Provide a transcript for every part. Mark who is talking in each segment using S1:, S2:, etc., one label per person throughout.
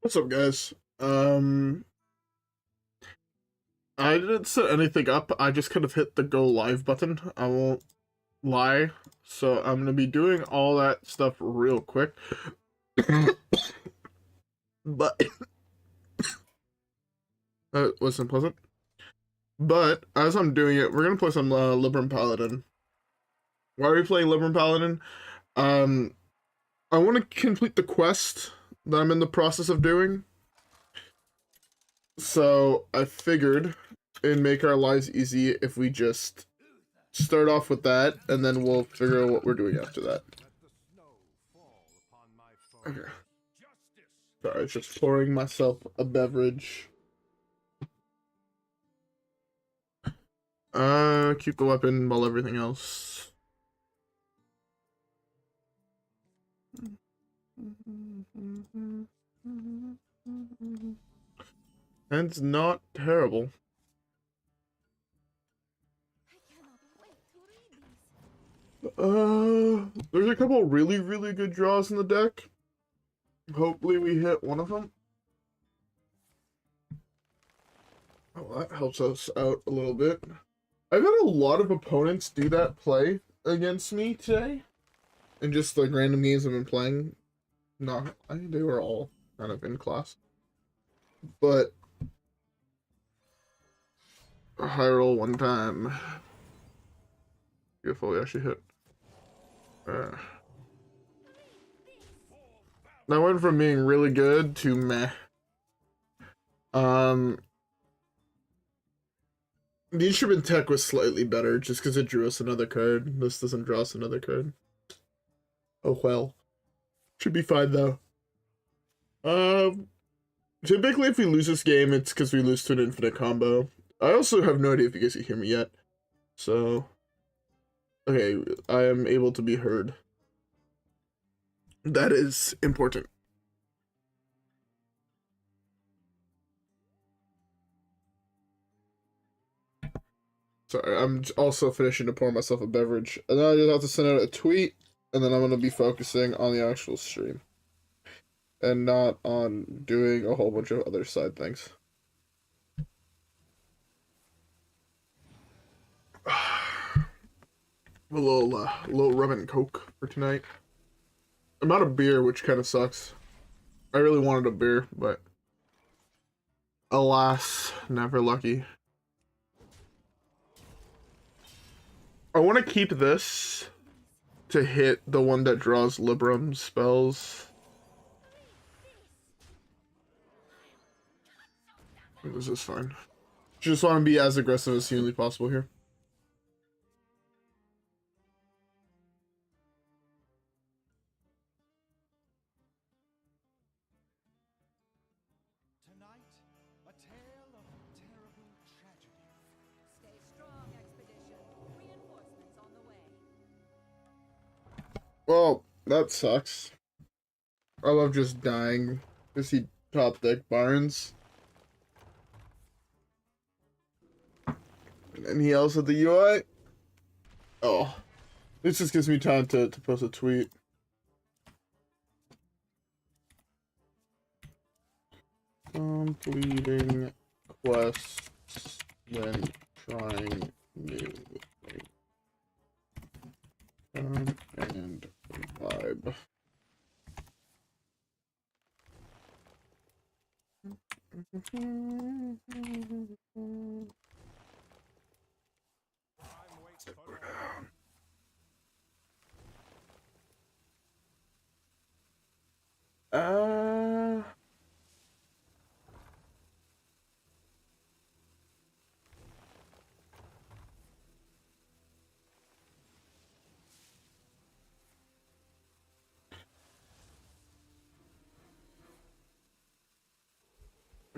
S1: What's up, guys? I didn't set anything up. I just kind of hit the go live button. I won't lie. So I'm gonna be doing all that stuff real quick. But that wasn't pleasant. But as I'm doing it, we're gonna play some Libram Paladin. Why are we playing Libram Paladin? Um, I want to complete the quest that I'm in the process of doing. So I figured it'd make our lives easy if we just start off with that, and then we'll figure out what we're doing after that. Okay. Sorry, just pouring myself a beverage. Keep the weapon while everything else. And it's not terrible. There's a couple really, really good draws in the deck. Hopefully we hit one of them. Oh, that helps us out a little bit. I've had a lot of opponents do that play against me today. And just like random games I've been playing. Not, I think they were all kind of in class. But a high roll one time. Beautiful, we actually hit. That went from being really good to meh. The instrument tech was slightly better just because it drew us another card. This doesn't draw us another card. Oh well. Should be fine though. Typically if we lose this game, it's because we lose to an infinite combo. I also have no idea if you guys can hear me yet. So, okay, I am able to be heard. That is important. Sorry, I'm also finishing to pour myself a beverage. And then I just have to send out a tweet, and then I'm going to be focusing on the actual stream. And not on doing a whole bunch of other side things. A little rum and coke for tonight. I'm out of beer, which kind of sucks. I really wanted a beer, but alas, never lucky. I want to keep this to hit the one that draws Libram spells. This is fine. Just want to be as aggressive as humanly possible here. Well, that sucks. I love just dying to see top deck Barnes. Any else at the UI? Oh, this just gives me time to post a tweet. Completing quests when trying new things. And vibe. Uh,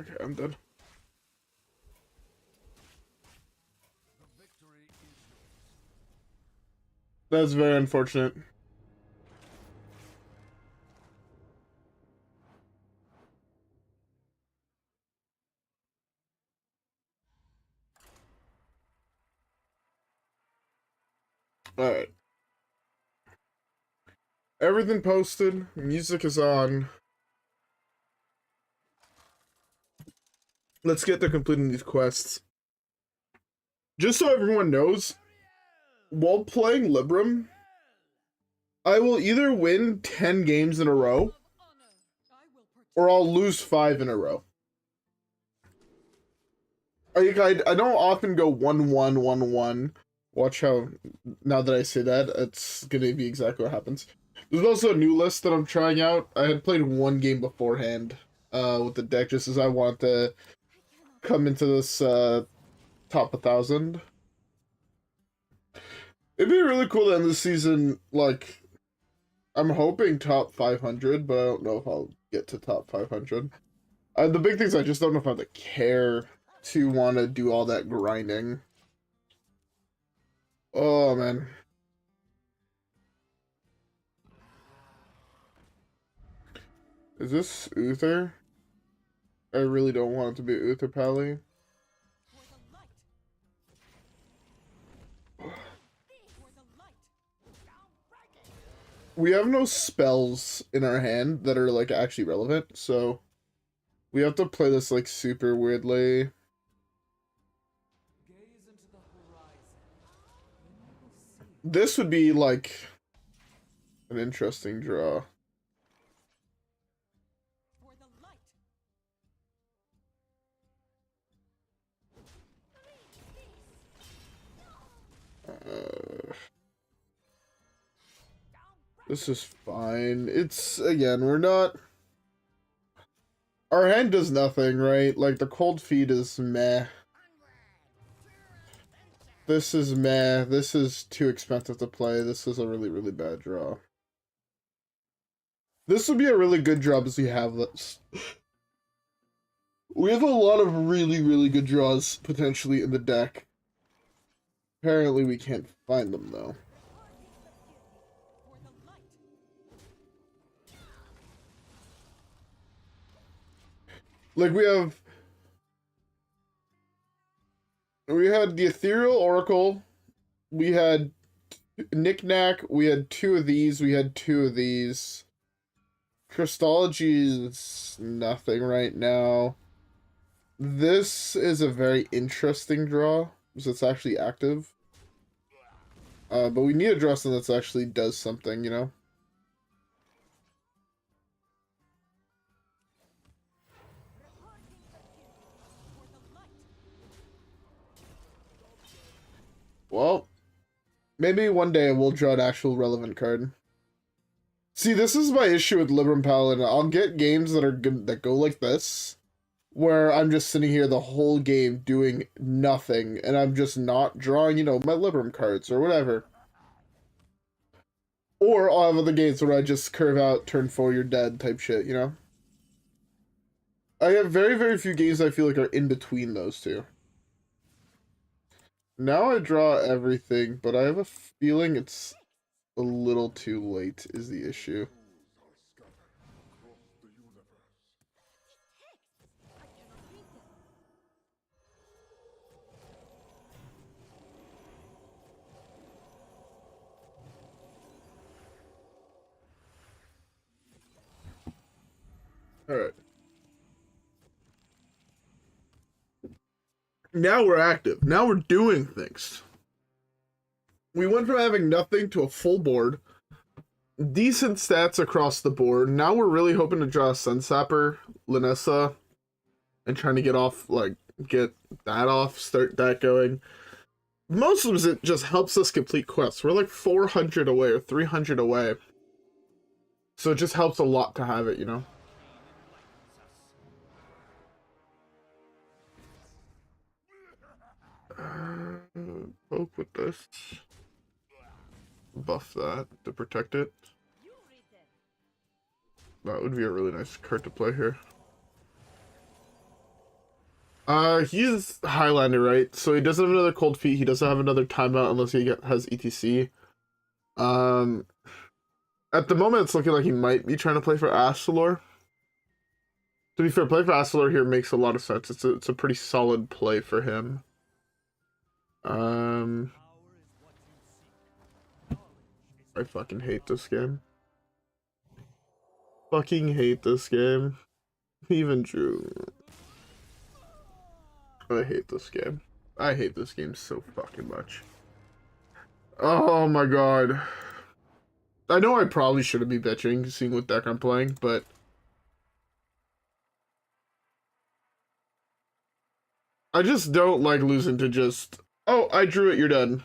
S1: okay, I'm done. That's very unfortunate. Alright. Everything posted. Music is on. Let's get to completing these quests. Just so everyone knows, while playing Libram, I will either win 10 games in a row, or I'll lose 5 in a row. I don't often go 1-1, 1-1. Watch how, now that I say that, it's gonna be exactly what happens. There's also a new list that I'm trying out. I had played one game beforehand with the deck, just as I want to come into this top 1,000. It'd be really cool to end the season, like, I'm hoping top 500, but I don't know if I'll get to top 500. The big thing is I just don't know if I have the care to want to do all that grinding. Oh, man. Is this Uther? I really don't want it to be Uther Pally. We have no spells in our hand that are, like, actually relevant, so we have to play this, like, super weirdly. This would be, like, an interesting draw. This is fine. It's, again, we're not... Our hand does nothing, right? Like, the cold feet is meh. This is meh. This is too expensive to play. This is a really, really bad draw. This would be a really good draw because we have this. We have a lot of really, really good draws, potentially, in the deck. Apparently, we can't find them, though. Like, we had the Ethereal Oracle, we had Knick-Knack, we had 2 of these, we had 2 of these. Crystology is nothing right now. This is a very interesting draw, because it's actually active. But we need a draw something that actually does something, you know? Well, maybe one day we'll draw an actual relevant card. See, this is my issue with Libram Paladin. I'll get games that are good that go like this, where I'm just sitting here the whole game doing nothing, and I'm just not drawing, you know, my Libram cards or whatever. Or I'll have other games where I just curve out, turn 4, you're dead type shit, you know? I have very, very few games I feel like are in between those two. Now I draw everything, but I have a feeling it's a little too late is the issue. Alright. Now we're active. Now we're doing things. We went from having nothing to a full board. Decent stats across the board. Now we're really hoping to draw Sunsapper, Linessa, and trying to get off, like, get that off, start that going. Most of it just helps us complete quests. We're like 400 away or 300 away. So it just helps a lot to have it, you know? Poke with this. Buff that to protect it. That would be a really nice card to play here. He's Highlander, right? So he doesn't have another Cold Feet. He doesn't have another timeout unless he has ETC. At the moment, it's looking like he might be trying to play for Astalor. To be fair, play for Astalor here makes a lot of sense. It's a pretty solid play for him. I fucking hate this game. Fucking hate this game. Even Drew. I hate this game. I hate this game so fucking much. Oh my god. I know I probably shouldn't be bitching, seeing what deck I'm playing, but I just don't like losing to just, oh, I drew it, you're done.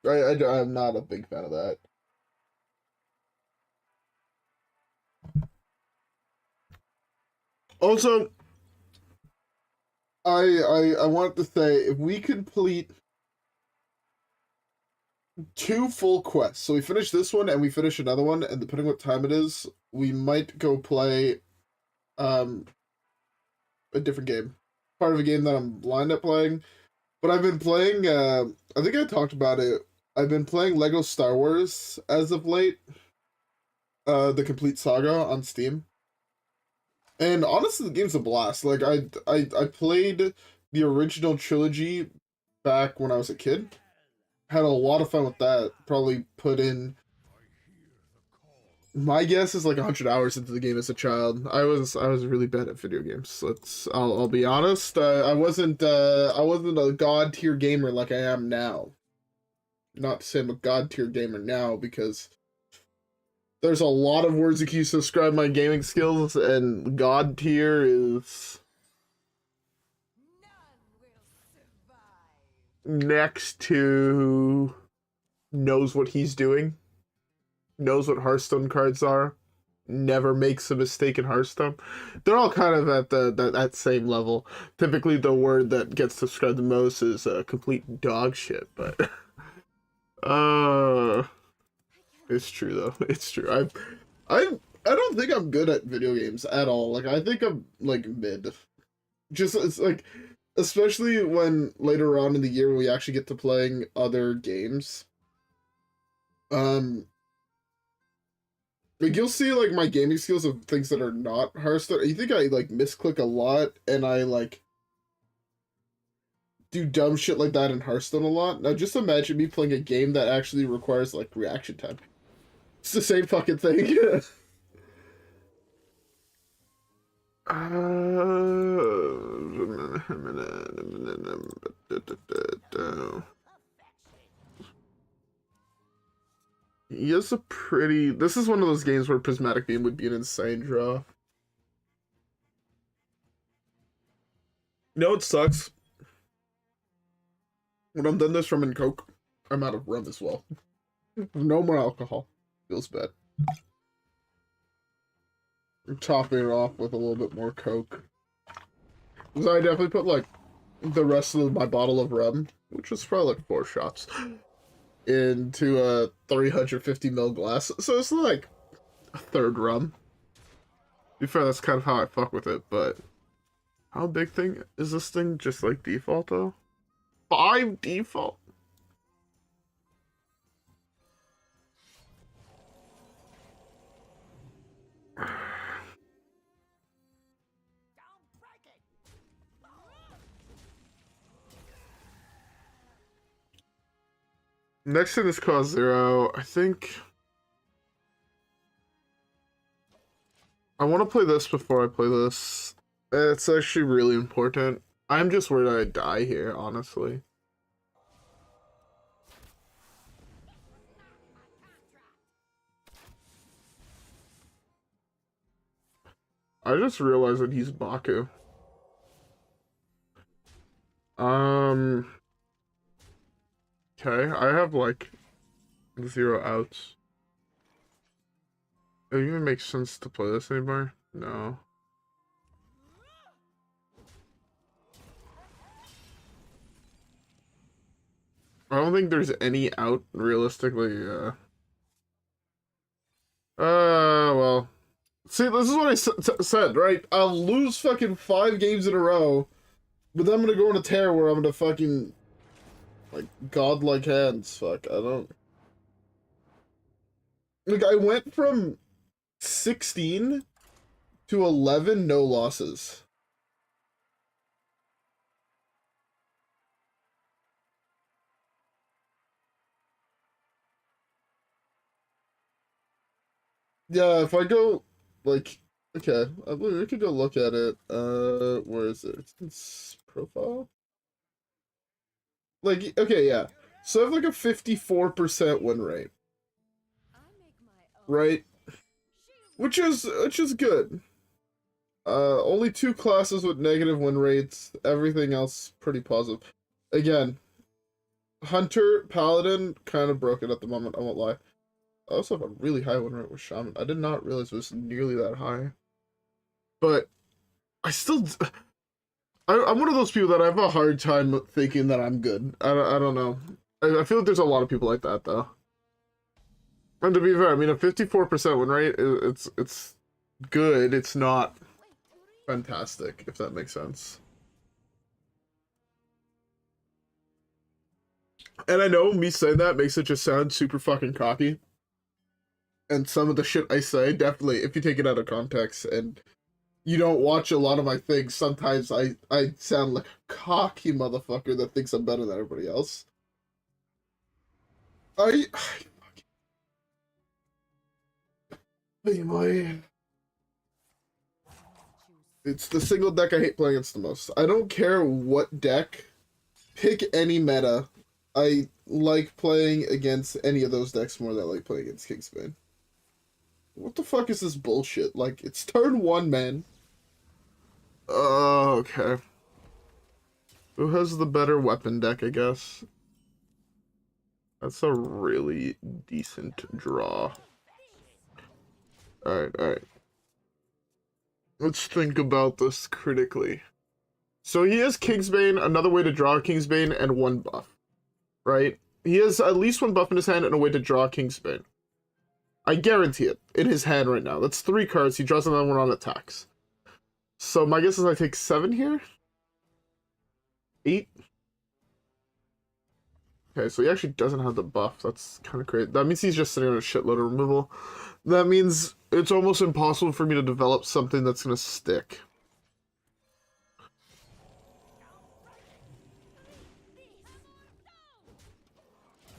S1: I'm not a big fan of that. Also, I want to say, if we complete 2 full quests, so we finish this one and we finish another one, and depending what time it is, we might go play a different game. Part of a game that I'm lined up playing. But I've been playing, I think I talked about it. I've been playing Lego Star Wars as of late. The complete saga on Steam. And honestly, the game's a blast. Like, I played the original trilogy back when I was a kid. Had a lot of fun with that. Probably put in, my guess is like 100 hours into the game as a child. I was really bad at video games. I'll be honest. I wasn't a god tier gamer like I am now. Not to say I'm a god tier gamer now, because there's a lot of words that can describe my gaming skills, and god tier is next to knows what he's doing, knows what Hearthstone cards are, never makes a mistake in Hearthstone. They're all kind of at that same level. Typically, the word that gets described the most is complete dog shit, but it's true though. It's true. I don't think I'm good at video games at all. Like, I think I'm like mid. Just, it's like, especially when later on in the year when we actually get to playing other games. Like, you'll see like my gaming skills of things that are not Hearthstone. You think I like misclick a lot, and I like do dumb shit like that in Hearthstone a lot. Now just imagine me playing a game that actually requires like reaction time. It's the same fucking thing. He has a pretty. This is one of those games where Prismatic Beam would be an insane draw. You know what sucks? When I'm done this rum and coke, I'm out of rum as well. No more alcohol. Feels bad. I'm topping it off with a little bit more coke. So I definitely put like the rest of my bottle of rum, which was probably like 4 shots, into a 350 ml glass. So it's like a third rum. To be fair, that's kind of how I fuck with it, but how big thing is this thing? Just like default though? 5 default? Next thing is Cause Zero. I think I want to play this before I play this. It's actually really important. I'm just worried I die here, honestly. I just realized that he's Baku. Okay, I have like 0 outs. It even makes sense to play this anymore? No. I don't think there's any out realistically. Well. See, this is what I said, right? I'll lose fucking 5 games in a row, but then I'm gonna go on a tear where I'm gonna fucking, like, godlike hands. Fuck, I don't. Like, I went from 16 to 11 no losses. Yeah, if I go, like, Okay, we could go look at it. Where is it? It's profile. Like, okay, yeah. So I have like a 54% win rate, right? Which is good. Only 2 classes with negative win rates. Everything else pretty positive. Again, Hunter, Paladin, kind of broken at the moment, I won't lie. I also have a really high win rate with Shaman. I did not realize it was nearly that high. But I still... I'm one of those people that I have a hard time thinking that I'm good. I don't know. I feel like there's a lot of people like that, though. And to be fair, I mean, a 54% win rate, it's good. It's not fantastic, if that makes sense. And I know me saying that makes it just sound super fucking cocky. And some of the shit I say, definitely, if you take it out of context and you don't watch a lot of my things, sometimes I sound like a cocky motherfucker that thinks I'm better than everybody else. It's the single deck I hate playing against the most. I don't care what deck. Pick any meta. I like playing against any of those decks more than I like playing against Kingsbane. What the fuck is this bullshit? Like, it's turn 1, man. Oh, okay. Who has the better weapon deck, I guess? That's a really decent draw. Alright. Let's think about this critically. So he has Kingsbane, another way to draw Kingsbane, and 1 buff. Right? He has at least 1 buff in his hand and a way to draw Kingsbane. I guarantee it. In his hand right now. That's 3 cards. He draws another one on attacks. So my guess is I take 7 here? 8? Okay, so he actually doesn't have the buff. That's kind of crazy. That means he's just sitting on a shitload of removal. That means it's almost impossible for me to develop something that's going to stick.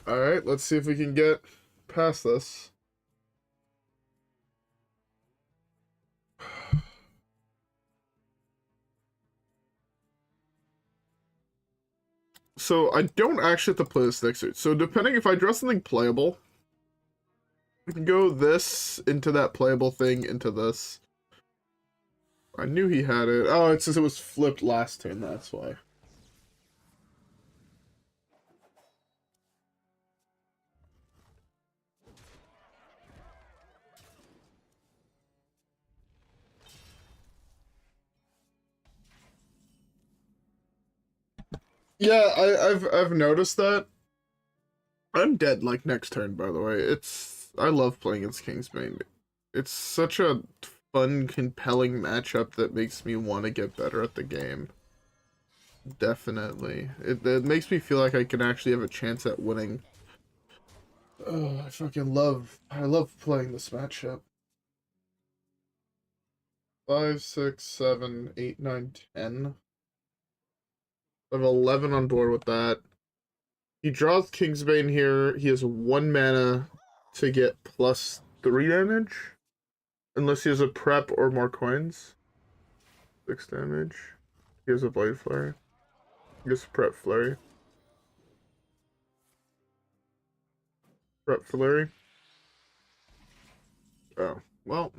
S1: Alright, let's see if we can get past this. So I don't actually have to play this next suit. So depending if I draw something playable, I can go this into that playable thing into this. I knew he had it. Oh, it's since it was flipped last turn, that's why. Yeah, I've noticed that. I'm dead like next turn, by the way. I love playing against Kingsbane. It's such a fun, compelling matchup that makes me want to get better at the game. Definitely. It makes me feel like I can actually have a chance at winning. Oh, I love playing this matchup. 5, 6, 7, 8, 9, 10. I have 11 on board with that. He draws Kingsbane here. He has 1 mana to get plus 3 damage. Unless he has a prep or more coins. 6 damage. He has a Blade Flurry. He has a Prep Flurry. Prep Flurry. Oh, well.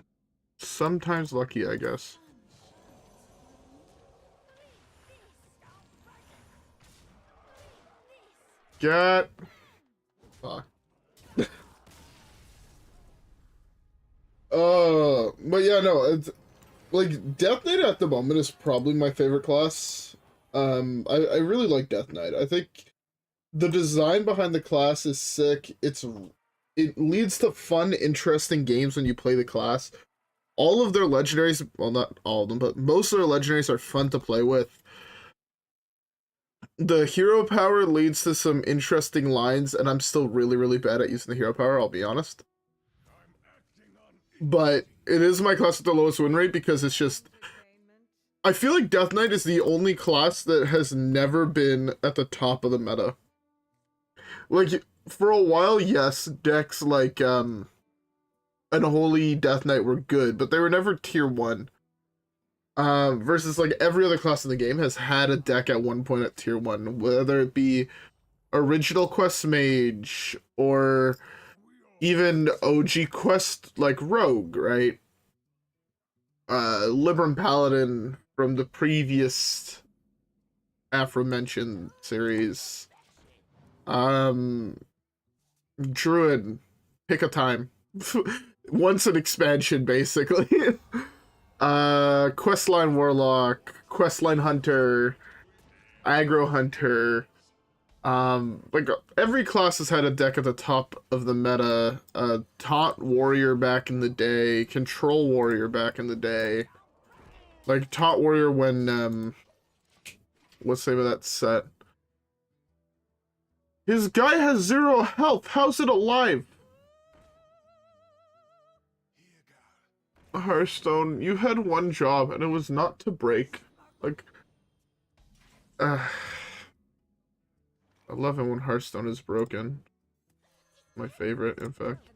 S1: Sometimes lucky, I guess. Get. Fuck. But yeah, no, it's like Death Knight at the moment is probably my favorite class. I really like Death Knight. I think the design behind the class is sick. It leads to fun, interesting games when you play the class. All of their legendaries, well, not all of them, but most of their legendaries are fun to play with. The hero power leads to some interesting lines, and I'm still really, really bad at using the hero power, I'll be honest. But it is my class with the lowest win rate because it's just... I feel like Death Knight is the only class that has never been at the top of the meta. Like, for a while, yes, decks like, and Holy Death Knight were good, but they were never tier 1. Versus like every other class in the game has had a deck at one point at tier 1, whether it be original Quest Mage or even OG Quest like Rogue, right? Libram Paladin from the previous aforementioned series. Druid, pick a time. Once an expansion, basically. Questline Warlock, Questline Hunter, Aggro Hunter. Like every class has had a deck at the top of the meta. Taunt Warrior back in the day, Control Warrior back in the day. Like Taunt Warrior when what's the name of that set? His guy has 0 health. How's it alive? Hearthstone, you had one job, and it was not to break. Like, I love it when Hearthstone is broken. My favorite, in fact.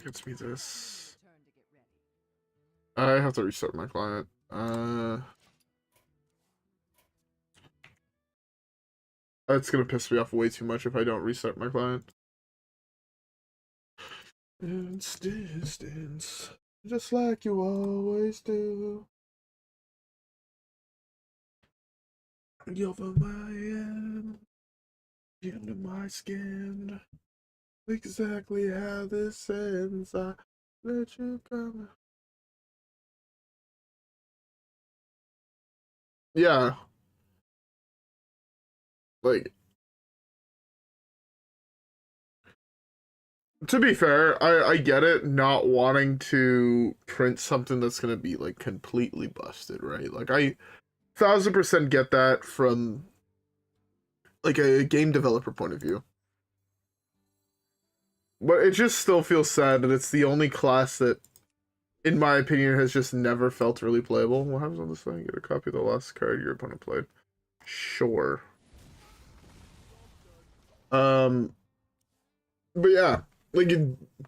S1: Gets me this. I have to restart my client. It's gonna piss me off way too much if I don't restart my client. Distance, just like you always do. You're over my end, into my skin. Exactly how this ends. I let you come. Yeah, like, to be fair, I get it, not wanting to print something that's gonna be like completely busted, right? Like I 1000% get that from like a game developer point of view. But it just still feels sad that it's the only class that, in my opinion, has just never felt really playable. What happens on this thing? Get a copy of the last card your opponent played. Sure. But yeah, like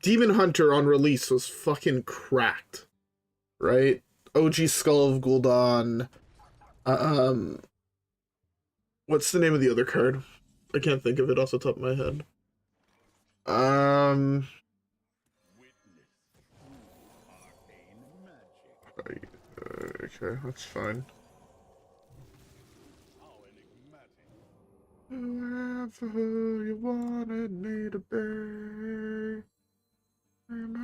S1: Demon Hunter on release was fucking cracked, right? OG Skull of Gul'dan. Um, what's the name of the other card? I can't think of it off the top of my head. Okay, that's fine. Whoever you wanted me to be, I'm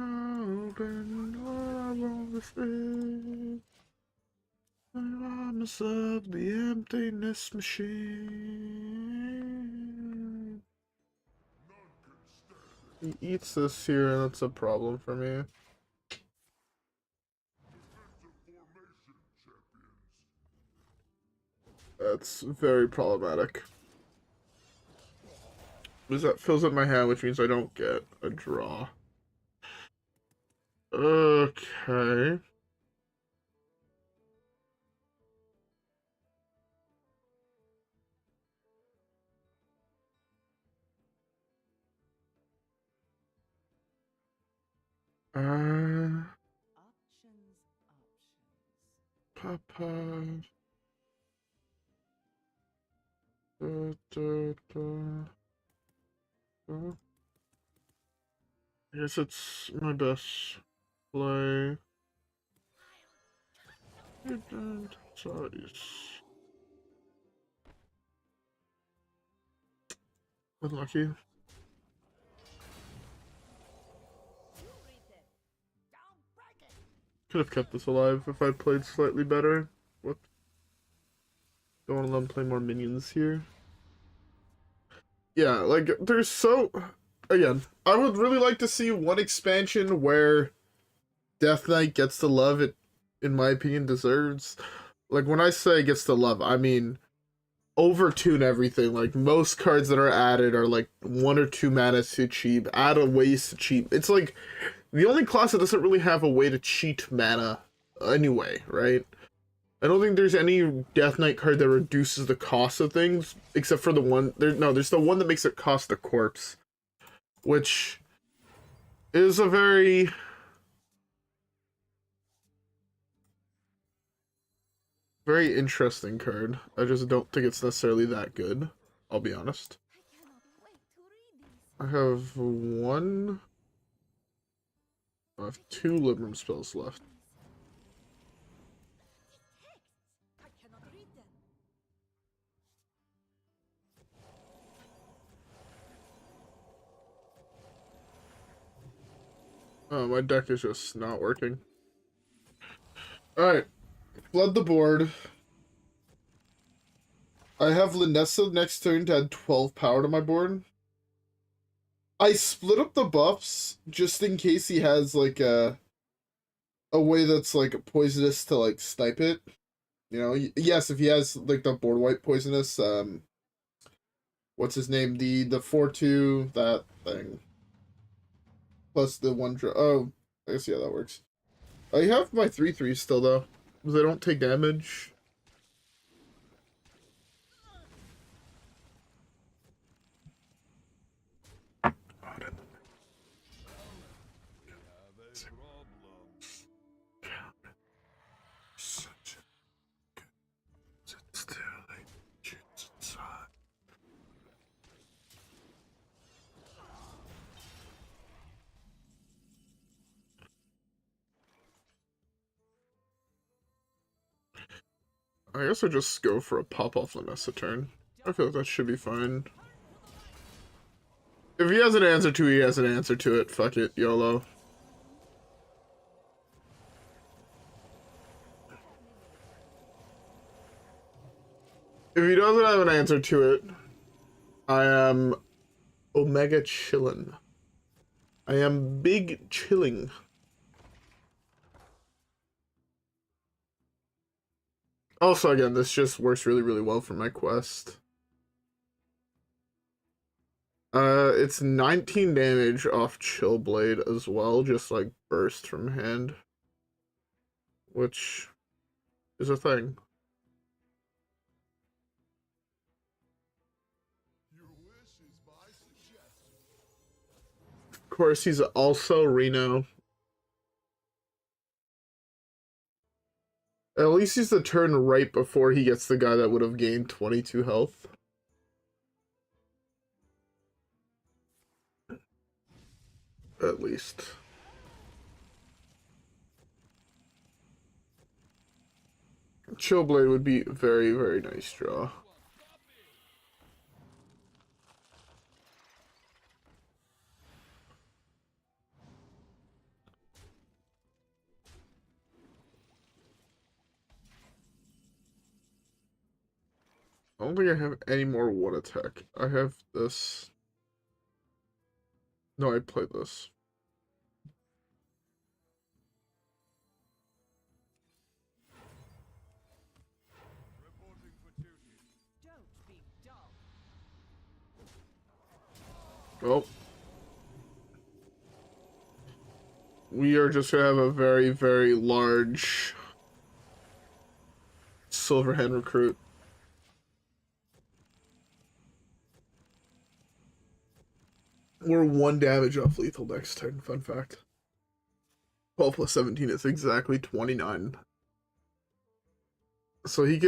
S1: open all the street. I'm of the emptiness machine. He eats this here, and that's a problem for me. That's very problematic. Because that fills up my hand, which means I don't get a draw. Okay. Papa. I guess it's my best play. Size. Unlucky. Could have kept this alive if I played slightly better. What? Don't want to let him play more minions here. Yeah, like, there's so... Again, I would really like to see one expansion where Death Knight gets the love it, in my opinion, deserves. Like, when I say gets the love, I mean overtune everything. Like, most cards that are added are like 1 or 2 mana too cheap, add a ways to cheat. It's like the only class that doesn't really have a way to cheat mana anyway, right? I don't think there's any Death Knight card that reduces the cost of things, except for the one there's the one that makes it cost the corpse, which is a very interesting card. I just don't think it's necessarily that good, I'll be honest. I have one. I have 2 Libram spells left. Oh, my deck is just not working. Alright. Flood the board. I have Linessa next turn to add 12 power to my board. I split up the buffs just in case he has like a way that's like poisonous to like snipe it. You know, yes, if he has like the board wipe poisonous, what's his name? The 4/2, that thing. Plus the 1 draw. Oh, I guess yeah, that works. I have my 3/3 still though, because they don't take damage. I guess I just go for a pop-off Linessa turn. I feel like that should be fine. If he has an answer to it, he has an answer to it. Fuck it, YOLO. If he doesn't have an answer to it, I am Omega chillin'. I am big chilling. Also, again, this just works really, really well for my quest. It's 19 damage off Chillblade as well, just like burst from hand. Which is a thing. Of course, he's also Reno. At least he's the turn right before he gets the guy that would have gained 22 health. At least. Chillblade would be a very, very nice draw. I don't think I have any more one attack. I have this. No, I played this. Well, we are just gonna have a very, very large Silverhand recruit. We're 1 damage off lethal next turn, fun fact. 12 plus 17 is exactly 29. So he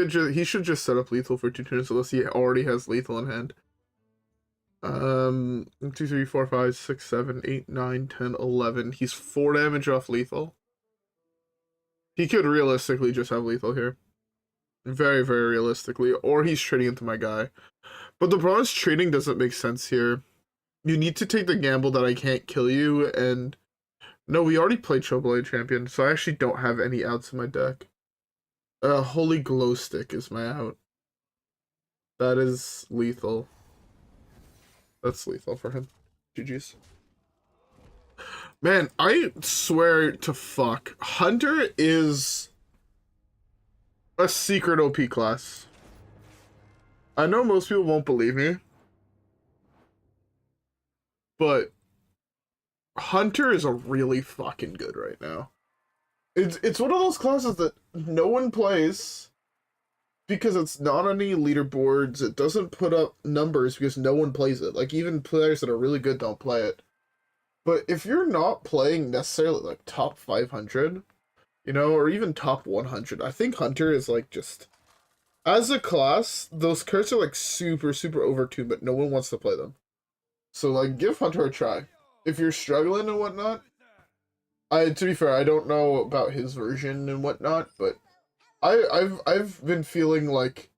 S1: should just set up lethal for 2 turns unless he already has lethal in hand. 2, 3, 4, 5, 6, 7, 8, 9, 10, 11. He's 4 damage off lethal. He could realistically just have lethal here. Very, very realistically. Or he's trading into my guy. But the problem is trading doesn't make sense here. You need to take the gamble that I can't kill you, and... No, we already played Chillblade Champion, so I actually don't have any outs in my deck. Holy Glow Stick is my out. That is lethal. That's lethal for him. GG's. Man, I swear to fuck. Hunter is a secret OP class. I know most people won't believe me, but Hunter is a really fucking good right now. It's one of those classes that no one plays because it's not on any leaderboards. It doesn't put up numbers because no one plays it. Like, even players that are really good don't play it. But if you're not playing necessarily like top 500, you know, or even top 100, I think Hunter is like just as a class, those cards are like super super overtuned, but no one wants to play them. So like, give Hunter a try. If you're struggling and whatnot, to be fair, I don't know about his version and whatnot, but I've been feeling like,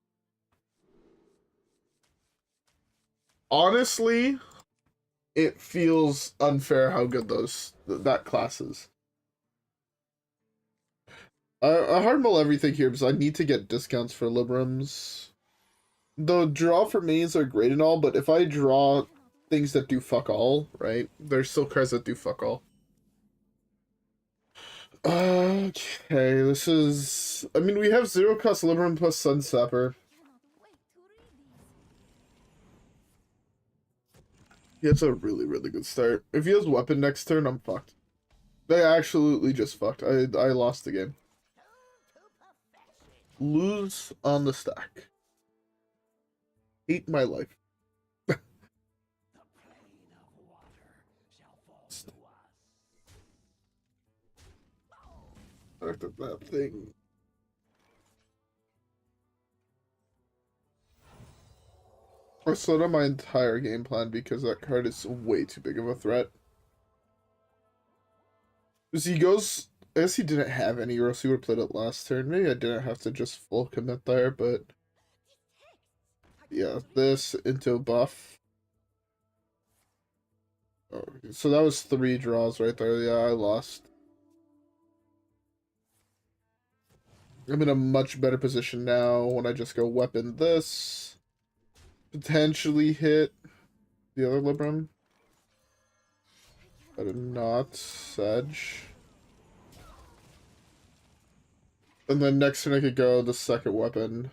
S1: honestly, it feels unfair how good that class is. I hard mull everything here because I need to get discounts for Librams. The draw for mains are great and all, but if I draw things that do fuck all, right? There's still cards that do fuck all. Okay, this is... I mean, we have 0 cost Libram plus Sunsapper. He has a really, really good start. If he has weapon next turn, I'm fucked. They absolutely just fucked. I lost the game. Lose on the stack. Hate my life. Back to that thing. I slowed down my entire game plan because that card is way too big of a threat. Because he goes... I guess he didn't have any, or else he would have played it last turn. Maybe I didn't have to just full commit there, but... yeah, this into a buff. Oh, so that was 3 draws right there. Yeah, I lost. I'm in a much better position now when I just go weapon this. Potentially hit the other Libram. I did not. Sedge. And then next turn I could go the second weapon.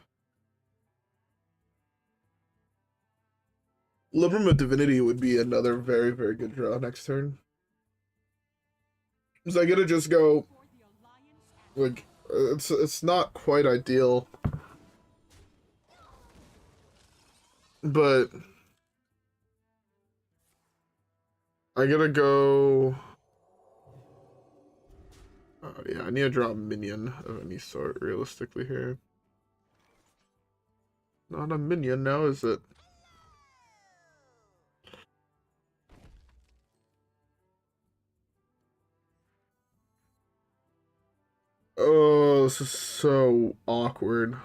S1: Libram of Divinity would be another very, very good draw next turn. Because I gotta just go... like, it's not quite ideal. But... I gotta go... yeah, I need to draw a minion of any sort, realistically, here. Not a minion now, is it? Oh, this is so awkward.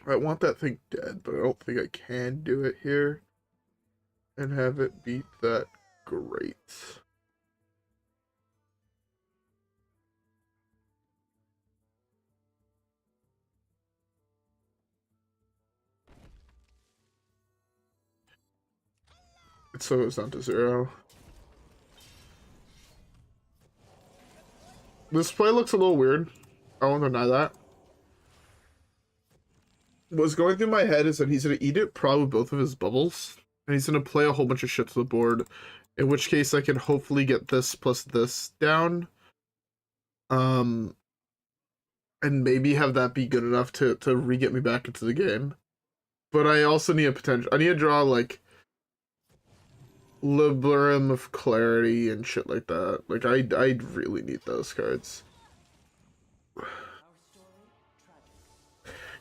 S1: I want that thing dead, but I don't think I can do it here and have it beat that great. It still goes down to 0. This play looks a little weird. I won't deny that. What's going through my head is that he's going to eat it, probably both of his bubbles, and he's going to play a whole bunch of shit to the board, in which case I can hopefully get this plus this down. And maybe have that be good enough to re-get me back into the game. But I also need a potential... I need to draw, like, Libram of Clarity and shit like that. Like, I really need those cards.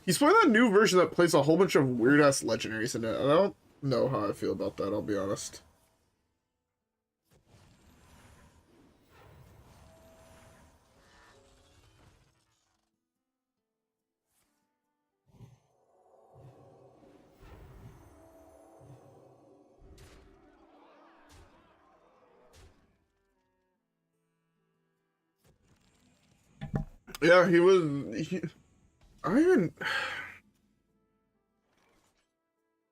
S1: He's playing that new version that plays a whole bunch of weird-ass legendaries in it, and I don't know how I feel about that, I'll be honest. Yeah,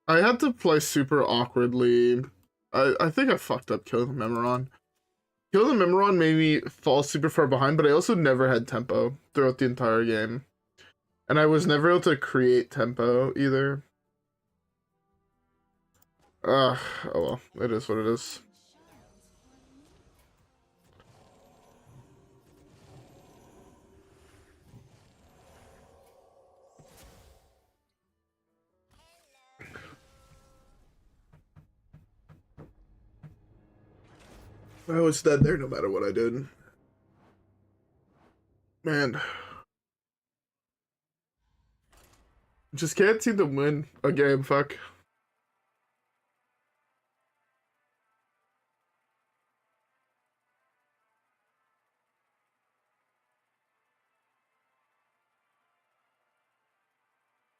S1: I had to play super awkwardly. I think I fucked up killing the Memoron. Killing the Memoron made me fall super far behind, but I also never had tempo throughout the entire game. And I was never able to create tempo either. Oh well, it is what it is. I was dead there no matter what I did. Man. Just can't seem to win a game, fuck.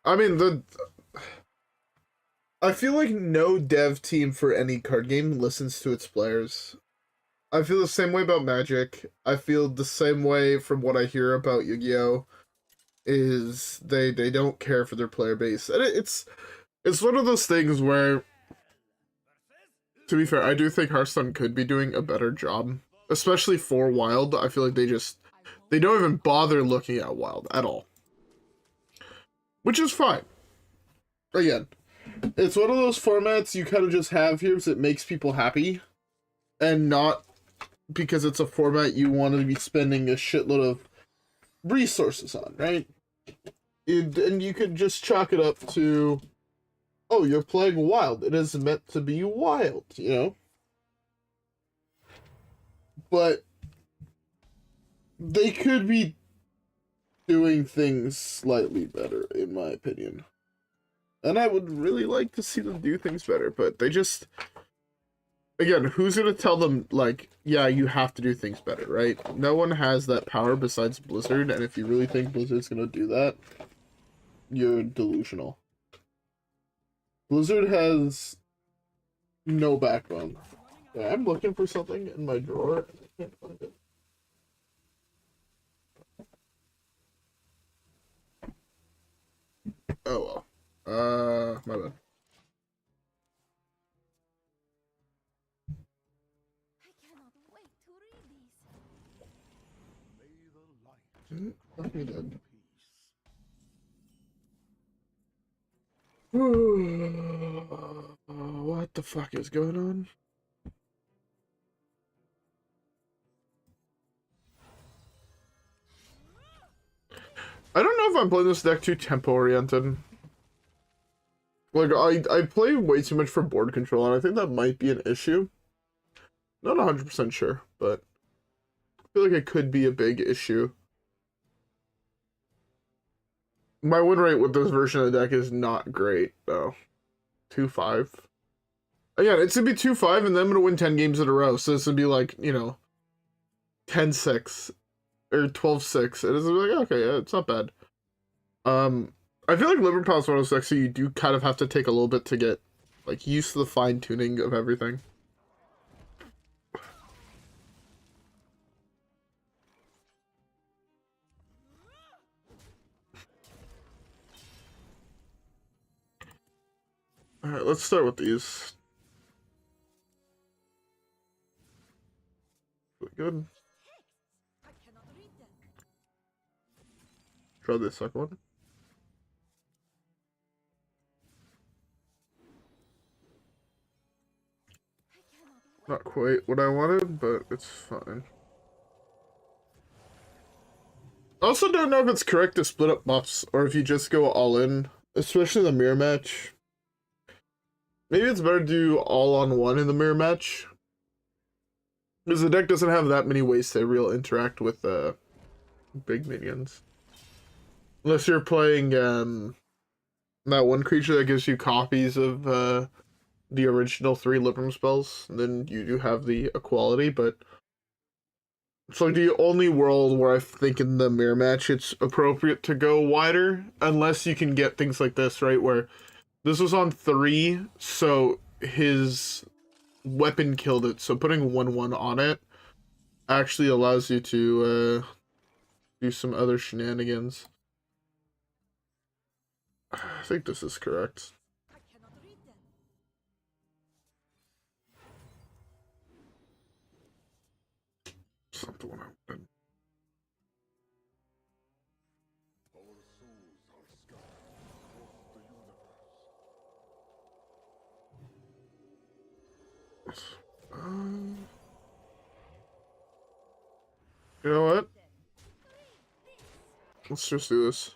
S1: I mean, I feel like no dev team for any card game listens to its players. I feel the same way about Magic. I feel the same way from what I hear about Yu-Gi-Oh! Is they don't care for their player base. And it's one of those things where, to be fair, I do think Hearthstone could be doing a better job. Especially for Wild. I feel like they don't even bother looking at Wild at all. Which is fine. Again, it's one of those formats you kind of just have here because it makes people happy. And not because it's a format you want to be spending a shitload of resources on, right? And you could just chalk it up to, oh, you're playing Wild. It is meant to be wild, you know? But they could be doing things slightly better, in my opinion. And I would really like to see them do things better, but they just... Again, who's going to tell them, like, yeah, you have to do things better, right? No one has that power besides Blizzard, and if you really think Blizzard's going to do that, you're delusional. Blizzard has no backbone. Yeah, I'm looking for something in my drawer, and I can't find it. Oh, well. My bad. Fuck me dead. What the fuck is going on? I don't know if I'm playing this deck too tempo oriented. Like, I play way too much for board control, and I think that might be an issue. Not 100% sure, but I feel like it could be a big issue. My win rate with this version of the deck is not great, though. 2-5. Again, it's gonna be 2-5, and then I'm gonna win 10 games in a row, so this would be like, you know, 10-6 or 12-6. And it's like, okay, yeah, it's not bad. I feel like Liver Power is one of those decks so you do kind of have to take a little bit to get like used to the fine tuning of everything. Alright, let's start with these. Good. Try this second one. Not quite what I wanted, but it's fine. I also don't know if it's correct to split up buffs, or if you just go all in, especially the mirror match. Maybe it's better to do all on one in the mirror match. Because the deck doesn't have that many ways to real interact with big minions. Unless you're playing that one creature that gives you copies of the original 3 Libram spells, and then you do have the equality, but it's like the only world where I think in the mirror match it's appropriate to go wider, unless you can get things like this, right, where this was on 3, so his weapon killed it, so putting 1/1 on it actually allows you to do some other shenanigans. I think this is correct. Something I wanted. You know what? Let's just do this.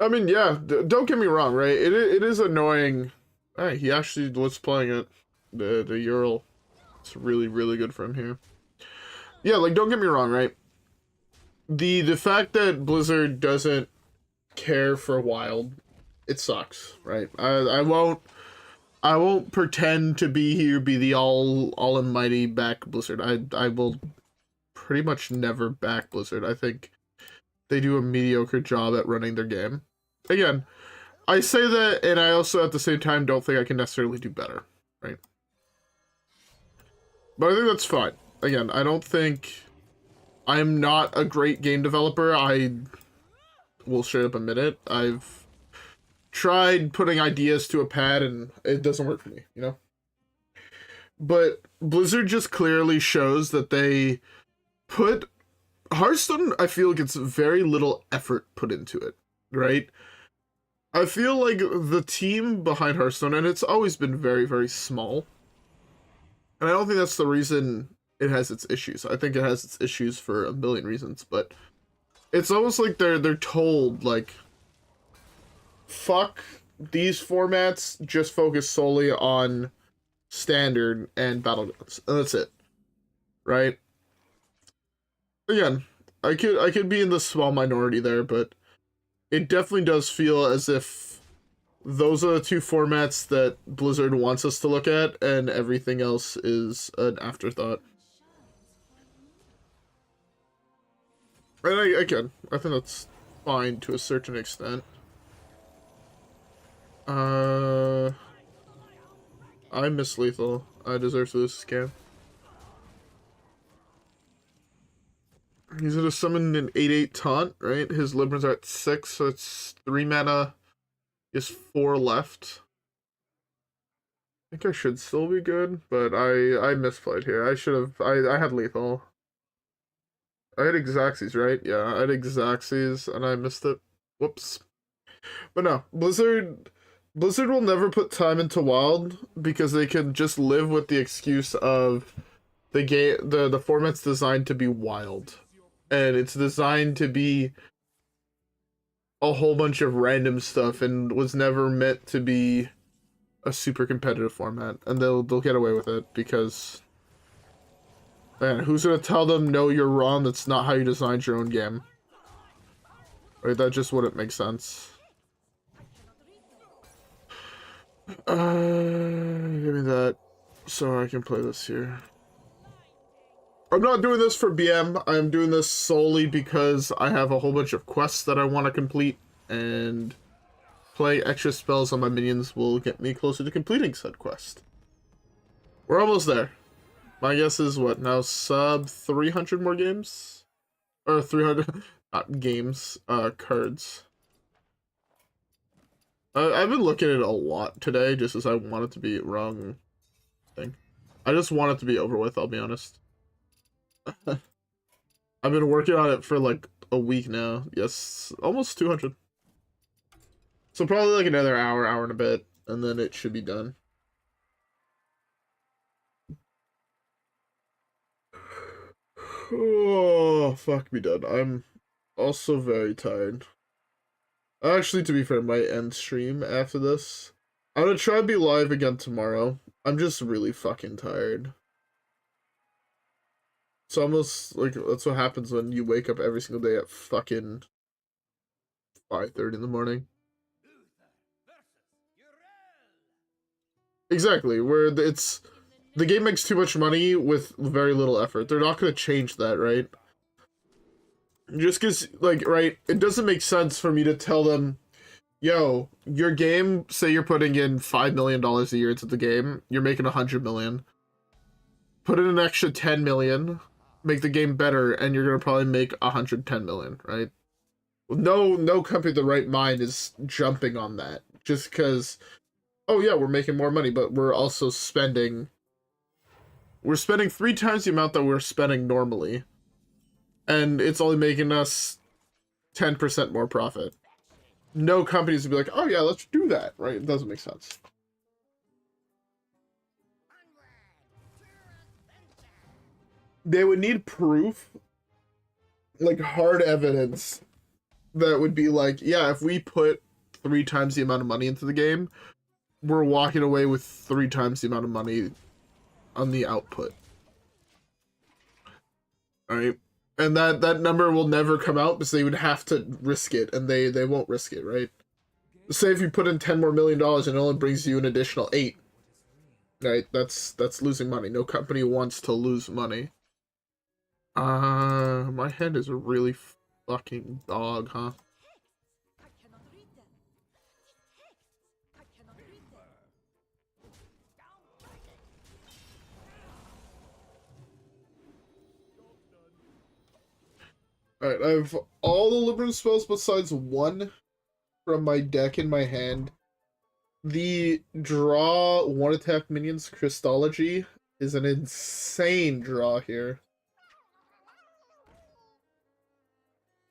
S1: I mean, yeah, don't get me wrong, right? It is annoying. Hey, he actually was playing it. The Ural. It's really, really good for him here. Yeah, like, don't get me wrong, right? The fact that Blizzard doesn't care for Wild, it sucks, right? I won't pretend to be here, be the all almighty back Blizzard. I will pretty much never back Blizzard. I think they do a mediocre job at running their game. Again, I say that, and I also at the same time don't think I can necessarily do better, right? But I think that's fine. Again, I don't think I'm not a great game developer. I will straight up admit it. I've tried putting ideas to a pad and it doesn't work for me, you know? But Blizzard just clearly shows that they put Hearthstone, I feel gets very little effort put into it, right? I feel like the team behind Hearthstone, and it's always been very, very small. And I don't think that's the reason it has its issues. I think it has its issues for a million reasons, but it's almost like they're told, like, fuck these formats, just focus solely on standard and battlegrounds, and that's it, right? Again, I could be in the small minority there, but it definitely does feel as if those are the two formats that Blizzard wants us to look at, and everything else is an afterthought. And again, I think that's fine to a certain extent. I miss Lethal. I deserve to lose this game. He's gonna summon an 8/8 taunt, right? His Librans are at 6, so it's 3 mana. He has 4 left. I think I should still be good, but I misplayed here. I should have. I had Lethal. I had Xaxes, right? Yeah, I had Xaxes, and I missed it. Whoops. But no, Blizzard will never put time into Wild because they can just live with the excuse of the game. The format's designed to be wild, and it's designed to be a whole bunch of random stuff, and was never meant to be a super competitive format. And they'll get away with it because, man, who's gonna tell them no, you're wrong? That's not how you designed your own game. Right? That just wouldn't make sense. Give me that so I can play this here. I'm not doing this for BM. I'm doing this solely because I have a whole bunch of quests that I want to complete, and playing extra spells on my minions will get me closer to completing said quest. We're almost there. My guess is what now, sub 300 more games? Or 300 not games, cards. I've been looking at it a lot today, just as I want it to be wrong thing. I just want it to be over with, I'll be honest. I've been working on it for like a week now. Yes, almost 200. So probably like another hour and a bit, and then it should be done. Oh, fuck me done. I'm also very tired. Actually, to be fair, I might end stream after this. I'm gonna try to be live again tomorrow. I'm just really fucking tired. It's almost like that's what happens when you wake up every single day at fucking 5:30 in the morning. Exactly, where it's the game makes too much money with very little effort. They're not gonna change that, right? Just because, like, right, it doesn't make sense for me to tell them, yo, your game, say you're putting in $5 million a year into the game, you're making 100 million. Put in an extra 10 million, make the game better, and you're gonna probably make 110 million, right? No company with the right mind is jumping on that just because, oh yeah, we're making more money, but we're also spending. We're spending 3 times the amount that we're spending normally, and it's only making us 10% more profit. No companies would be like, oh yeah, let's do that, right? It doesn't make sense. They would need proof, like hard evidence, that would be like, yeah, if we put 3 times the amount of money into the game, we're walking away with 3 times the amount of money on the output. Alright? And that number will never come out because they would have to risk it, and they won't risk it, right? Say if you put in $10 million and it only brings you an additional 8. Right? That's losing money. No company wants to lose money. My head is a really fucking dog, huh? Alright, I have all the Libram spells besides one from my deck in my hand. The draw 1 attack minions Crystology is an insane draw here.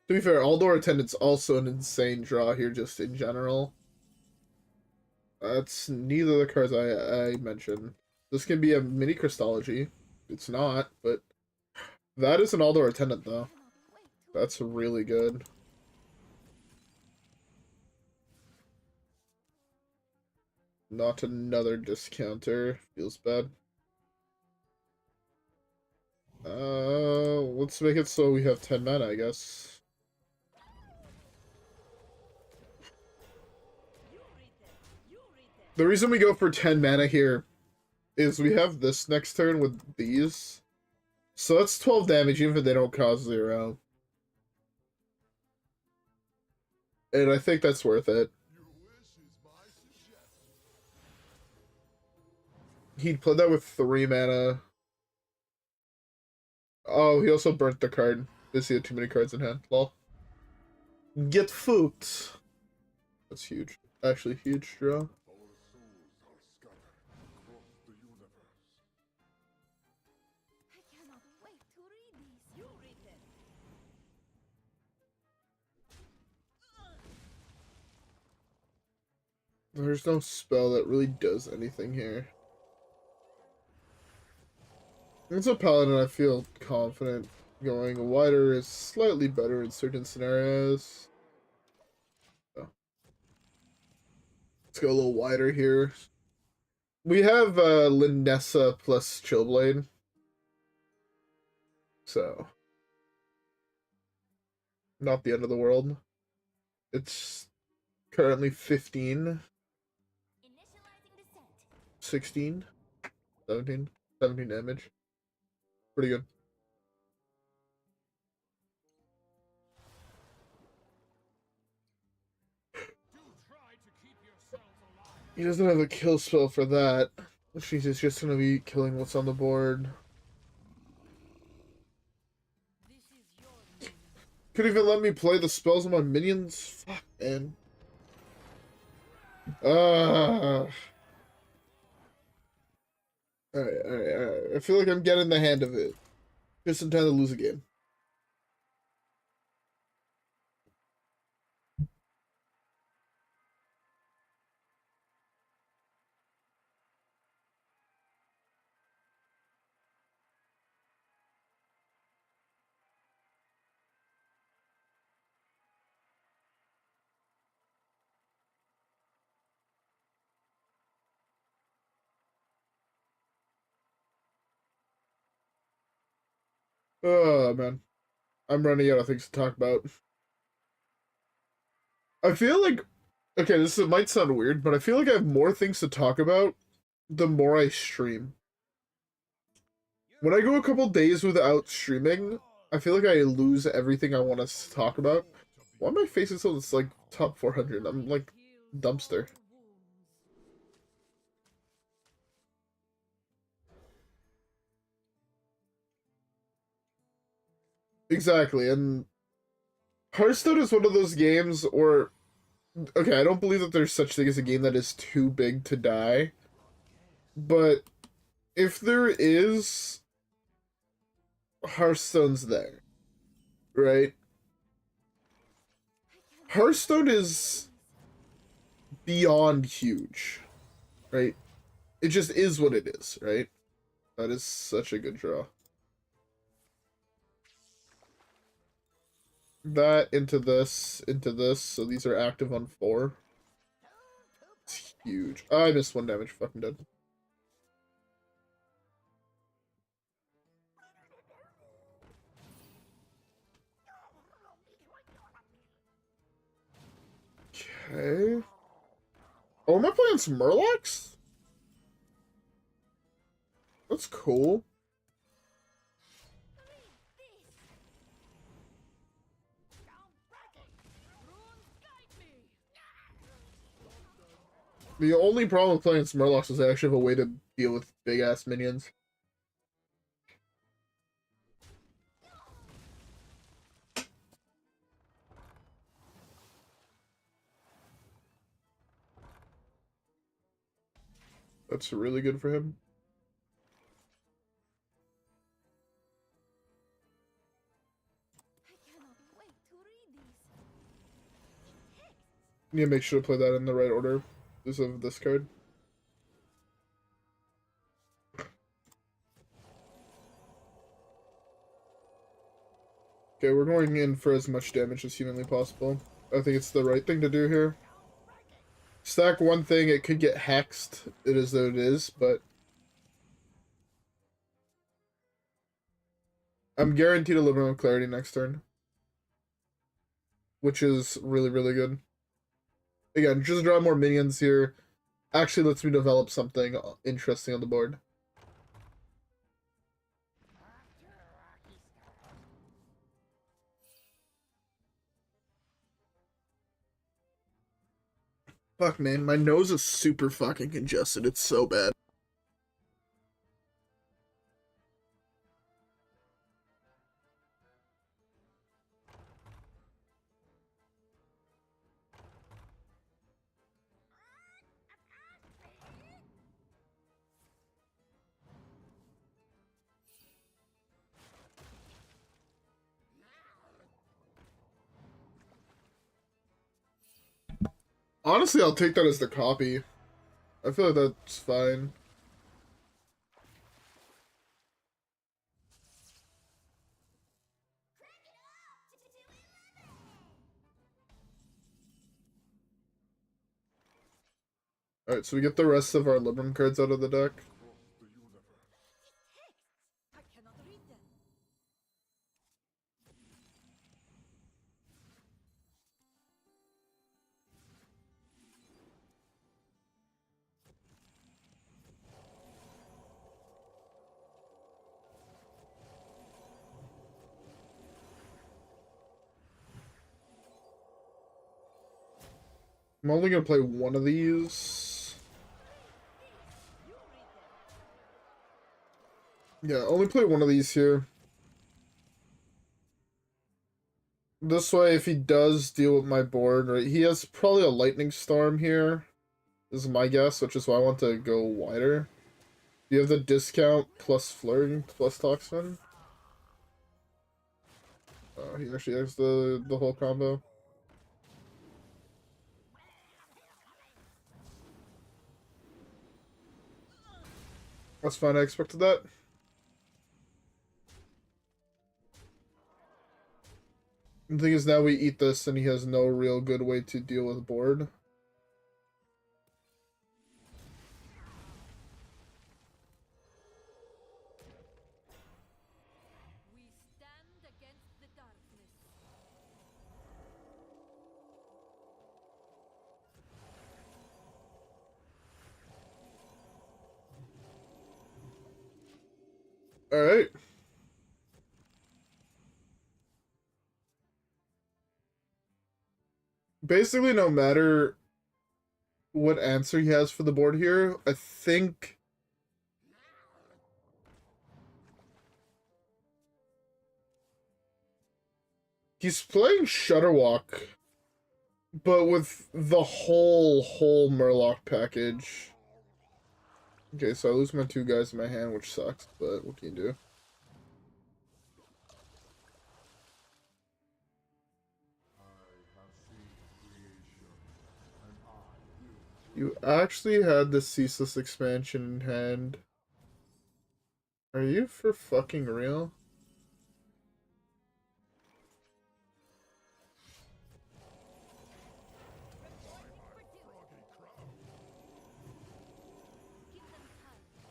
S1: To be fair, Aldor Attendant's also an insane draw here just in general. That's neither of the cards I mentioned. This can be a mini Crystology. It's not, but that is an Aldor Attendant though. That's really good. Not another discounter. Feels bad. Let's make it so we have 10 mana, I guess. The reason we go for 10 mana here is we have this next turn with these. So that's 12 damage even if they don't cause 0. And I think that's worth it. He'd play that with 3 mana. Oh, he also burnt the card. Because he had too many cards in hand. Lol. Get fooked. That's huge. Actually, huge draw. There's no spell that really does anything here. It's a paladin, I feel confident going wider is slightly better in certain scenarios. So, let's go a little wider here. We have Lindessa plus Chillblade. So, not the end of the world. It's currently 15. 16. 17. 17 damage. Pretty good. He doesn't have a kill spell for that, which means it's just going to be killing what's on the board. Could even let me play the spells on my minions? Fuck, man. Alright. I feel like I'm getting the hand of it. Just in time to lose a game. Oh, man. I'm running out of things to talk about. I feel like... Okay, this might sound weird, but I feel like I have more things to talk about the more I stream. When I go a couple days without streaming, I feel like I lose everything I want to talk about. Why am I facing something that's like top 400? I'm like dumpster. Exactly, and Hearthstone is one of those games where okay, I don't believe that there's such thing as a game that is too big to die. But if there is, Hearthstone's there, right? Hearthstone is beyond huge, right? It just is what it is, right? That is such a good draw. That into this, so these are active on 4. It's huge. Oh, I missed 1 damage, fucking dead. Okay. Oh, am I playing some Murlocs? That's cool. The only problem with playing Smurlocs is I actually have a way to deal with big-ass minions. That's really good for him. Need to make sure to play that in the right order. This of this card. Okay, we're going in for as much damage as humanly possible. I think it's the right thing to do here. Stack one thing, it could get hexed. It is though it is, but I'm guaranteed a little bit of clarity next turn. Which is really, really good. Again, just draw more minions here. Actually lets me develop something interesting on the board. Fuck, man, my nose is super fucking congested. It's so bad. Honestly, I'll take that as the copy. I feel like that's fine. Alright, so we get the rest of our Libram cards out of the deck. I'm only gonna play one of these. Yeah, only play one of these here. This way, if he does deal with my board, right, he has probably a Lightning Storm here. This is my guess, which is why I want to go wider. Do you have the discount plus Flurry plus Toxin? He actually has the whole combo. That's fine, I expected that. The thing is, now we eat this and he has no real good way to deal with board. Alright. Basically, no matter what answer he has for the board here, I think he's playing Shutterwalk. But with the whole Murloc package. Okay, so I lose my 2 guys in my hand, which sucks, but what can you do? You actually had the Ceaseless expansion in hand. Are you for fucking real?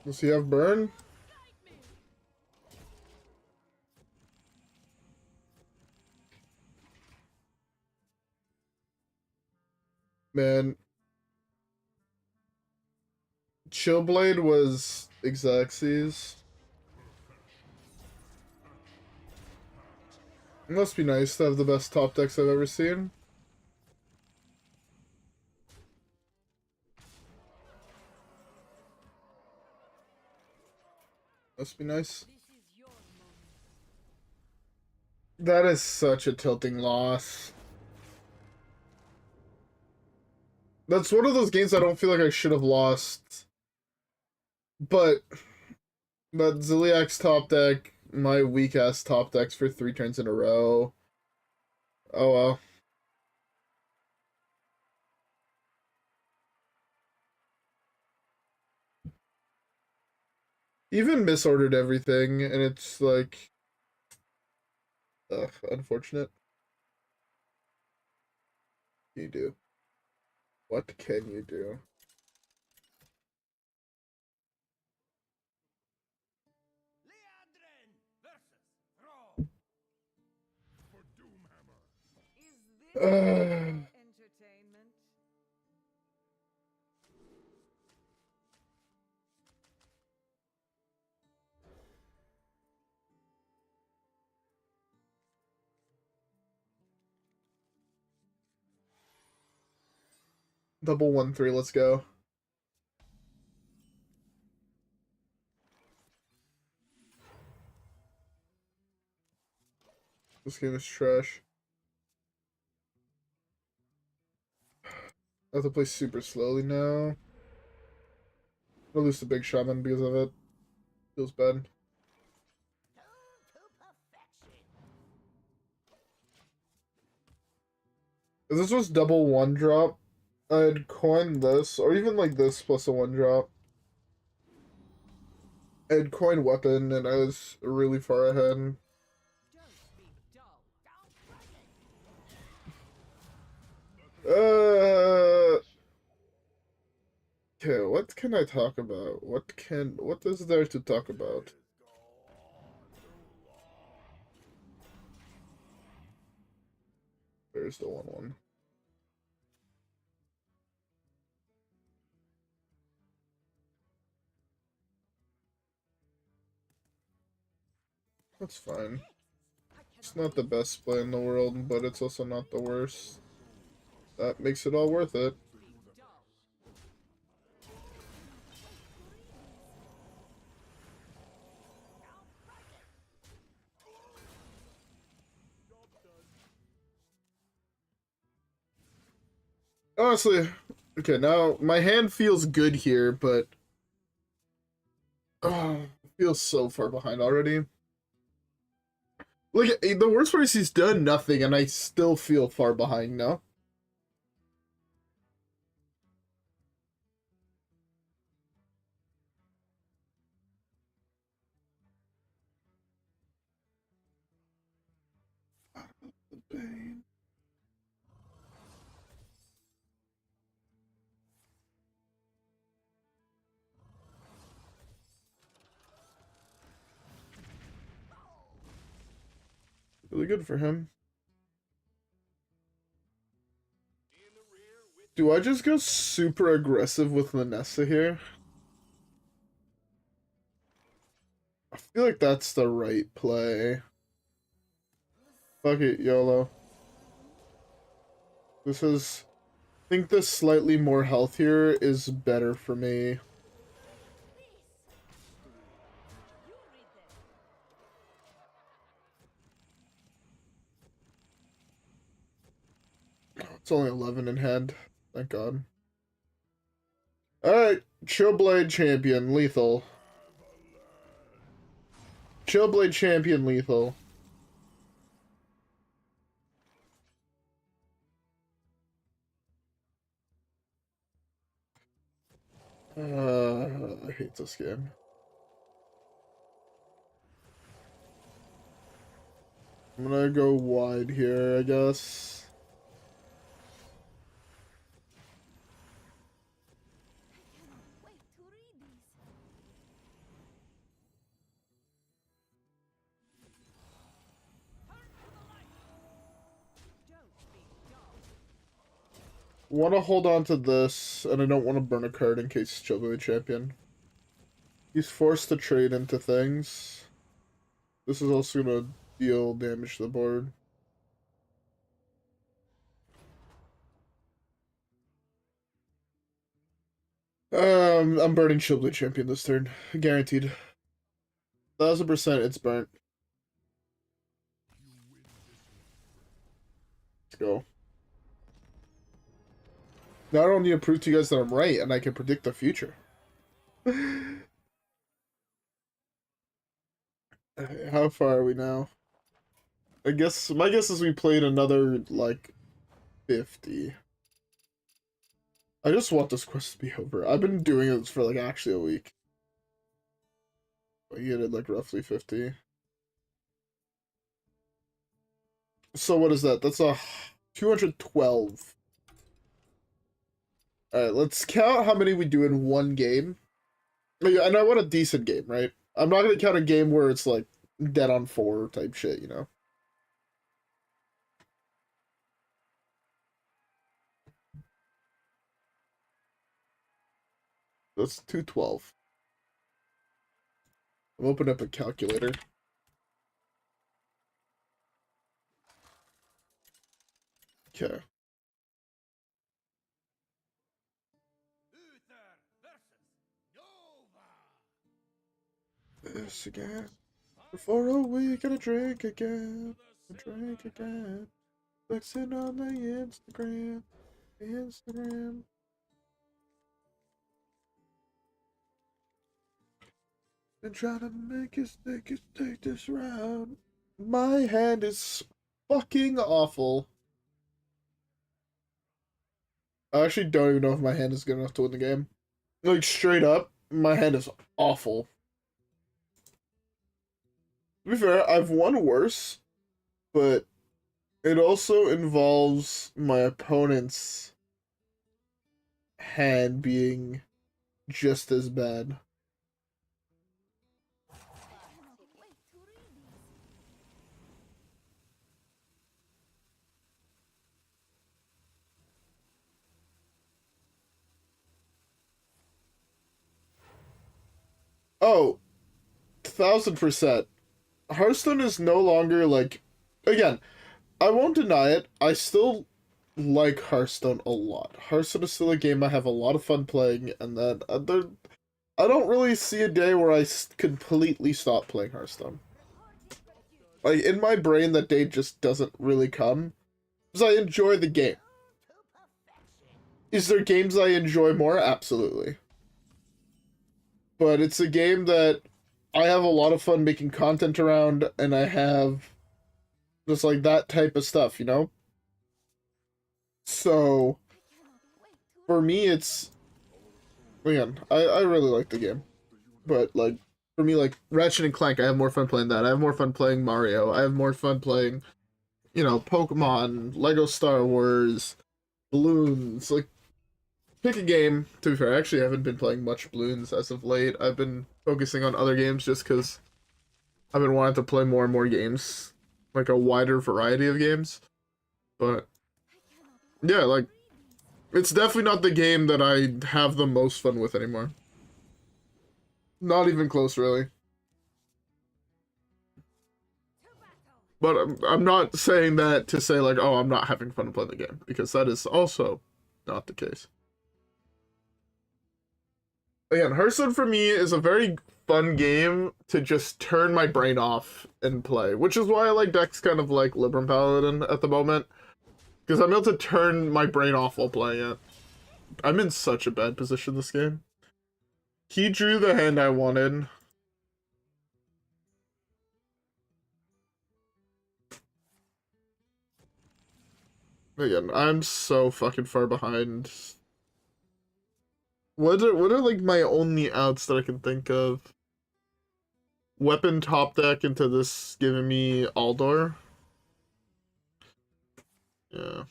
S1: Does he have burn? Man. Chillblade was Xaxes. It must be nice to have the best top decks I've ever seen. Must be nice. That is such a tilting loss. That's one of those games I don't feel like I should have lost. But that Ziliax top deck, my weak ass top decks for 3 turns in a row. Oh well. Even misordered everything, and it's like, ugh, unfortunate. You do. What can you do? Entertainment. Double 1-3, let's go. This game is trash. I have to play super slowly now. I'll lose the big shaman because of it. Feels bad. If this was double 1-drop, I'd coin this, or even like this plus a 1-drop. I'd coin weapon, and I was really far ahead. Okay, what can I talk about? What is there to talk about? There's the 1-1. That's fine. It's not the best play in the world, but it's also not the worst. That makes it all worth it. Honestly, okay, now my hand feels good here, but oh, feels so far behind already. Look, the worst part is he's done nothing, and I still feel far behind now. Really good for him. Do I just go super aggressive with Vanessa here? I feel like that's the right play. Fuck it, YOLO. This is... I think this slightly more health here is better for me. It's only 11 in hand. Thank God. Alright, Chillblade Champion, lethal. Chillblade Champion, lethal. I hate this game. I'm gonna go wide here, I guess. Want to hold on to this, and I don't want to burn a card in case Chillblade Champion. He's forced to trade into things. This is also going to deal damage to the board. I'm burning Chillblade Champion this turn. Guaranteed. 1000% it's burnt. Let's go. Now I don't need to prove to you guys that I'm right and I can predict the future. How far are we now? I guess my guess is we played another like 50. I just want this quest to be over. I've been doing this for like actually a week. But you did like roughly 50. So what is that? That's a 212. Alright, let's count how many we do in one game. And I want a decent game, right? I'm not going to count a game where it's like dead on 4 type shit, you know? That's 212. I'm opening up a calculator. Okay. This again. For a week and a drink again. A drink again. Flexing on the Instagram. Instagram. Been trying to make us take this round. My hand is fucking awful. I actually don't even know if my hand is good enough to win the game. Like, straight up, my hand is awful. To be fair, I've won worse, but it also involves my opponent's hand being just as bad. Oh, 1000%. Hearthstone is no longer like, again, I won't deny it. I still like Hearthstone a lot. Hearthstone is still a game I have a lot of fun playing, and then I don't really see a day where I completely stop playing Hearthstone. Like, in my brain, that day just doesn't really come, because I enjoy the game. Is there games I enjoy more? Absolutely. But it's a game that I have a lot of fun making content around, and I have just like that type of stuff, you know? So, for me, it's, again, I really like the game. But, like, for me, like, Ratchet and Clank, I have more fun playing that. I have more fun playing Mario. I have more fun playing, you know, Pokemon, Lego Star Wars, Balloons. Like, pick a game. To be fair, I actually haven't been playing much Balloons as of late. I've been focusing on other games just because I've been wanting to play more and more games. Like, a wider variety of games. But, yeah, like, it's definitely not the game that I have the most fun with anymore. Not even close, really. But I'm not saying that to say, like, oh, I'm not having fun playing the game, because that is also not the case. Again, Hearthstone for me is a very fun game to just turn my brain off and play, which is why I like decks kind of like Libram Paladin at the moment. Because I'm able to turn my brain off while playing it. I'm in such a bad position this game. He drew the hand I wanted. Again, I'm so fucking far behind. What are like my only outs that I can think of? Weapon top deck into this giving me Aldor. Yeah.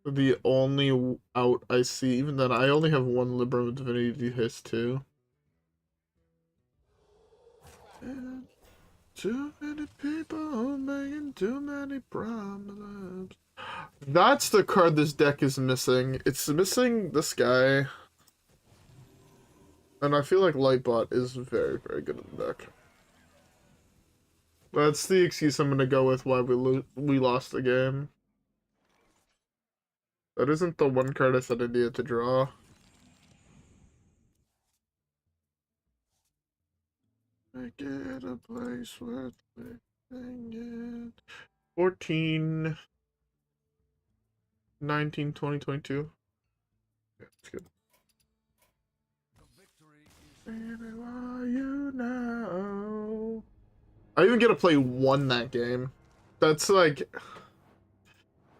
S1: The only out I see, even then I only have one Libram of Divinity Hiss too. And too many people making too many promises. That's the card this deck is missing. It's missing this guy. And I feel like Lightbot is very, very good in the deck. That's the excuse I'm gonna go with why we lost the game. That isn't the one card I said I needed to draw. Make it a place worth living it. 14, 19, 20, 22. Yeah, that's good. Baby, why you know? I even get to play one that game. That's like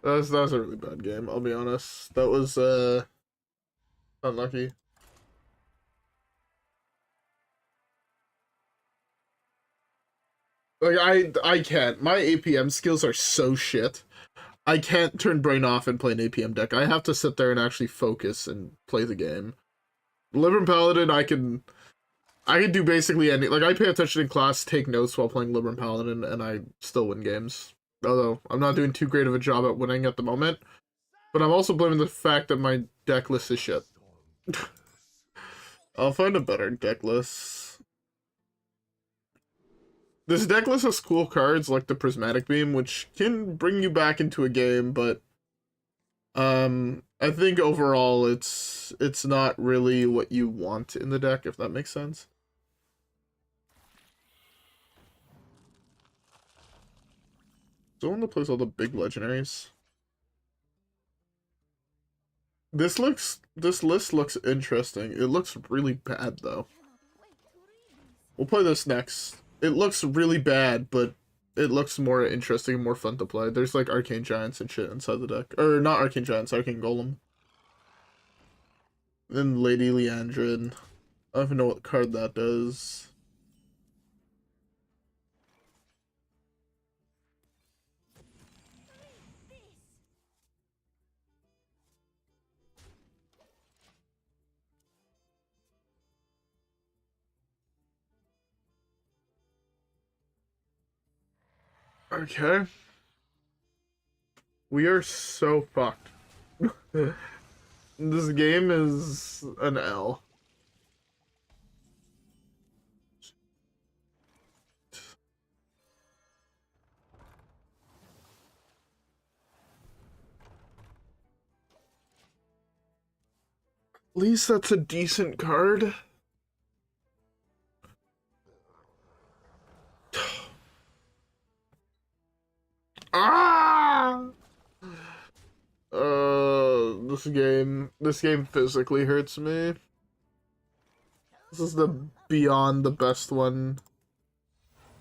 S1: that was a really bad game, I'll be honest. That was unlucky. Like I can't. My APM skills are so shit. I can't turn brain off and play an APM deck. I have to sit there and actually focus and play the game. Libram Paladin, I can do basically any, like I pay attention in class, take notes while playing Libram Paladin, and I still win games. Although I'm not doing too great of a job at winning at the moment. But I'm also blaming the fact that my deck list is shit. I'll find a better deck list. This deck list has cool cards like the Prismatic Beam, which can bring you back into a game, but I think overall it's not really what you want in the deck, if that makes sense. So one that plays all the big legendaries. This list looks interesting. It looks really bad though. We'll play this next. It looks really bad, but it looks more interesting and more fun to play. There's like Arcane Giants and shit inside the deck. Or not Arcane Giants, Arcane Golem. Then Lady Leandrin. I don't even know what card that does. Okay. We are so fucked. This game is an L. At least that's a decent card. Ah! This game physically hurts me. This is the beyond the best one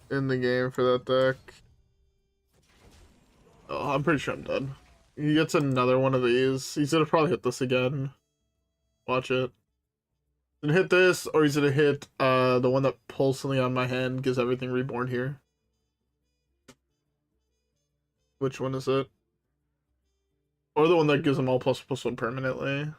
S1: in the game for that deck. Oh, I'm pretty sure I'm done. He gets another one of these. He's gonna probably hit this again. Watch it. He's gonna hit this, or he's gonna hit the one that pulls something on my hand, gives everything reborn here. Which one is it? Or the one that gives them all ++1 permanently.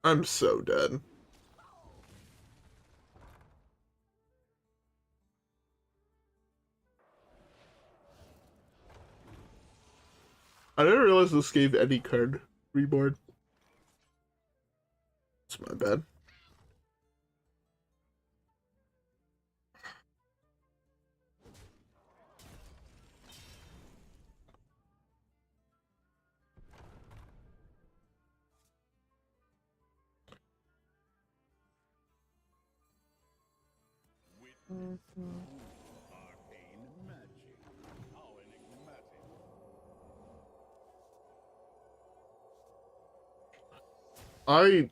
S1: I'm so dead. I didn't realize this gave any card reborn. It's my bad.
S2: Arcane magic. How enigmatic.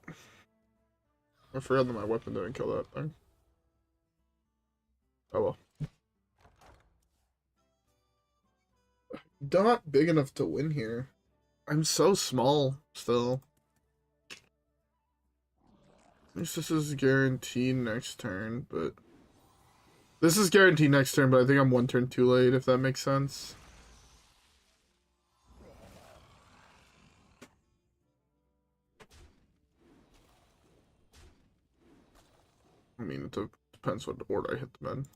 S1: I forgot that my weapon didn't kill that thing. Oh well. Not big enough to win here. I'm so small still. At least this is guaranteed next turn, but this is guaranteed next turn, but I think I'm one turn too late, if that makes sense. I mean, it depends what order I hit them in.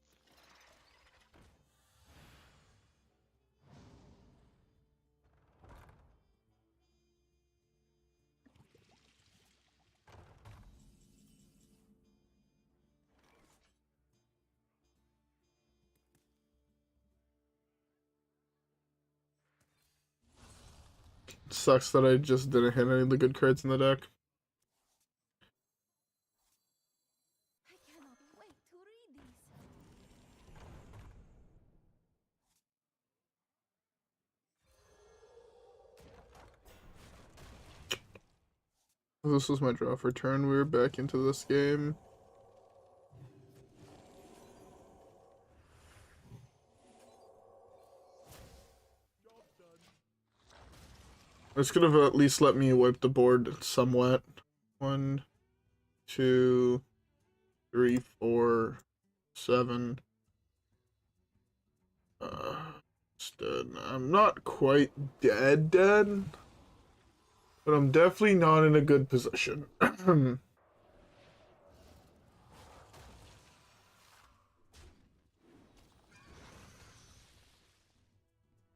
S1: Sucks that I just didn't hit any of the good cards in the deck.
S3: I cannot wait to read these.
S1: This was my draw for turn. We were back into this game. This could have at least let me wipe the board somewhat. 1, 2, 3, 4, 7. It's dead. I'm not quite dead, but I'm definitely not in a good position. Okay,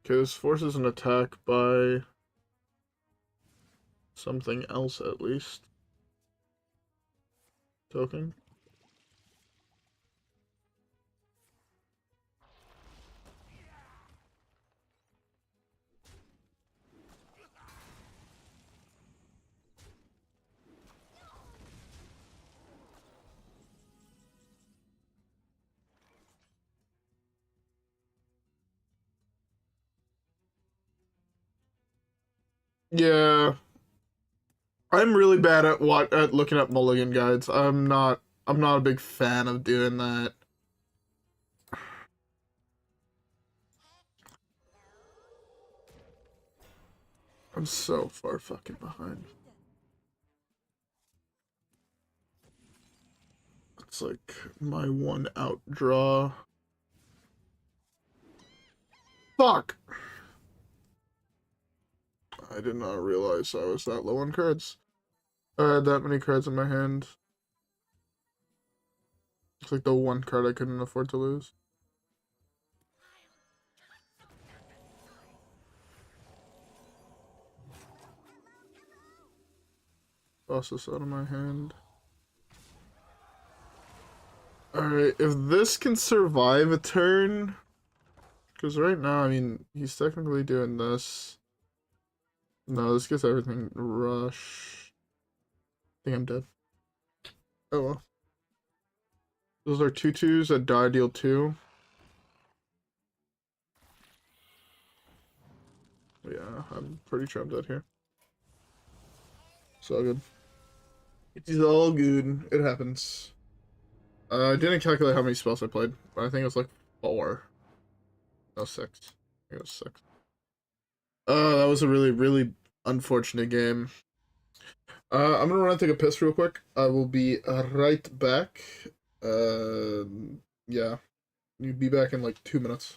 S1: this forces an attack by something else at least. Token. Yeah, I'm really bad at looking up mulligan guides. I'm not a big fan of doing that. I'm so far fucking behind. It's like my one out draw. Fuck! I did not realize I was that low on cards. I had that many cards in my hand. It's like the one card I couldn't afford to lose. Toss this out of my hand. Alright, if this can survive a turn... Because right now, I mean, he's technically doing this. No, this gets everything rush. I think I'm dead. Oh well. Those are 2/2s that die deal 2. Yeah, I'm pretty sure I'm dead here. It's all good. It is all good. It happens. I didn't calculate how many spells I played, but I think it was like 4. No, 6. I think it was 6. That was a really, really unfortunate game. I'm gonna run and take a piss real quick. I will be right back. Yeah. You'll be back in like 2 minutes.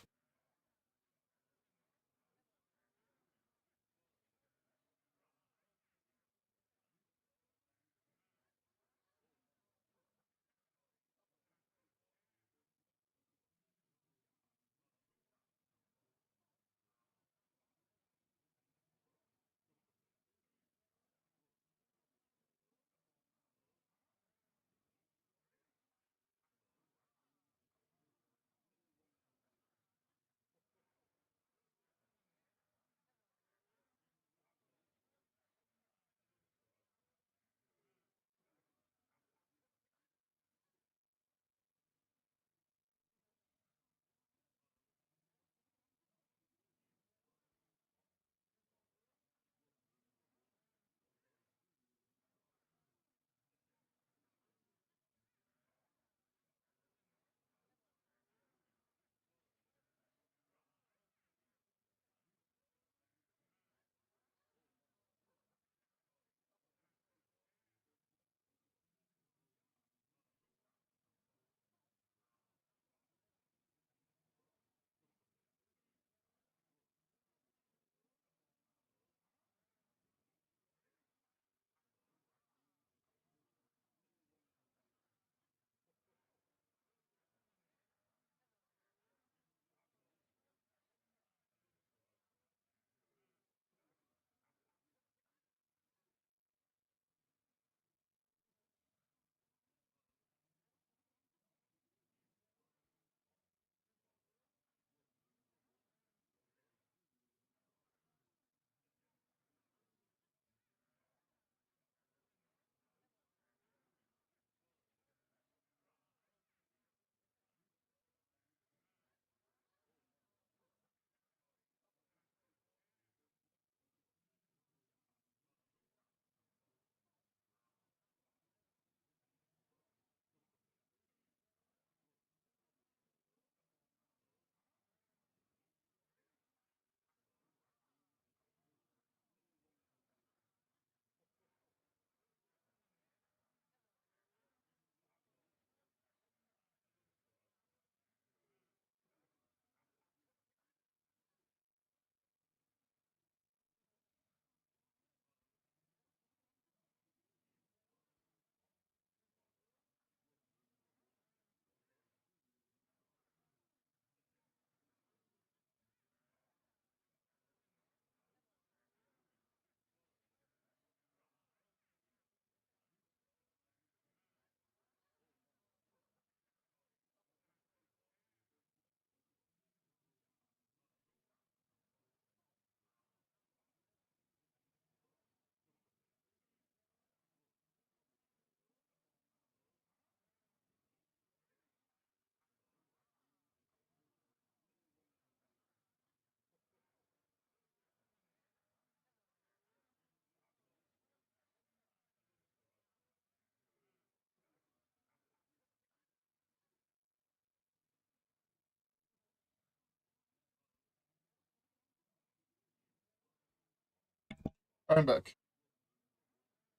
S1: I'm back.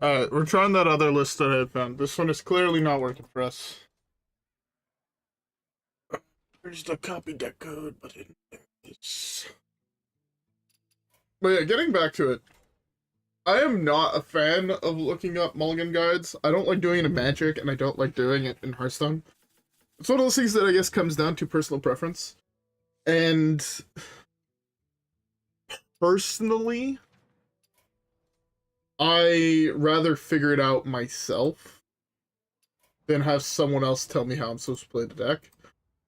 S1: Alright, we're trying that other list that I had found. This one is clearly not working for us. There's the copy that code, but it's... But yeah, getting back to it. I am not a fan of looking up mulligan guides. I don't like doing it in Magic, and I don't like doing it in Hearthstone. It's one of those things that I guess comes down to personal preference. And... personally... I rather figure it out myself than have someone else tell me how I'm supposed to play the deck.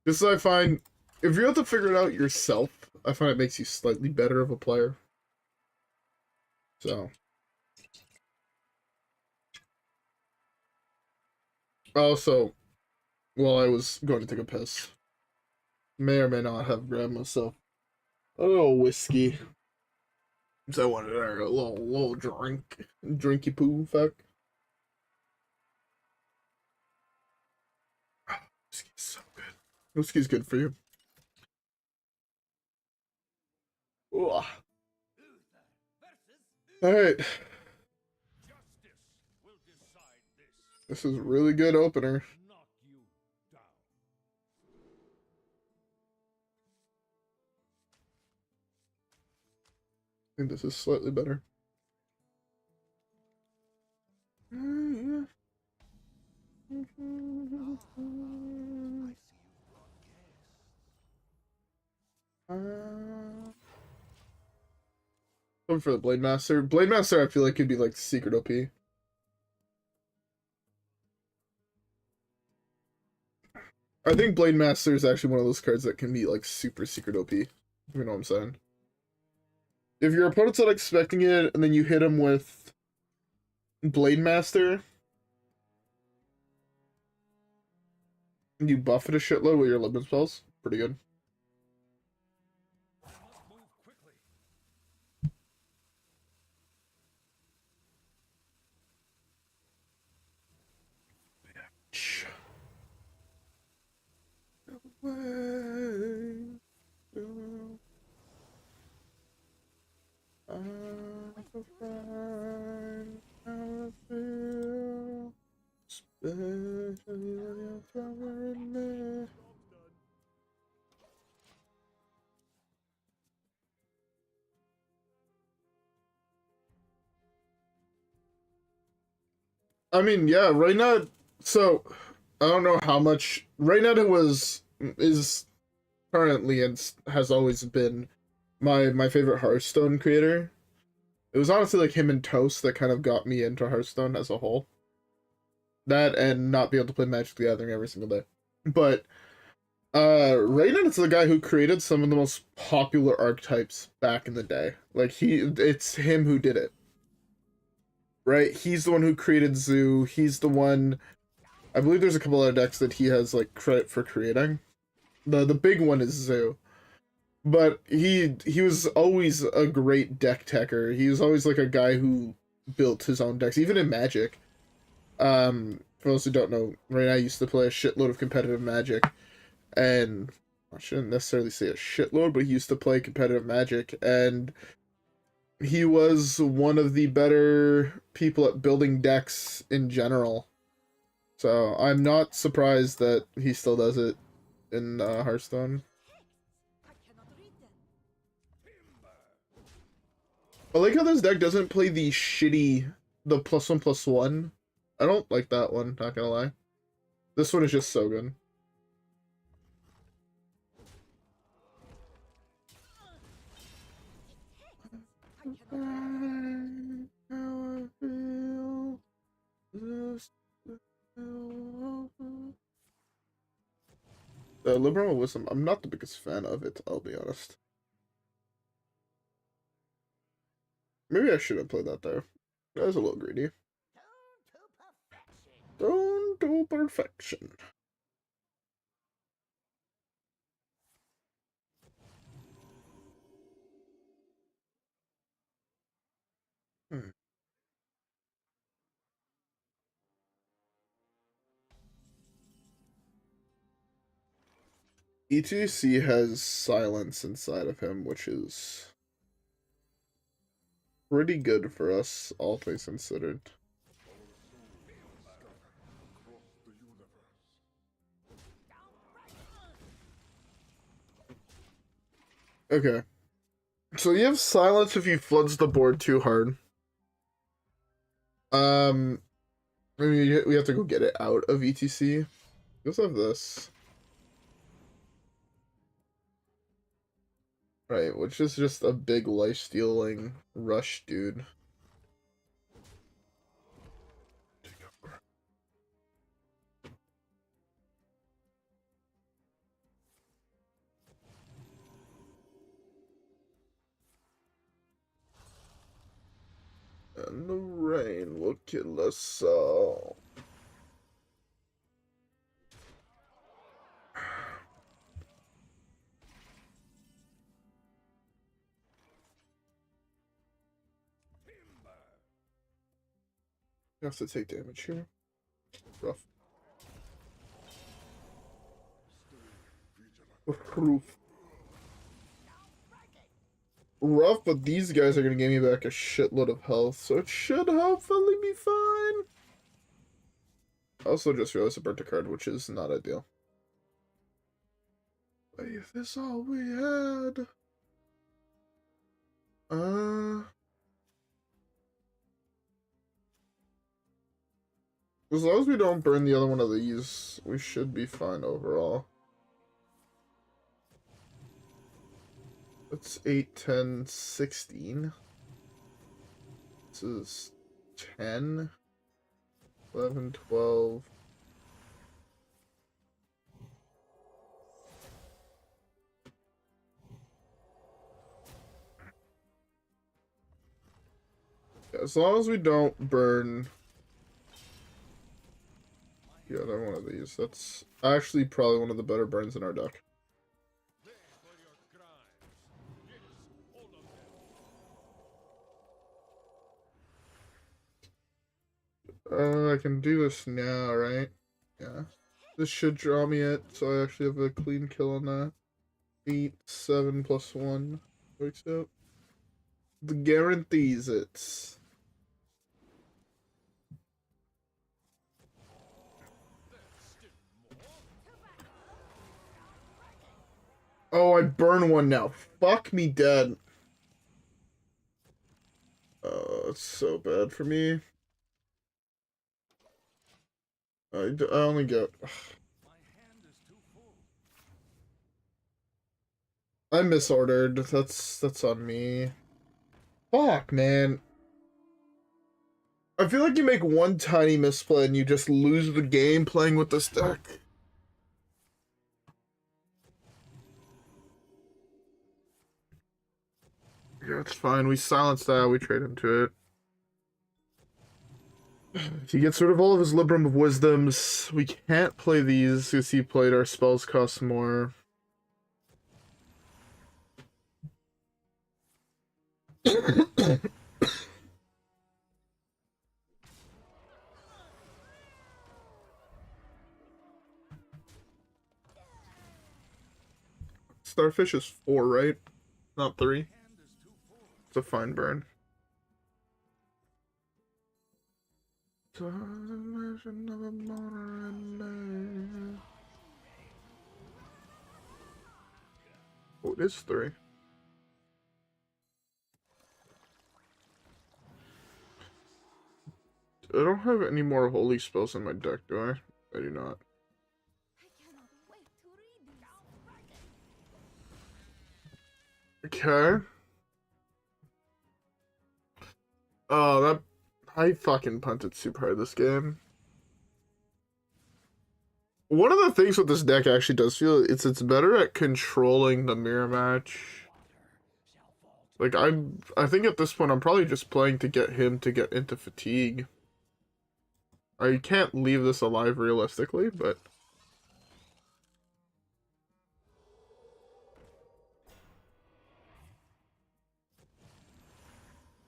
S1: Just so I find, if you're able to figure it out yourself, I find it makes you slightly better of a player. So. Also, while I was going to take a piss, may or may not have grabbed myself a little whiskey. So I wanted a little drink. Drinky poo effect. Whiskey's so good. Whiskey's good for you. Alright.
S2: Justice will decide this.
S1: This is a really good opener.
S2: Knock you down.
S1: I think this is slightly better.
S2: I see you
S1: Going for the Blade Master. Blade Master, I feel like could be like secret OP. I think Blade Master is actually one of those cards that can be like super secret OP. You know what I'm saying? If your opponent's not expecting it, and then you hit him with Blade Master, and you buff it a shitload with your limit spells, pretty good.
S2: must move quickly.
S1: I mean, yeah, right now, so, I don't know how much, right now is currently and has always been my favorite Hearthstone creator. It was honestly like him and Toast that kind of got me into Hearthstone as a whole. That and not be able to play Magic the Gathering every single day. But Raiden is the guy who created some of the most popular archetypes back in the day. Like it's him who did it. Right? He's the one who created Zoo. He's the one, I believe there's a couple other decks that he has like credit for creating. The big one is Zoo. But he was always a great deck techer. He was always like a guy who built his own decks, even in Magic. For those who don't know, right now I used to play a shitload of competitive Magic, and I shouldn't necessarily say a shitload, but he used to play competitive Magic, and he was one of the better people at building decks in general. So I'm not surprised that he still does it in Hearthstone.
S3: I cannot read them.
S1: I like how this deck doesn't play the +1/+1. I don't like that one, not gonna lie. This one is just so good.
S3: I cannot
S1: Liberal Wisdom, I'm not the biggest fan of it, I'll be honest. Maybe I should have played that there. That was a little greedy. Down to perfection. Hmm. ETC has silence inside of him, which is pretty good for us, all things considered. Okay. So you have silence if he floods the board too hard. Maybe we have to go get it out of ETC. Let's have this. Right, which is just a big life-stealing rush, dude. And the rain will kill us all. You have to take damage here. Rough. Roof. Rough, but these guys are gonna give me back a shitload of health, so it should hopefully be fine. I also just realized I burnt a card, which is not ideal. Wait, if this all we had? As long as we don't burn the other one of these, we should be fine overall. That's 8, 10, 16. This is 10, 11, 12. Yeah, as long as we don't burn the other one of these, that's actually probably one of the better burns in our deck.
S2: Pay for your crimes. Yes, all of them.
S1: I can do this now, right? Yeah. This should draw me it, so I actually have a clean kill on that. 8, 7 plus 1 works out. The guarantees it. Oh, I burn one now. Fuck me dead. Oh, it's so bad for me. I only get...
S2: My hand is too full.
S1: I misordered. That's on me. Fuck, man. I feel like you make one tiny misplay and you just lose the game playing with this deck. Yeah, it's fine. We silence that. We trade into it. He gets rid of all of his Librum of Wisdoms. We can't play these because he played our spells cost more. Starfish is 4, right? Not 3.
S2: Hand is too full.
S1: It's a fine burn. Oh, it is 3. I don't have any more holy spells in my deck, do I? I do not.
S3: I cannot wait to read this.
S1: Okay. Oh, that... I fucking punted super hard this game. One of the things with this deck actually does feel it's better at controlling the mirror match. Like I think at this point I'm probably just playing to get him to get into fatigue. I can't leave this alive realistically, but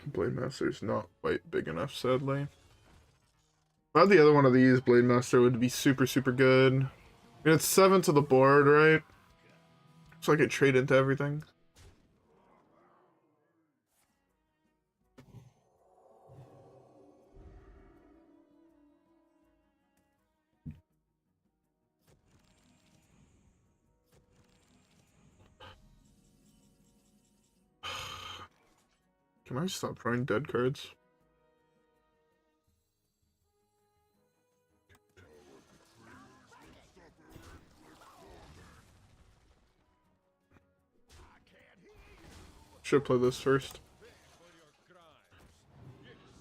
S1: Blade Master's not quite big enough, sadly. If I had the other one of these, Blade Master would be super, super good. I mean, it's 7 to the board, right? So I could trade into everything. Can I stop drawing dead cards? Should play this first.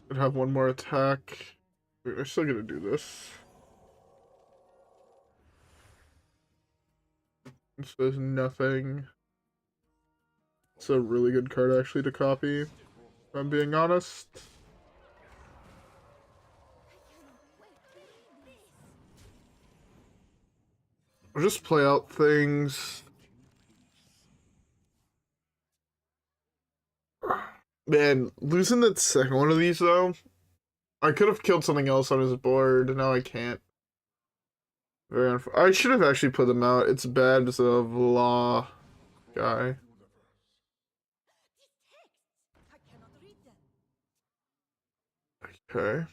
S1: Could have one more attack. Wait, I'm still gonna do this. This does nothing. It's a really good card actually to copy, if I'm being honest. I'll just play out things. Man, losing that second one of these though, I could have killed something else on his board. Now I can't. Very I should have actually put them out. It's bad as a law guy.
S3: I cannot read them.
S1: Okay.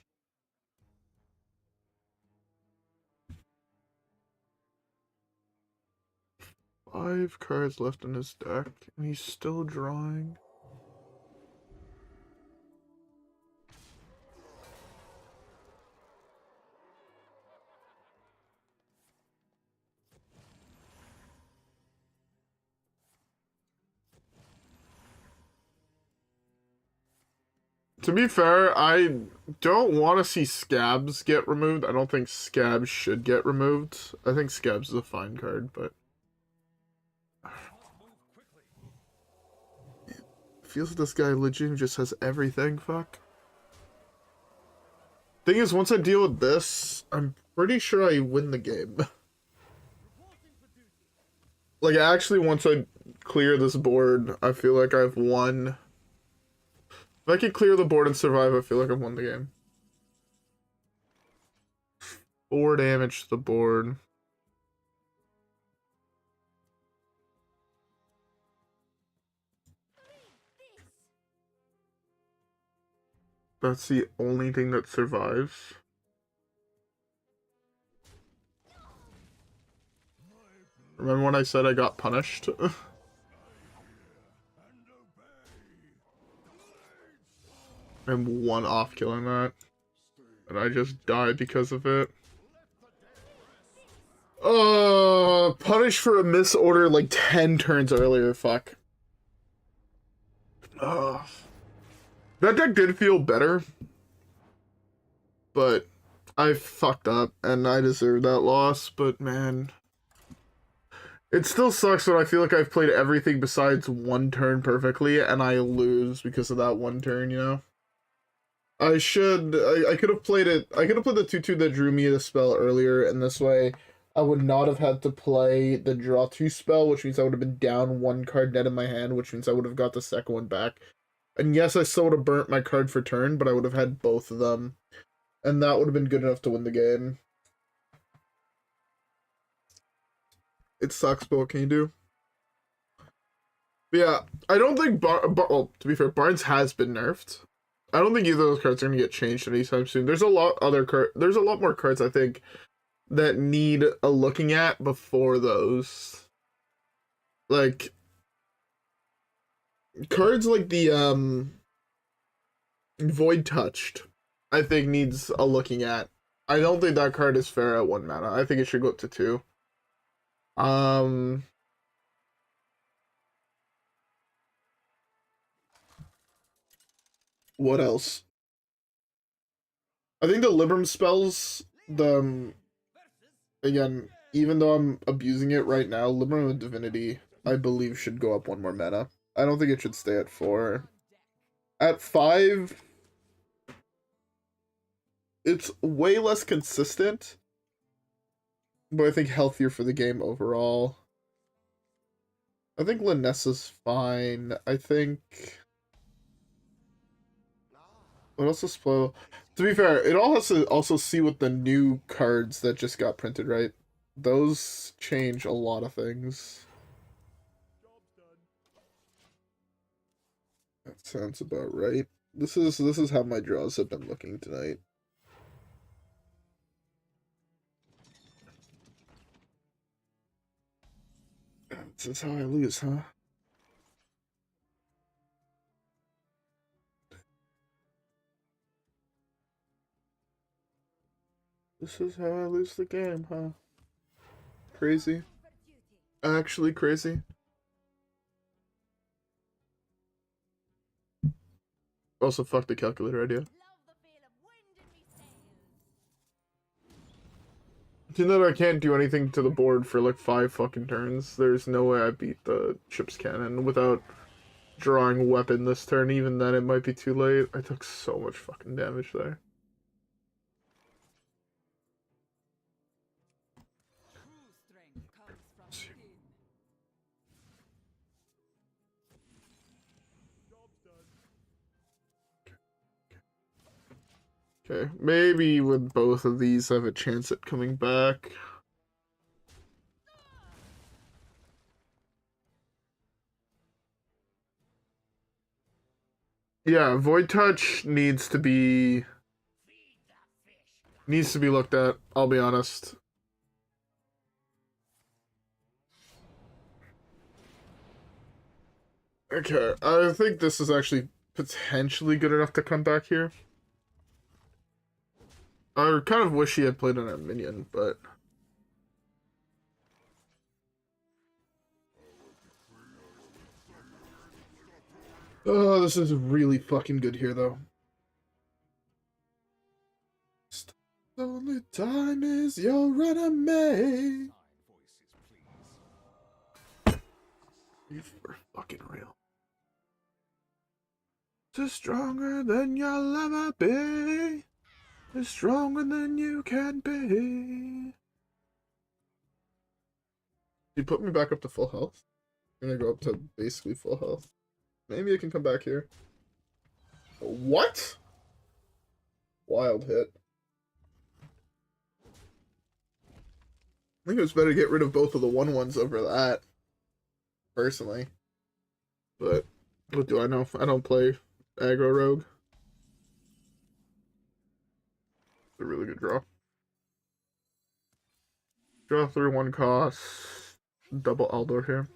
S1: Five cards left in his deck, and he's still drawing. To be fair, I don't want to see Scabs get removed. I don't think Scabs should get removed. I think Scabs is a fine card, but it feels like this guy legit just has everything. Fuck. Thing is, once I deal with this, I'm pretty sure I win the game. Like, actually, once I clear this board, I feel like I've won. If I can clear the board and survive, I feel like I've won the game. 4 damage to the board. That's the only thing that survives. Remember when I said I got punished? I'm 1 off killing that. And I just died because of it. Punished for a misorder like 10 turns earlier, fuck. That deck did feel better. But I fucked up and I deserve that loss, but man. It still sucks when I feel like I've played everything besides 1 turn perfectly and I lose because of that 1 turn, you know? I could have played it. I could have played the 2/2 that drew me the spell earlier, and this way I would not have had to play the draw 2 spell, which means I would have been down 1 card net in my hand, which means I would have got the second one back. And yes, I still would have burnt my card for turn, but I would have had both of them. And that would have been good enough to win the game. It sucks, but what can you do? But yeah, I don't think well, to be fair, Barnes has been nerfed. I don't think either of those cards are gonna get changed anytime soon. There's a lot more cards I think that need a looking at before those. Like cards like the Void Touched, I think needs a looking at. I don't think that card is fair at 1 mana. I think it should go up to 2. What else? I think the Libram spells, again, even though I'm abusing it right now, Libram of Divinity, I believe, should go up 1 more mana. I don't think it should stay at 4. At 5, it's way less consistent, but I think healthier for the game overall. I think Linessa's fine. I think... What else is spoil? To be fair, it all has to also see with the new cards that just got printed, right? Those change a lot of things. That sounds about right. This is how my draws have been looking tonight. This is how I lose, huh? This is how I lose the game, huh? Crazy. Actually crazy. Also, fuck the calculator idea.
S3: Love the feel of wind in me sails.
S1: You know that I can't do anything to the board for like 5 fucking turns. There's no way I beat the ship's cannon without drawing weapon this turn. Even then, it might be too late. I took so much fucking damage there.
S4: True strength comes from within.
S1: Okay, maybe with both of these, I have a chance at coming back. Yeah, Void Touch needs to be looked at, I'll be honest. Okay, I think this is actually potentially good enough to come back here. I kind of wish he had played on a minion, but... Oh, this is really fucking good here, though. The only time is your enemy. You for fucking real. It's stronger than you'll ever be. It's stronger than you can be. You put me back up to full health. I'm gonna go up to basically full health. Maybe I can come back here. What? Wild hit. I think it was better to get rid of both of the 1/1s over that. Personally. But what do I know? I don't play aggro rogue. It's a really good draw. Draw 3/1 cost. Double Aldor here.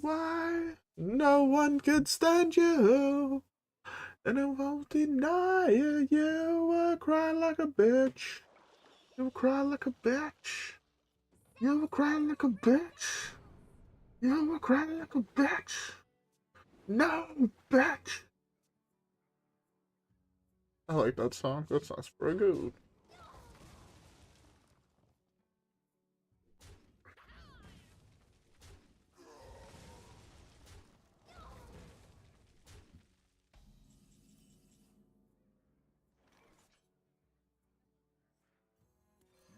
S1: Why? No one can stand you, and I won't deny it. You will cry like a bitch. You will cry like a bitch. You will cry like a bitch. You will cry like a bitch. No, bitch. I like that song. That song's pretty good.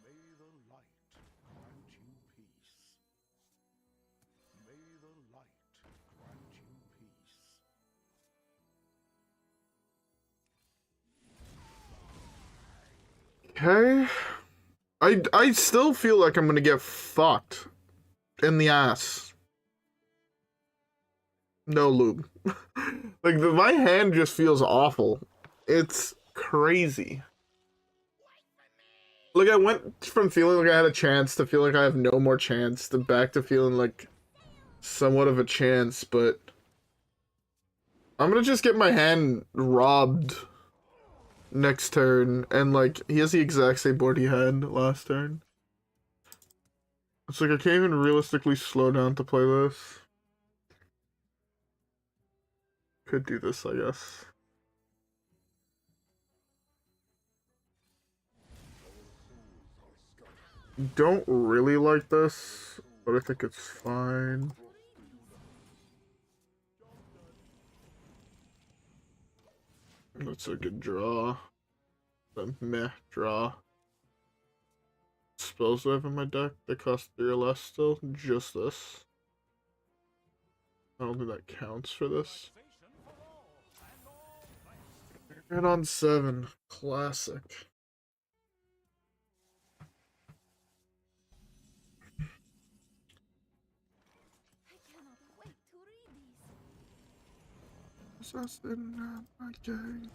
S2: May the light grant you peace. May the light grant you peace.
S1: Okay. I still feel like I'm gonna get fucked in the ass. No lube. Like my hand just feels awful. It's crazy. Like I went from feeling like I had a chance to feeling like I have no more chance to back to feeling like somewhat of a chance, but I'm gonna just get my hand robbed next turn, and like he has the exact same board he had last turn. It's like I can't even realistically slow down to play this. Could do this, I guess. Don't really like this, but I think it's fine. That's a good draw. A meh draw. Spells I have in my deck, they cost 3 or less still. Just this. I don't think that counts for this. And on 7. Classic.
S3: I cannot wait to read these.
S1: Assassin at my gate.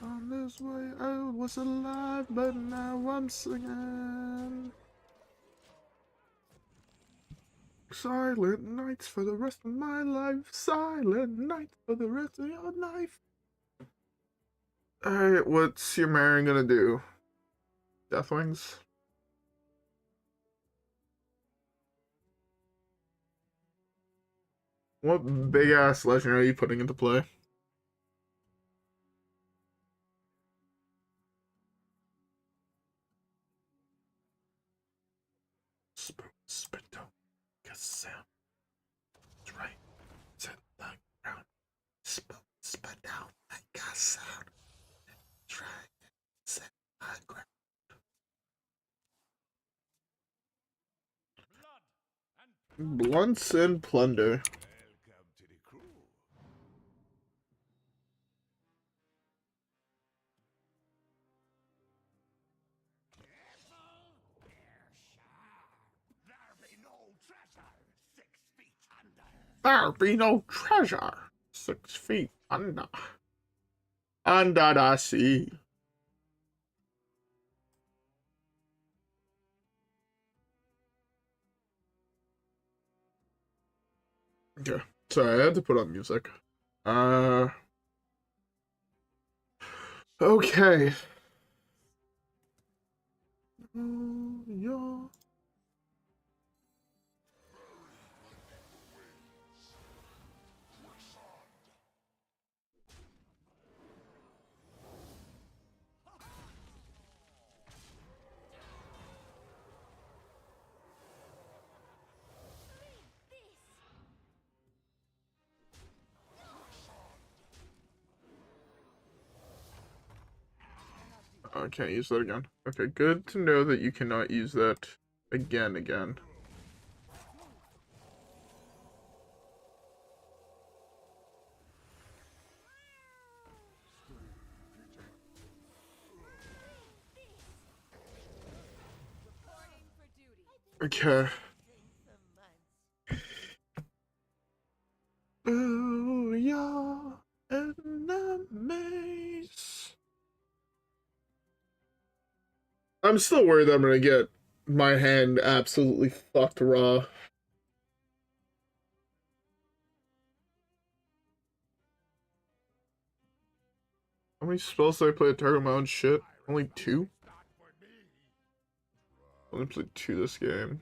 S1: On this way, I was alive, but now I'm singing. Silent nights for the rest of my life. Silent nights for the rest of your life. Alright, what's your Marion gonna do? Deathwings? What big ass legendary are you putting into play? Spit down, get sound. That's right. Set the ground. Spit down, make a sound. Try set the ground.
S2: Blood and
S1: Blunts and plunder.
S2: welcome to the crew.
S1: There be no treasure 6 feet under. Under the sea. Okay. Sorry, I had to put on music. Okay. Yeah. I can't use that again. Okay, good to know that you cannot use that again.
S4: Reporting for duty.
S1: Okay. Oh, yeah, enemies. I'm still worried that I'm gonna get my hand absolutely fucked raw. How many spells did I play to target my own shit? Only 2? I only played 2 this game.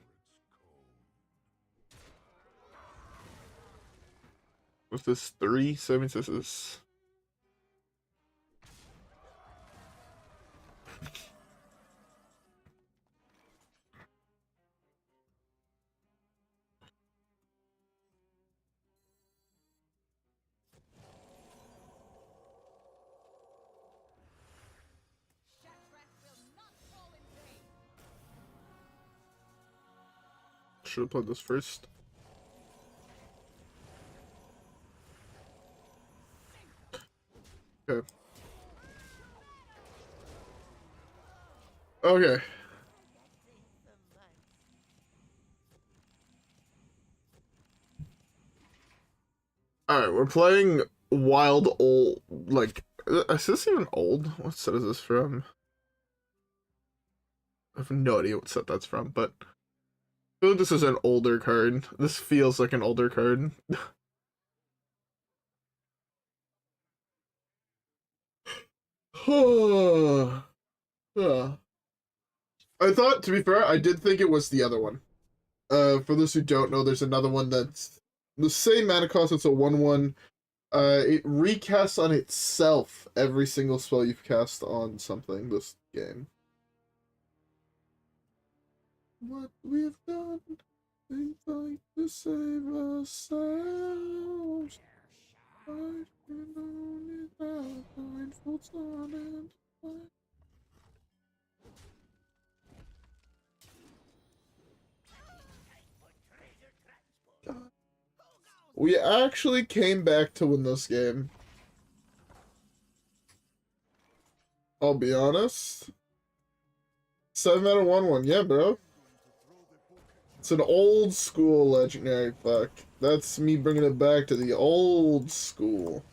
S1: With this 3, so that means this is...
S4: Shatrak will not fall in vain.
S1: Should have played this first. Okay. Okay. Alright, we're playing Wild Old, like, is this even old? What set is this from? I have no idea what set that's from, but I feel like this is an older card. This feels like an older card. I thought, to be fair, I did think it was the other one. For those who don't know, there's another one that's the same mana cost. It's a 1/1. It recasts on itself every single spell you've cast on something this game. What we've done, we fight to save ourselves. I've been on it out, blindfolds on and fight. We actually came back to win this game. I'll be honest. 7 out of 1/1, yeah, bro. It's an old school legendary. Fuck. That's me bringing it back to the old school.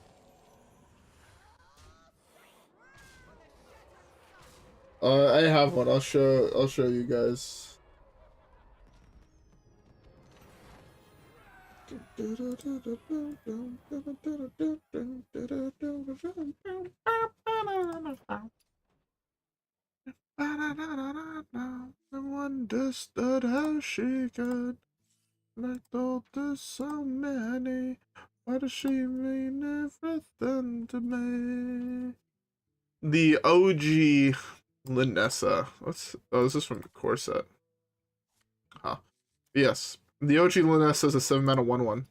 S1: I have one. I'll show you guys. No one understood how she could. I told her so many. Why does she mean everything to me? The OG Linessa. Is this from the core set? Huh. Yes. The OG Linessa is a 7-mana 1/1.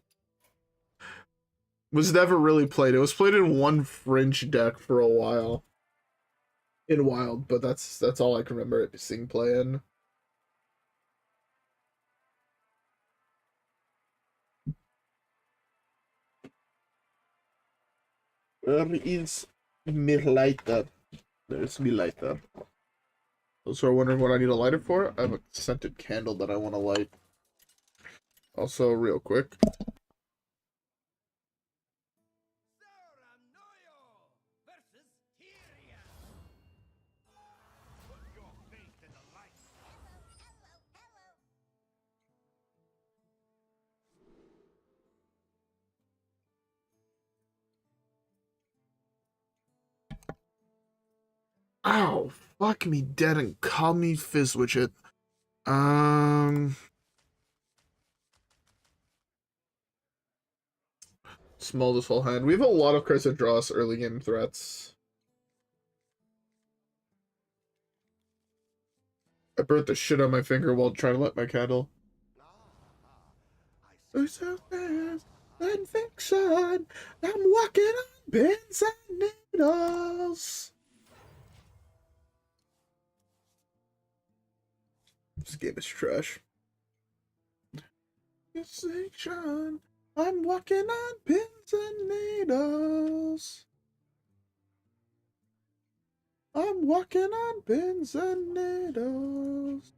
S1: Was never really played. It was played in one fringe deck for a while. In Wild, but that's all I can remember it seeing play in. Where is my lighter? There's my lighter. Those who are wondering what I need a lighter for, I have a scented candle that I want to light. Also, real quick.
S2: Zoranoyo versus Tyria. Put your faith in the light.
S1: Ow! Fuck me dead and call me Fizzwidget. Small this whole hand. We have a lot of cards that draw us early game threats. I burnt the shit on my finger while trying to light my candle. Who's so fast and fiction? I'm walking on pins and needles. This game is trash. Fiction. I'm walking on pins and needles. I'm walking on pins and needles.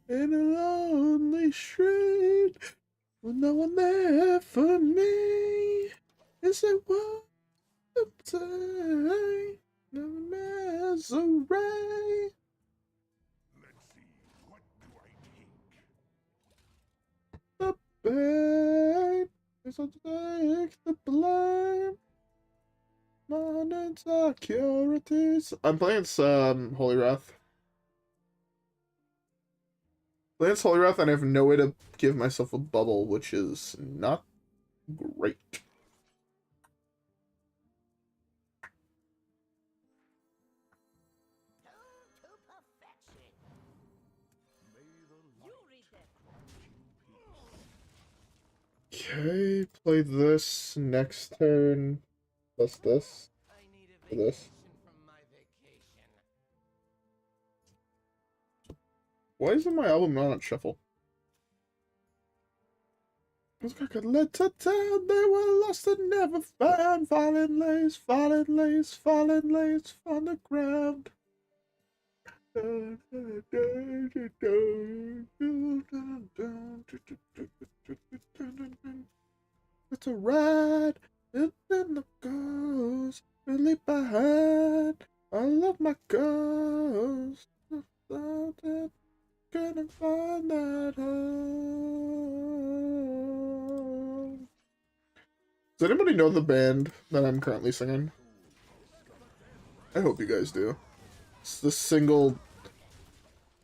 S1: In a lonely street with no one there for me. Is it what to say? No misery.
S2: Let's see, what do I take?
S1: The pain is to take the blame. My insecurities. I'm playing some Holy Wrath. Playing Holy Wrath, and I have no way to give myself a bubble, which is not great. Okay, play this next turn. Plus this. For this. Why isn't my album not on shuffle? It's like a letter down, they were lost and never found. Falling lace, falling lace, falling lace on the ground. It's a ride, it's in the ghost, really behind. I love my ghost. Couldn't find that home. Does anybody know the band that I'm currently singing? I hope you guys do. It's the single...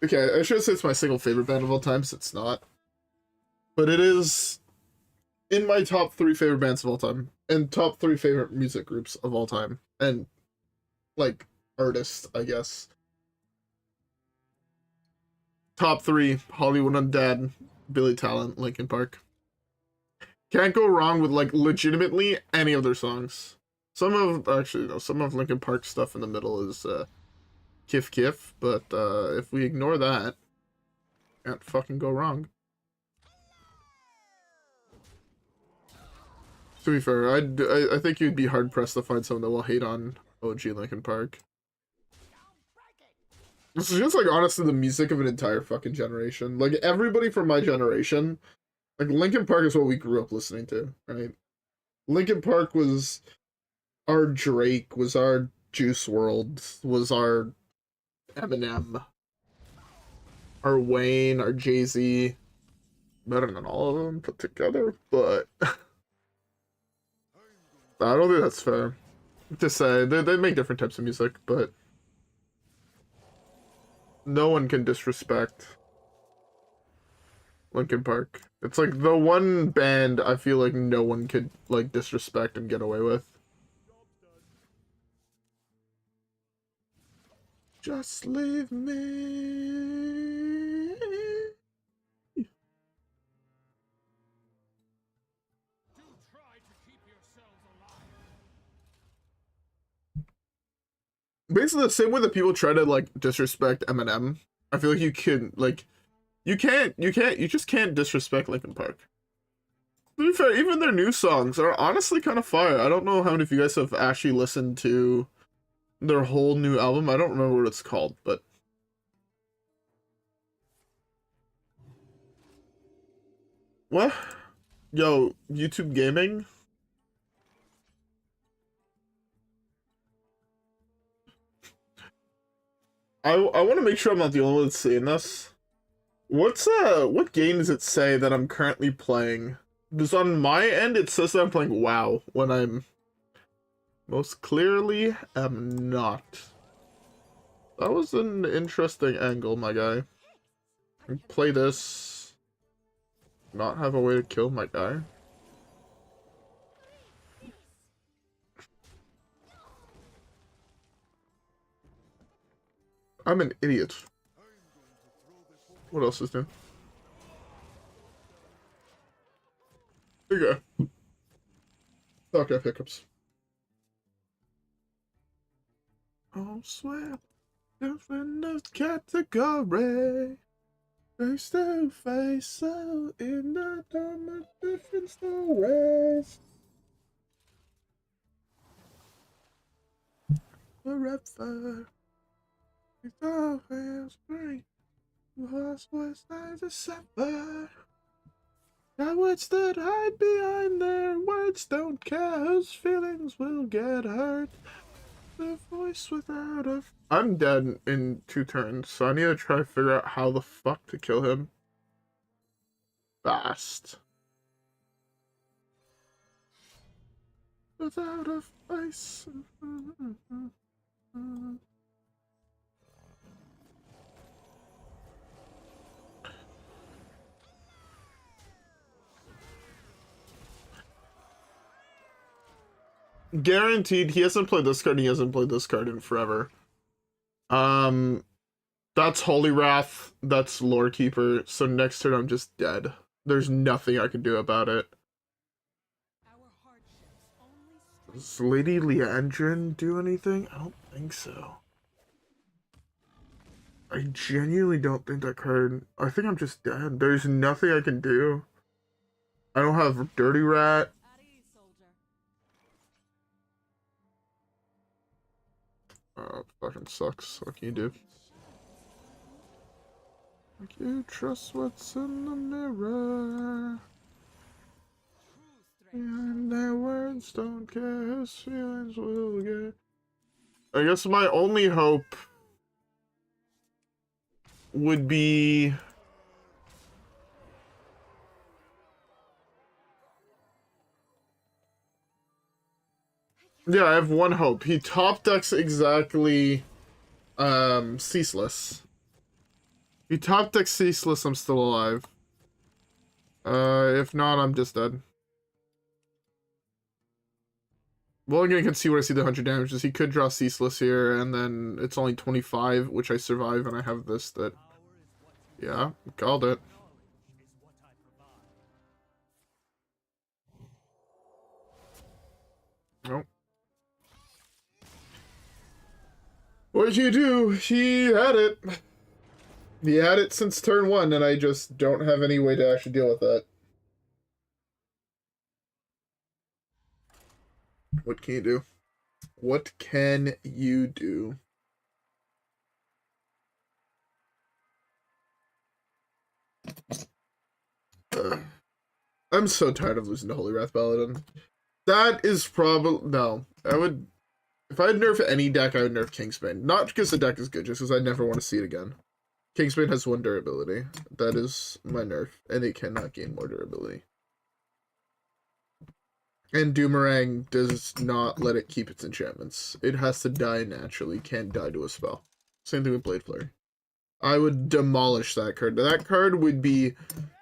S1: Okay, I should say it's my single favorite band of all time, since it's not. But it is in my top 3 favorite bands of all time. And top 3 favorite music groups of all time. And, like, artists, I guess. Top 3, Hollywood Undead, Billy Talent, Linkin Park. Can't go wrong with, like, legitimately any of their songs. Some of Linkin Park stuff in the middle is, Kif Kif, but, if we ignore that, can't fucking go wrong. To be fair, I think you'd be hard-pressed to find someone that will hate on OG Linkin Park. This is just, like, honestly the music of an entire fucking generation. Like, everybody from my generation, like, Linkin Park is what we grew up listening to, right? Linkin Park was our Drake, was our Juice WRLD, was our Eminem, our Wayne, our Jay-Z. better than all of them put together, but I don't think that's fair to say. They make different types of music, but no one can disrespect Linkin Park. It's like the one band I feel like no one could like disrespect and get away with. Just leave me.
S2: Do try to keep yourselves alive.
S1: Basically the same way that people try to like disrespect Eminem. I feel like you can like you just can't disrespect Linkin Park. To be fair, even their new songs are honestly kind of fire. I don't know how many of you guys have actually listened to their whole new album. I don't remember what it's called, but what? Yo, YouTube Gaming? I want to make sure I'm not the only one that's seeing this. What game does it say that I'm currently playing? Because on my end it says that I'm playing WoW when I'm most clearly am not. That was an interesting angle, my guy. Play this. Not have a way to kill my guy. I'm an idiot. What else is new? Here you go. Okay, hiccups. Oh, swear. Different category. Face to face, so in the time of different stories. Forever. It's always great. Was I to suffer? Cowards that hide behind their words don't care whose feelings will get hurt. The voice without a... I'm dead in 2 turns, so I need to try to figure out how the fuck to kill him. Fast. Without a face. Guaranteed, he hasn't played this card, and he hasn't played this card in forever. That's Holy Wrath, that's Lore Keeper, so next turn I'm just dead. There's nothing I can do about it. Does Lady Leandrin do anything? I don't think so. I genuinely don't think that card... I think I'm just dead. There's nothing I can do. I don't have Dirty Rat. Fucking sucks. What can you do? Like you trust what's in the mirror. And their words don't care whose feelings will get. I guess my only hope would be yeah, I have one hope. He top decks exactly Ceaseless. He top decks Ceaseless, I'm still alive. If not, I'm just dead. Well, again, you can see where I see the 100 damages. He could draw Ceaseless here, and then it's only 25, which I survive, and I have this that... Yeah, called it. Nope. What'd you do? He had it. He had it since turn 1, and I just don't have any way to actually deal with that. What can you do? What can you do? I'm so tired of losing to Holy Wrath Paladin. That is probably... No. I would... If I'd nerf any deck, I would nerf Kingsbane. Not because the deck is good, just because I never want to see it again. Kingsbane has 1 durability. That is my nerf, and it cannot gain more durability. And Doomerang does not let it keep its enchantments. It has to die naturally, can't die to a spell. Same thing with Blade Flurry. I would demolish that card. That card would be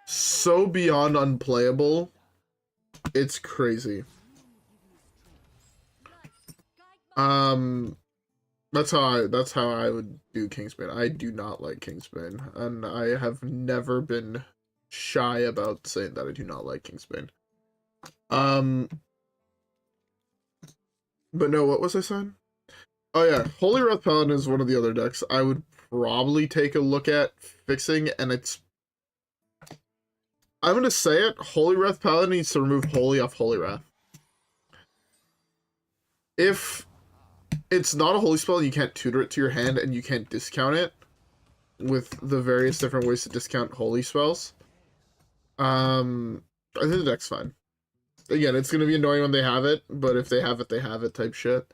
S1: so beyond unplayable. It's crazy. That's how I would do Kingsbane. I do not like Kingsbane, and I have never been shy about saying that I do not like Kingsbane. But no, what was I saying? Oh yeah, Holy Wrath Paladin is one of the other decks I would probably take a look at fixing, and it's... I'm gonna say it, Holy Wrath Paladin needs to remove Holy off Holy Wrath. If it's not a holy spell, you can't tutor it to your hand, and you can't discount it with the various different ways to discount holy spells. I think the deck's fine. Again, it's going to be annoying when they have it, but if they have it type shit.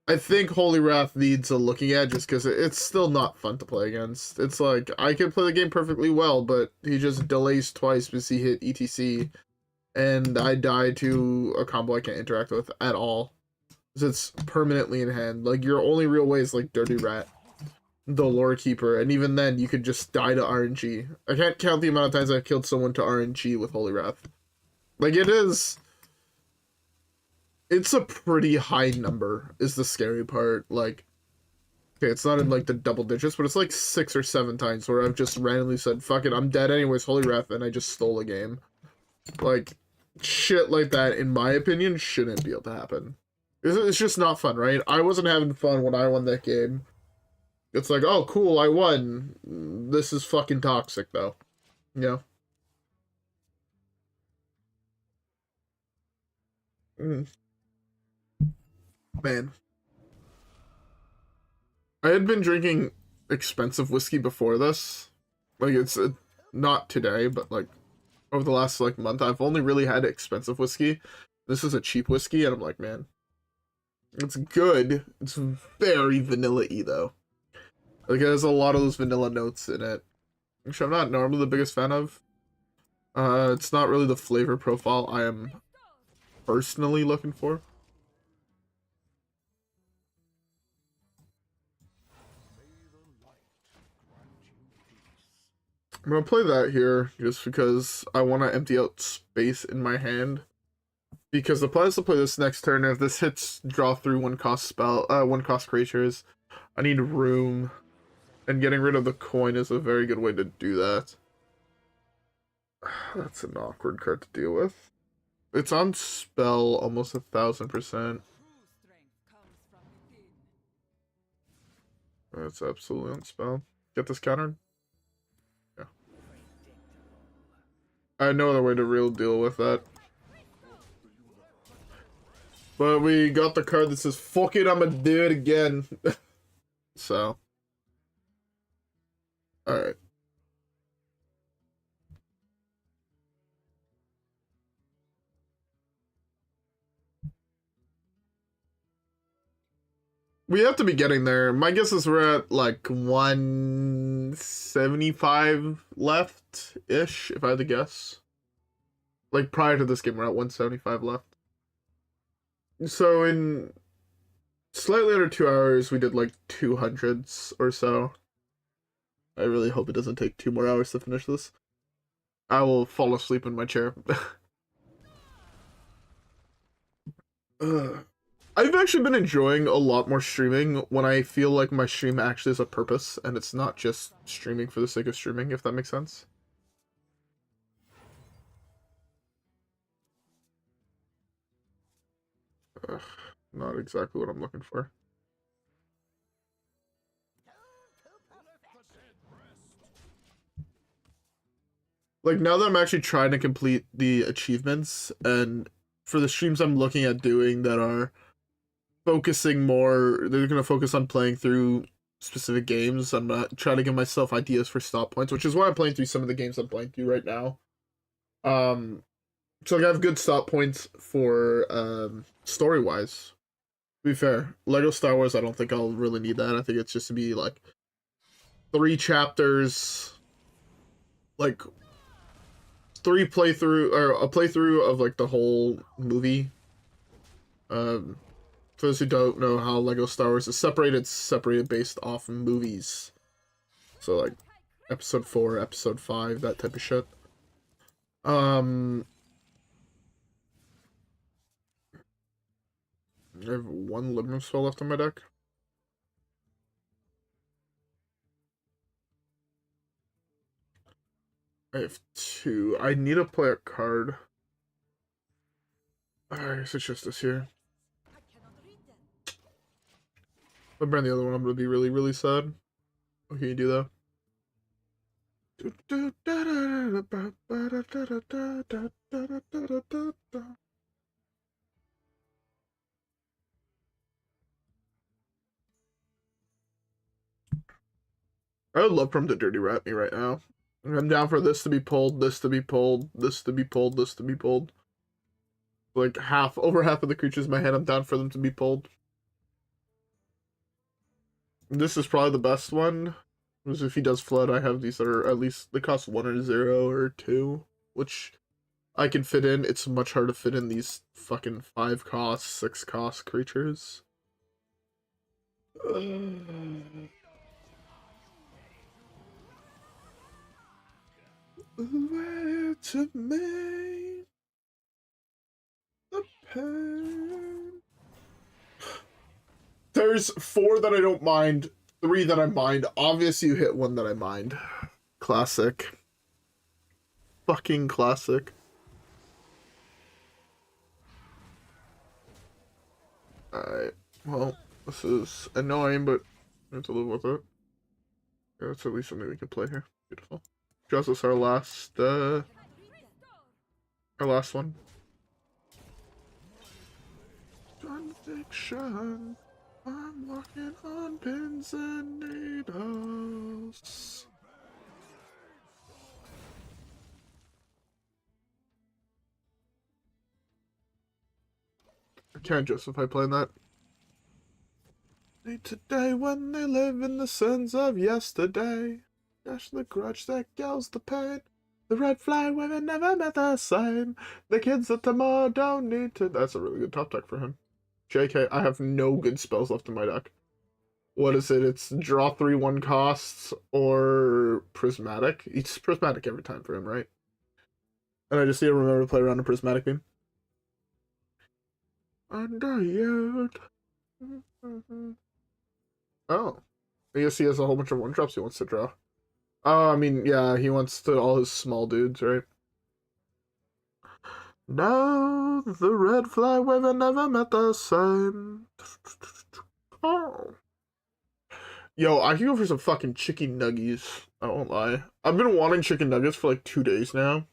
S1: I think Holy Wrath needs a looking at just because it's still not fun to play against. It's like, I can play the game perfectly well, but he just delays twice because he hit ETC, and I die to a combo I can't interact with at all. Because it's permanently in hand. Like, your only real way is like Dirty Rat, the Lore Keeper, and even then, you could just die to RNG. I can't count the amount of times I've killed someone to RNG with Holy Wrath. Like, it's a pretty high number, is the scary part. Like, okay, it's not in, like, the double digits, but it's, like, 6 or 7 times where I've just randomly said, fuck it, I'm dead anyways, Holy Wrath, and I just stole a game. Like, shit like that, in my opinion, shouldn't be able to happen. It's just not fun, right? I wasn't having fun when I won that game. It's like, oh, cool, I won. This is fucking toxic, though. You know? Man. I had been drinking expensive whiskey before this. Like, it's not today, but, like, over the last, like, month, I've only really had expensive whiskey. This is a cheap whiskey, and I'm like, man, it's good. It's very vanilla-y, though. Like, it has a lot of those vanilla notes in it, which I'm not normally the biggest fan of. It's not really the flavor profile I am personally looking for. I'm gonna play that here just because I want to empty out space in my hand. Because the plan is to play this next turn. If this hits draw through 1-cost spell, 1-cost creatures, I need room, and getting rid of the coin is a very good way to do that. That's an awkward card to deal with. It's on spell almost 1000%. That's absolutely on spell. Get this countered. Yeah. I had no other way to real deal with that. But we got the card that says, fuck it, I'm gonna do it again. So. Alright. We have to be getting there. My guess is we're at like 175 left-ish, if I had to guess. Like prior to this game, we're at 175 left. So in slightly under 2 hours, we did like 200s or so. I really hope it doesn't take 2 more hours to finish this. I will fall asleep in my chair. I've actually been enjoying a lot more streaming when I feel like my stream actually has a purpose and it's not just streaming for the sake of streaming, if that makes sense. Not exactly what I'm looking for. Like, now that I'm actually trying to complete the achievements, and for the streams I'm looking at doing that are focusing more, they're going to focus on playing through specific games. I'm not trying to give myself ideas for stop points, which is why I'm playing through some of the games I'm playing through right now. So like, I have good stop points for story-wise. To be fair, Lego Star Wars, I don't think I'll really need that. I think it's just to be like 3 chapters, like 3 playthrough or a playthrough of like the whole movie. For those who don't know how Lego Star Wars is separated, it's separated based off movies. So like episode 4, episode 5, that type of shit. I have 1 Libram spell left on my deck. I have 2. I need to play a card. I guess it's just this here.
S4: I cannot read them.
S1: If I burn the other one, I'm gonna be really, really sad. What can you do though? I would love for him to dirty rat me right now. I'm down for this to be pulled, this to be pulled, this to be pulled, this to be pulled. Like over half of the creatures in my hand, I'm down for them to be pulled. This is probably the best one. Because if he does flood, I have these that are at least they cost 1 or 0 or 2, which I can fit in. It's much harder to fit in these fucking 5 cost, 6 cost creatures. Where to make the pain. There's 4 that I don't mind, 3 that I mind. Obviously, you hit 1 that I mind. Classic. Fucking classic. Alright. Well, this is annoying, but we have to live with it. Yeah, that's at least something we can play here. Beautiful. Draws us our last one. Fiction. I'm walking on pins and needles. I can't justify playing that. Today when they live in the sins of yesterday. Dash the grudge that kills the pain. The red flag women never met the same. The kids of tomorrow don't need to. That's a really good top deck for him. JK, I have no good spells left in my deck. What is it? It's draw 3 1 costs or prismatic. It's prismatic every time for him, right? And I just need to remember to play around a prismatic beam. Underused. Oh. I guess he has a whole bunch of 1-drops he wants to draw. Oh, I mean, yeah, he wants to all his small dudes, right? No, the red flag we've never met the same. Oh. Yo, I can go for some fucking chicken nuggies. I won't lie. I've been wanting chicken nuggets for like 2 days now.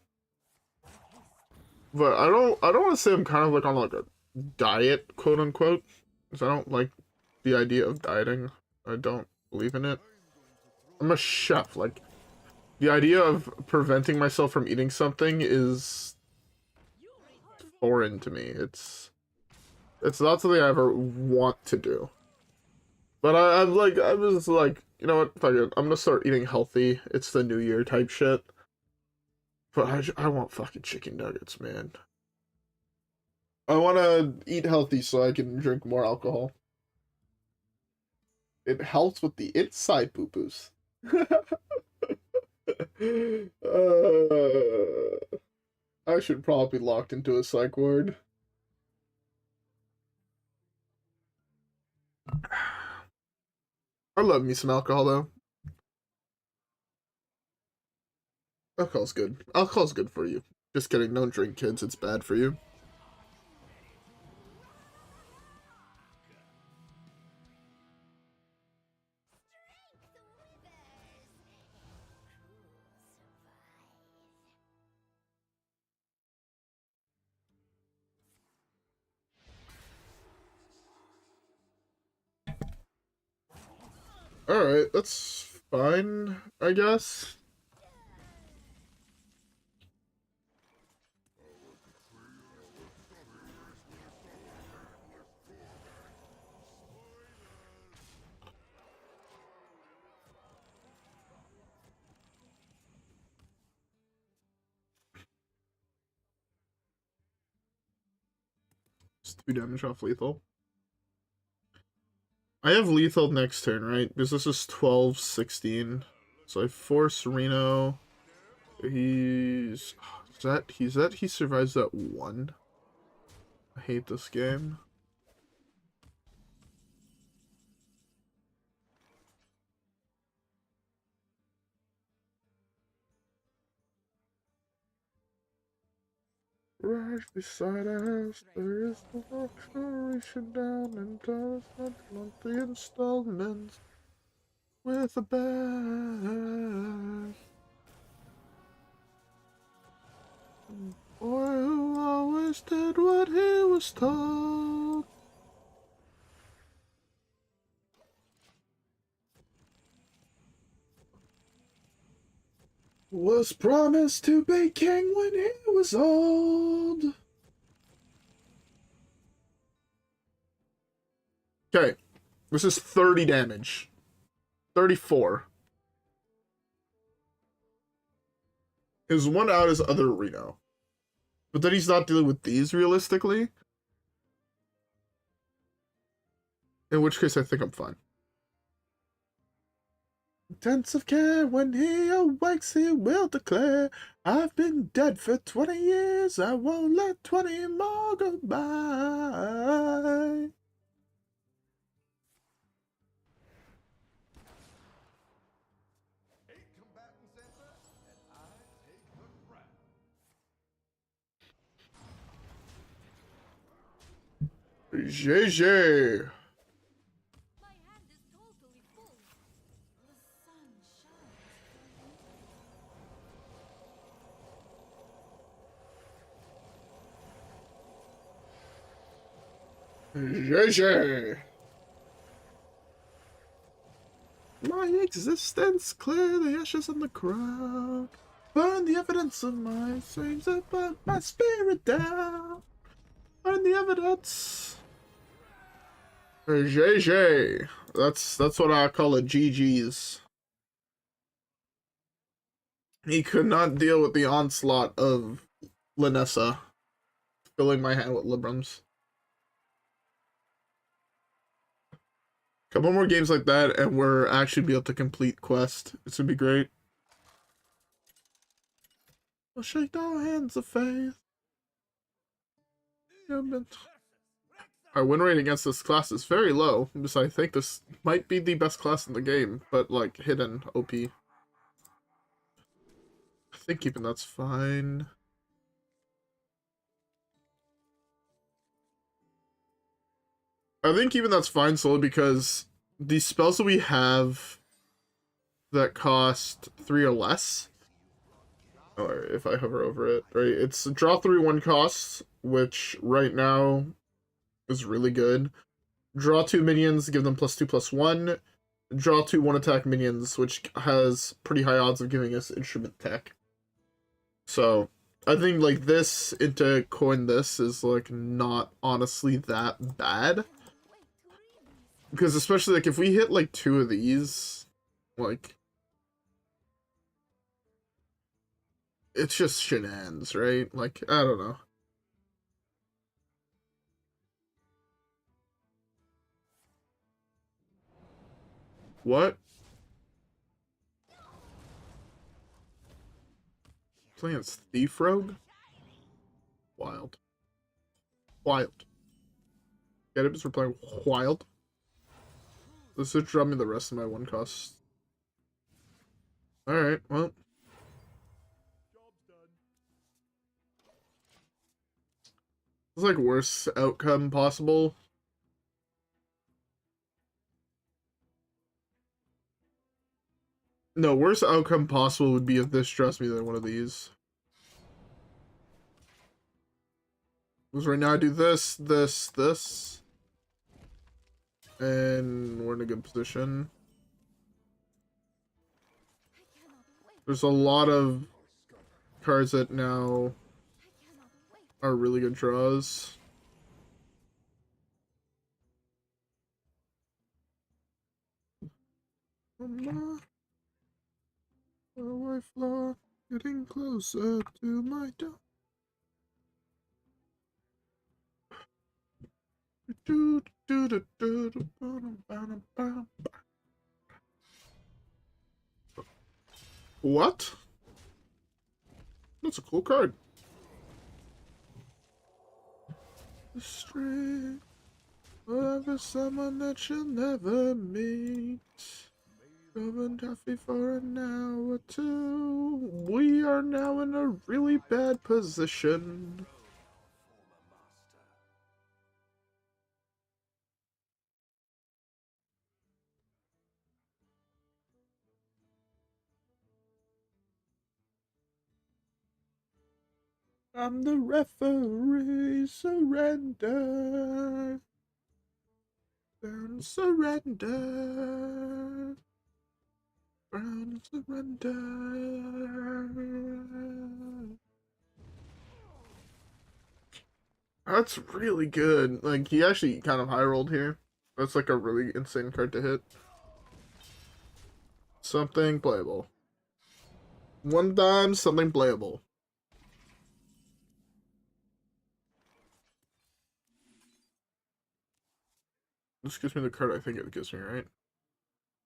S1: But I don't want to say I'm kind of like on like a diet, quote unquote. Because I don't like the idea of dieting. I don't believe in it. I'm a chef. Like, the idea of preventing myself from eating something is foreign to me. It's not something I ever want to do. But I was like, you know what? Fuck it. I'm gonna start eating healthy. It's the new year type shit. But I want fucking chicken nuggets, man. I want to eat healthy so I can drink more alcohol. It helps with the inside poo-poos. I should probably be locked into a psych ward. I love me some alcohol, though. Alcohol's good. Alcohol's good for you. Just kidding, don't drink, kids. It's bad for you. Alright, that's fine, I guess. It's 2 damage off lethal. I have lethal next turn, right? Because this is 12, 16. So I force Reno. He survives that 1. I hate this game. Right beside our house, there is the acceleration down into monthly installments with a bag. Boy who always did what he was told. Was promised to be king when he was old. Okay, this is 30 damage. 34. His one out is other Reno. But then he's not dealing with these realistically. In which case I think I'm fine. Intensive care, when he awakes, he will declare, I've been dead for 20 years, I won't let 20 more go by.
S2: Eight combatants enter, and I take the crown.
S1: GG.
S3: My hand is totally full. The sun shines
S1: GG. My existence, clear the ashes in the crowd. Burn the evidence of my sins, burn my spirit down. Burn the evidence. GG. That's what I call a GG's. He could not deal with the onslaught of Linessa, filling my hand with Librams. Couple more games like that, and we're actually be able to complete quest. It's gonna be great. I'll shake no hands of faith. Our win rate against this class is very low, because I think this might be the best class in the game, but like hidden OP. I think keeping that's fine. I think even that's fine solely because the spells that we have that cost 3 or less, or if I hover over it, right, it's draw 3 1 costs, which right now is really good. Draw 2 minions, give them +2/+1. Draw 2 1 attack minions, which has pretty high odds of giving us instrument tech. So I think like this into coin this is like not honestly that bad. Because especially like if we hit like 2 of these, like it's just shenanigans, right? Like I don't know. What? Playing as Thief Rogue? Wild. Wild. Get it because we're playing Wild. This should drop me the rest of my 1 cost. Alright, well.
S2: Job's done.
S1: It's like worst outcome possible. No, worst outcome possible would be if this drops me than one of these. Because right now I do this, this, this. And we're in a good position. There's a lot of cards that now are really good draws. My wife law getting closer to my door. Do, do, do, do, do, do, do, do. What? That's a cool card. The strength of someone that you'll never meet. Going coffee for an hour or two. We are now in a really bad position. I'm the referee. Surrender. Brown surrender. Brown surrender. That's really good. Like, he actually kind of high rolled here. That's like a really insane card to hit. Something playable. One time, something playable. This gives me the card I think it gives me, right?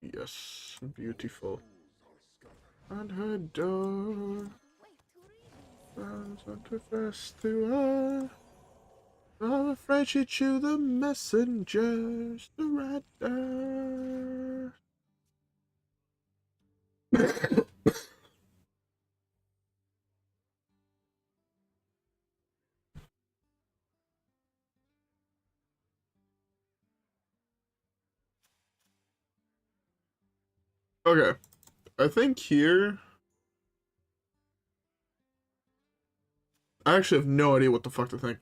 S1: Yes. Beautiful. On her door. Runs under fast to her. I'm afraid she chew the messengers. Surrender. Okay. I think here... I actually have no idea what the fuck to think.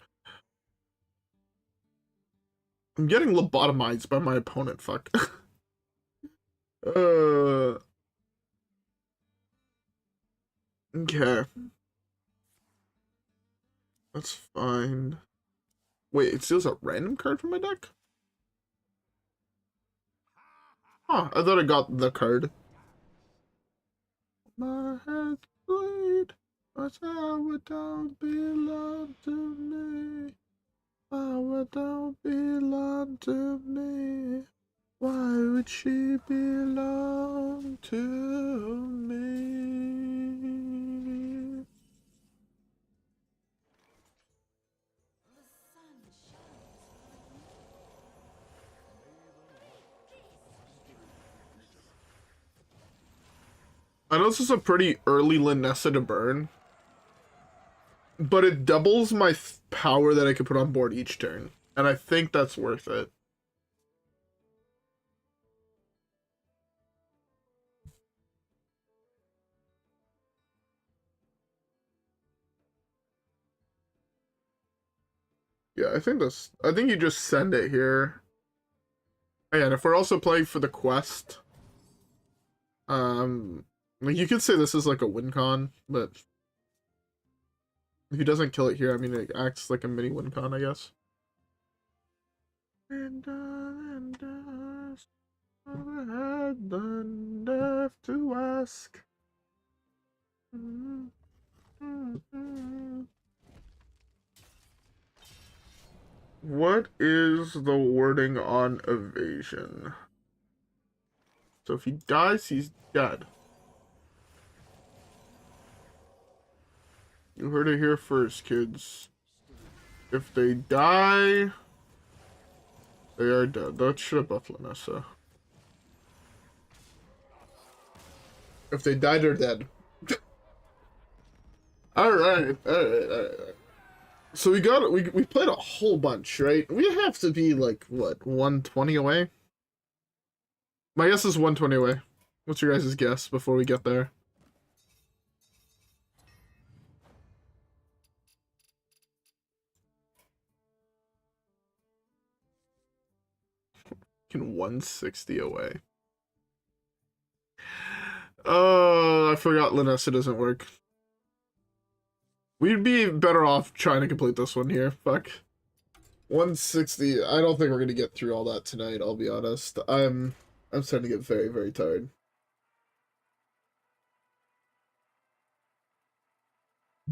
S1: I'm getting lobotomized by my opponent, fuck. Okay. That's fine. Wait, it steals a random card from my deck? Huh, I thought I got the card. My head bleed, but power don't belong to me. Power don't belong to me. Why would she belong to me?
S3: The sun shines
S1: I know this is a pretty early Linessa to burn, but it doubles my power that I can put on board each turn, and I think that's worth it. Yeah, I think you just send it here. And if we're also playing for the quest, like you could say this is like a win con, but if he doesn't kill it here, I mean, it acts like a mini win con, I guess. And I had the nerve to ask. What is the wording on evasion? So if he dies, he's dead. You heard it here first, kids. If they die, they are dead. That should have buffed Linessa. If they died, they're dead. Alright. So we played a whole bunch, right? We have to be like, what, 120 away? My guess is 120 away. What's your guys' guess before we get there? Can 160 away. Oh, I forgot Linessa doesn't work. We'd be better off trying to complete this one here. Fuck. 160. I don't think we're gonna get through all that tonight, I'll be honest. I'm starting to get very, very tired.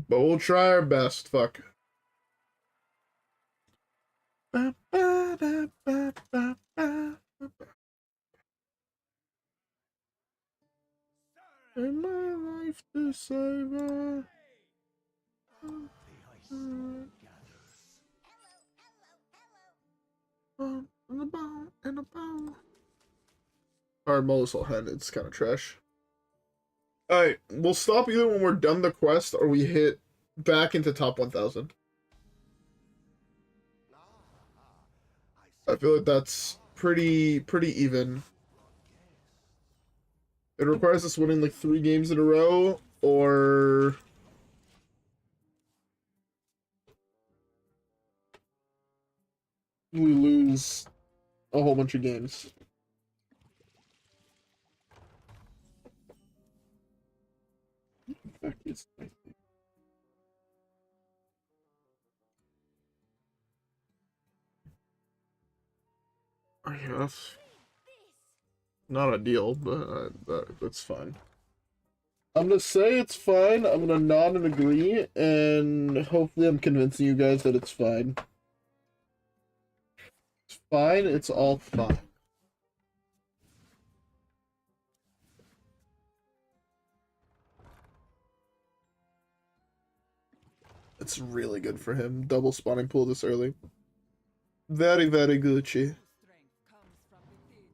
S1: But we'll try our best, fuck. Ba -ba. In my life to save her. In a bow, in a bow. Our Molosol Hen, it's kind of trash. Alright, we'll stop either when we're done the quest or we hit back into top 1000. I feel like that's pretty even. It requires us winning like 3 games in a row, or we lose a whole bunch of games. I guess. Not ideal, but that's fine. I'm gonna say it's fine. I'm gonna nod and agree, and hopefully I'm convincing you guys that it's fine. It's fine. It's all fine. It's really good for him. Double spawning pool this early. Very, very Gucci.
S4: Strength comes from within.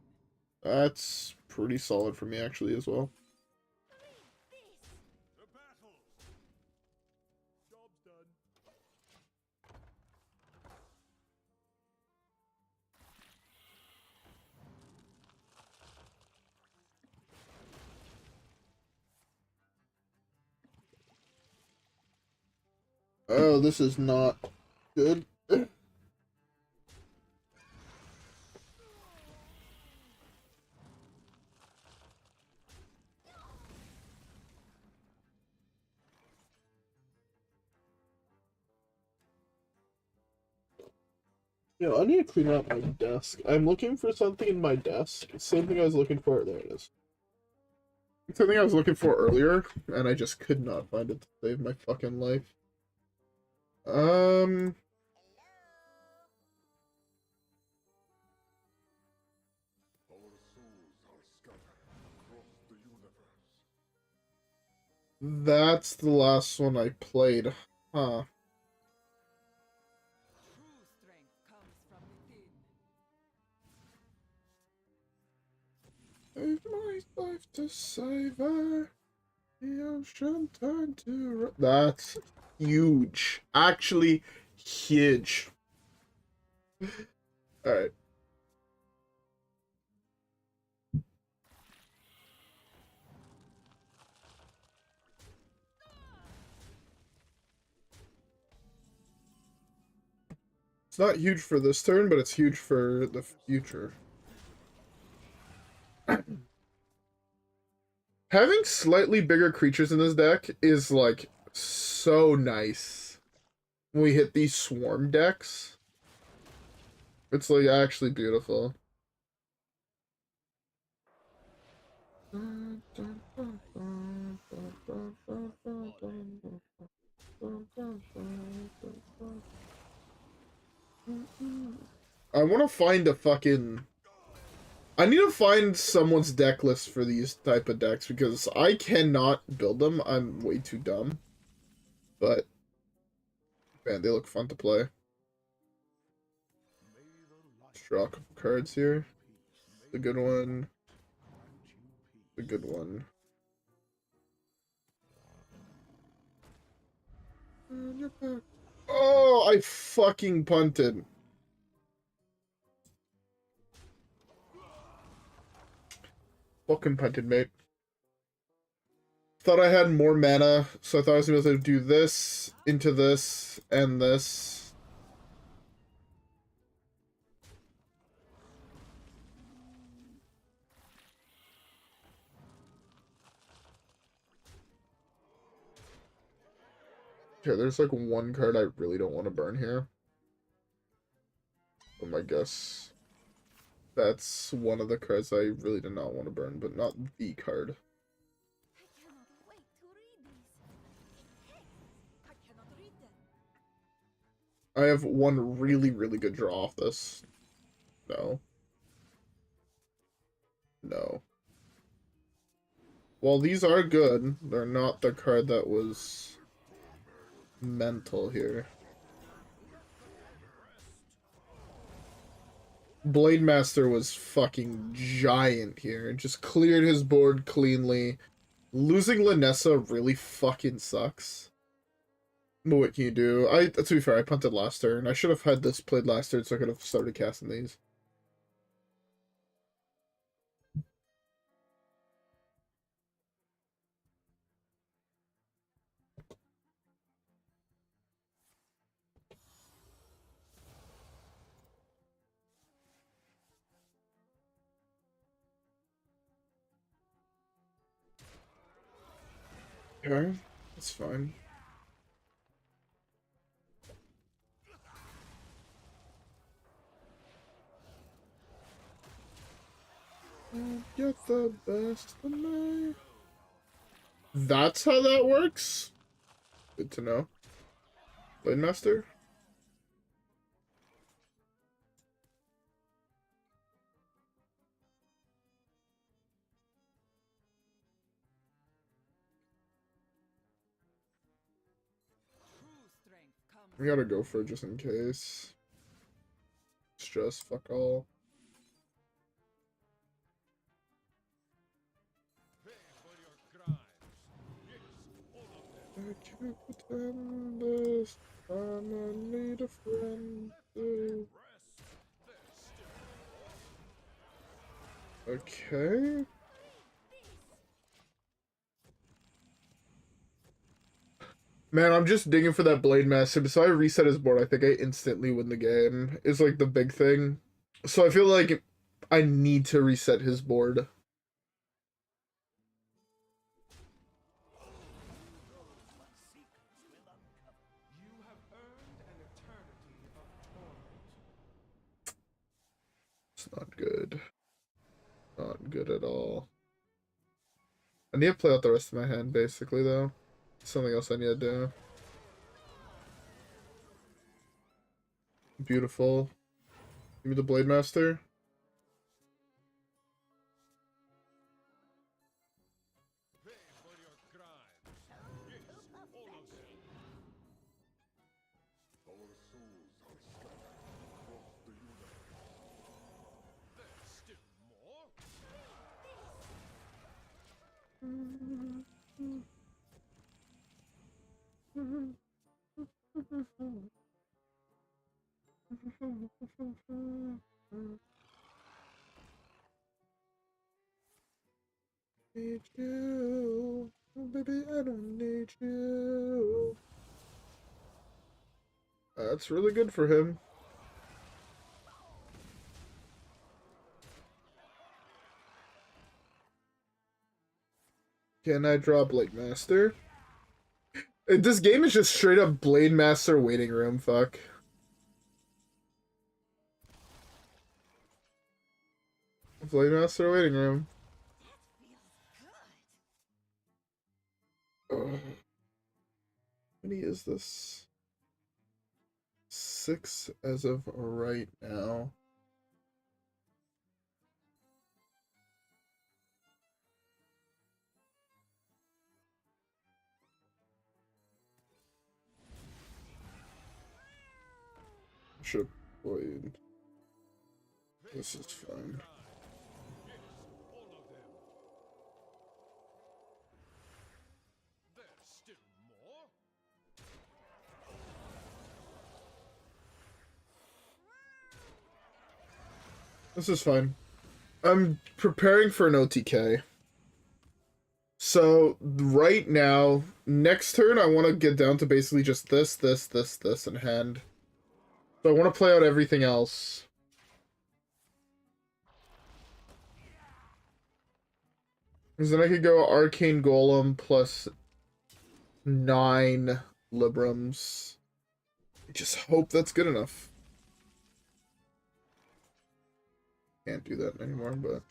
S1: That's pretty solid for me, actually, as well.
S2: To battle. Job's done.
S1: Oh, this is not good. Yeah, I need to clean out my desk. I'm looking for something in my desk. Same thing I was looking for. There it is. Something I was looking for earlier, and I just could not find it to save my fucking life.
S2: Our souls are scattered across the universe.
S1: That's the last one I played. Huh.
S4: True strength comes from within.
S1: Saved my life to save her. The ocean turned to... That's huge. Actually, huge. Alright. It's not huge for this turn, but it's huge for the future. Having slightly bigger creatures in this deck is, like, so nice. When we hit these swarm decks. It's, like, actually beautiful. I want to find a fucking... I need to find someone's deck list for these type of decks, because I cannot build them. I'm way too dumb. But, man, they look fun to play. Let's draw a couple cards here. The good one. The good one. Oh, I fucking punted. Fucking punted, mate. Thought I had more mana, so I thought I was gonna be able to do this, into this, and this. Okay, there's like one card I really don't want to burn here. I guess that's one of the cards I really did not want to burn, but not the card.
S3: I cannot wait to read these.
S4: I cannot read them.
S1: I have one really, really good draw off this. No. No. While these are good, they're not the card that was mental here. Blade Master was fucking giant here. Just cleared his board cleanly. Losing Linessa really fucking sucks. But what can you do? To be fair, I punted last turn. I should have had this played last turn so I could have started casting these. Okay, that's fine. Get the best of me. That's how that works? Good to know. Blade Master?
S4: True strength comes
S1: We gotta go for it just in case. It's just fuck all.
S2: Pay for your crimes. Yes, all of them.
S1: I can't pretend this. I'ma need a friend. Too.
S2: Rest. There's still
S1: Okay. Man, I'm just digging for that Blade Master, but so I reset his board, I think I instantly win the game. Is like the big thing. So I feel like I need to reset his board.
S2: You have earned an eternity of torment.
S1: It's not good. Not good at all. I need to play out the rest of my hand, basically, though. Something else I need to do. Beautiful. Give me the Blade Master.
S2: Pay for your crimes. Yes, all of them. There's still more.
S1: Need you. Oh, baby, I don't need you. That's really good for him. Can I draw Blade Master? This game is just straight up Blade Master waiting room, fuck. Blade Master waiting room. How many is this? 6 as of right now. Should have played. This is fine.
S2: Yes, all of them. There's still more.
S1: This is fine. I'm preparing for an OTK. So, right now, next turn, I want to get down to basically just this, in hand. So I want to play out everything else. Because then I could go Arcane Golem plus 9 Librams. I just hope that's good enough. Can't do that anymore, but...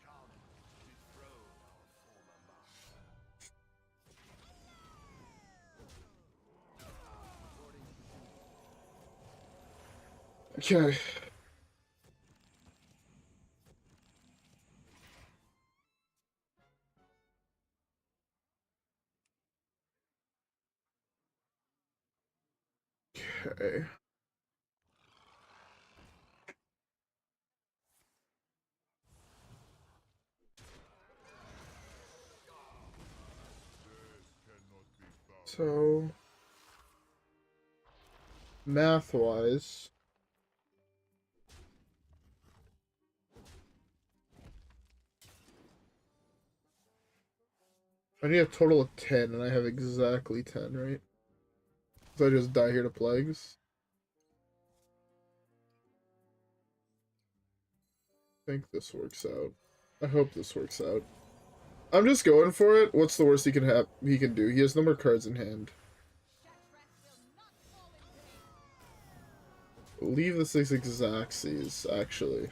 S1: Okay. Okay. So, math-wise, I need a total of 10, and I have exactly 10, right? So I just die here to plagues. I think this works out. I hope this works out. I'm just going for it. What's the worst he can have? He can do? He has no more cards in hand. Leave the 6 Xaxes, actually.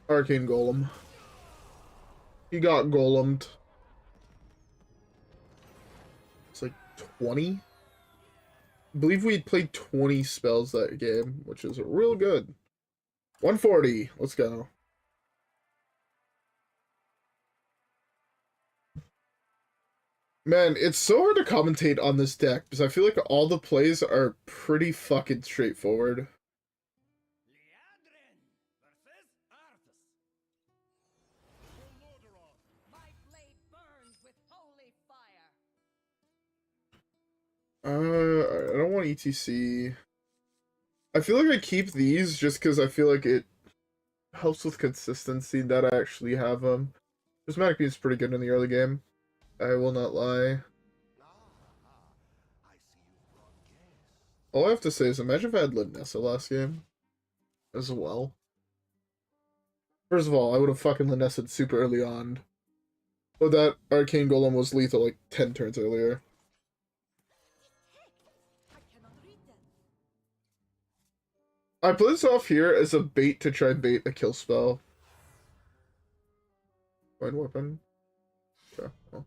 S1: Arcane Golem. He got golemed. It's like 20? I believe we played 20 spells that game, which is real good. 140. Let's go. Man, it's so hard to commentate on this deck because I feel like all the plays are pretty fucking straightforward.
S2: Liadrin versus Arthas. Volodorov.
S4: My blade burns with holy fire.
S1: I don't want ETC. I feel like I keep these just because I feel like it helps with consistency that I actually have them. Prismatic Beam's pretty good in the early game. I will not lie. All I have to say is imagine if I had Linessa last game as well. First of all, I would have fucking Linessa'd super early on. But that Arcane Golem was lethal like 10 turns earlier.
S3: I cannot read them.
S1: I put this off here as a bait to try and bait a kill spell. Coin weapon. Okay, well.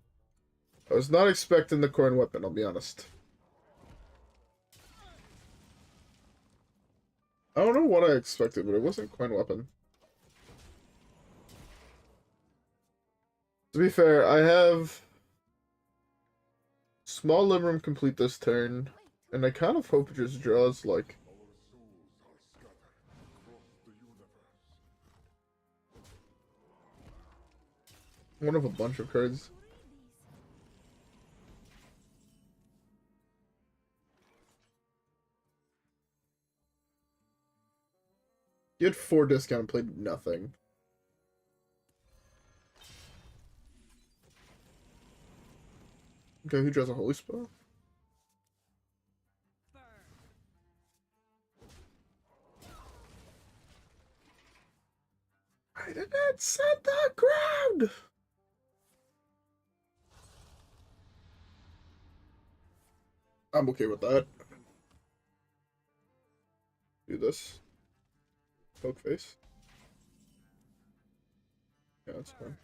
S1: I was not expecting the coin weapon, I'll be honest. I don't know what I expected, but it wasn't coin weapon. To be fair, I have small Libram complete this turn, and I kind of hope it just draws like one of a bunch of cards. You had 4 discount and played nothing. Okay, who draws a holy spell?
S4: Burn.
S1: I did not set the ground! I'm okay with that. Do this. Poke face. Yeah, that's fine.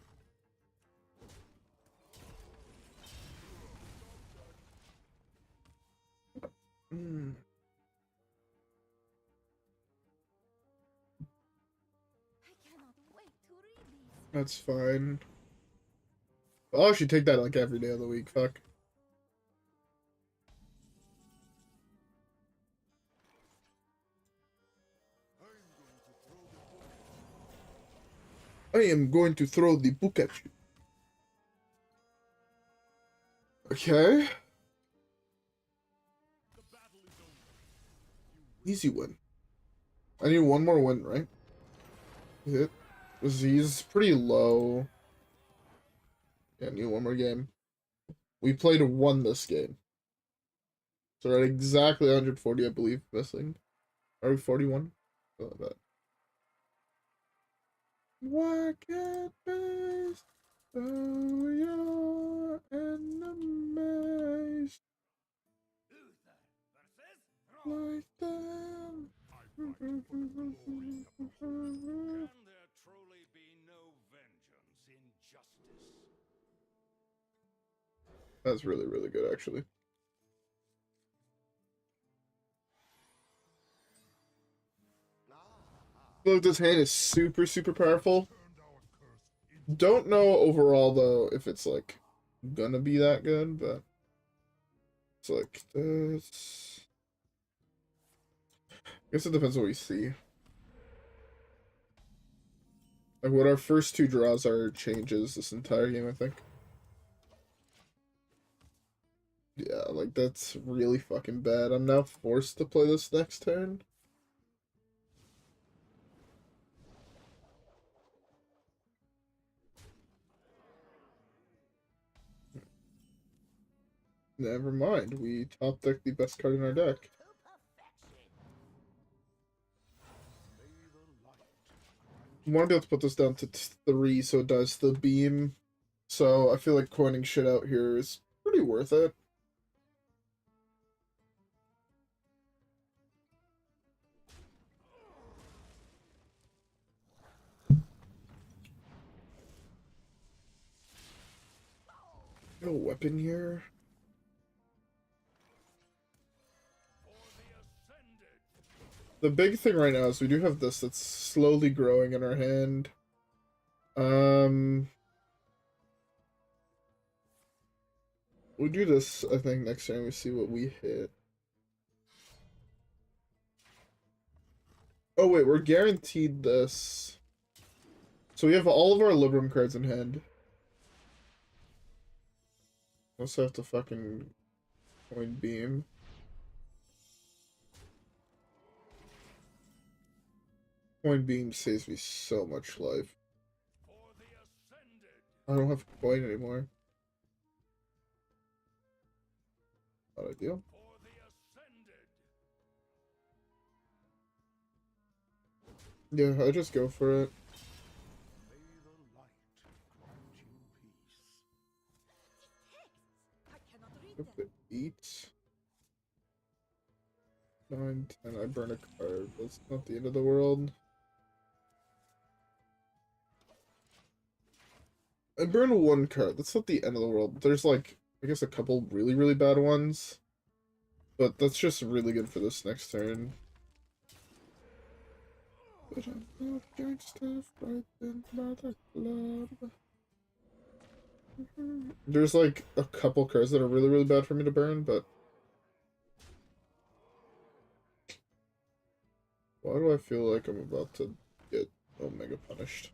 S1: Mm.
S3: I cannot wait to read these.
S1: That's fine. I'll actually take that like every day of the week, fuck. I am going to throw the book at you. Okay.
S2: The battle is over.
S1: Easy win. I need one more win, right? Is it? He's pretty low. Yeah, I need one more game. We played 1 this game. So we're at exactly 140, I believe, missing. Are we 41? Something like that. Why can't face oh your enemies
S2: Uther versus Roth.
S1: like them?
S2: Can there truly be no vengeance in justice?
S1: That's really, really good, actually. Look, this hand is super, super powerful. Don't know overall, though, if it's, like, gonna be that good, but... It's like this... I guess it depends on what we see. Like, what our first two draws are changes this entire game, I think. Yeah, like, that's really fucking bad. I'm now forced to play this next turn. Never mind, we top deck the best card in our deck. I want to be able to put this down to 3 so it does the beam. So I feel like coining shit out here is pretty worth it. No weapon here. The big thing right now is we do have this that's slowly growing in our hand. We'll do this, I think, next time we see what we hit. Oh wait, we're guaranteed this. So we have all of our Libram cards in hand. Also have to fucking coin beam. Coin beam saves me so much life. I don't have coin anymore. Not ideal. Yeah, I just go for it.
S3: I cannot read
S1: Up
S3: them.
S1: to 8. 9, 10. I burn a card. That's not the end of the world. I burn one card. That's not the end of the world. There's like, I guess a couple really, really bad ones. But that's just really good for this next turn. But I'm not doing stuff right then by the club. There's like a couple cards that are really, really bad for me to burn, but... Why do I feel like I'm about to get Omega punished?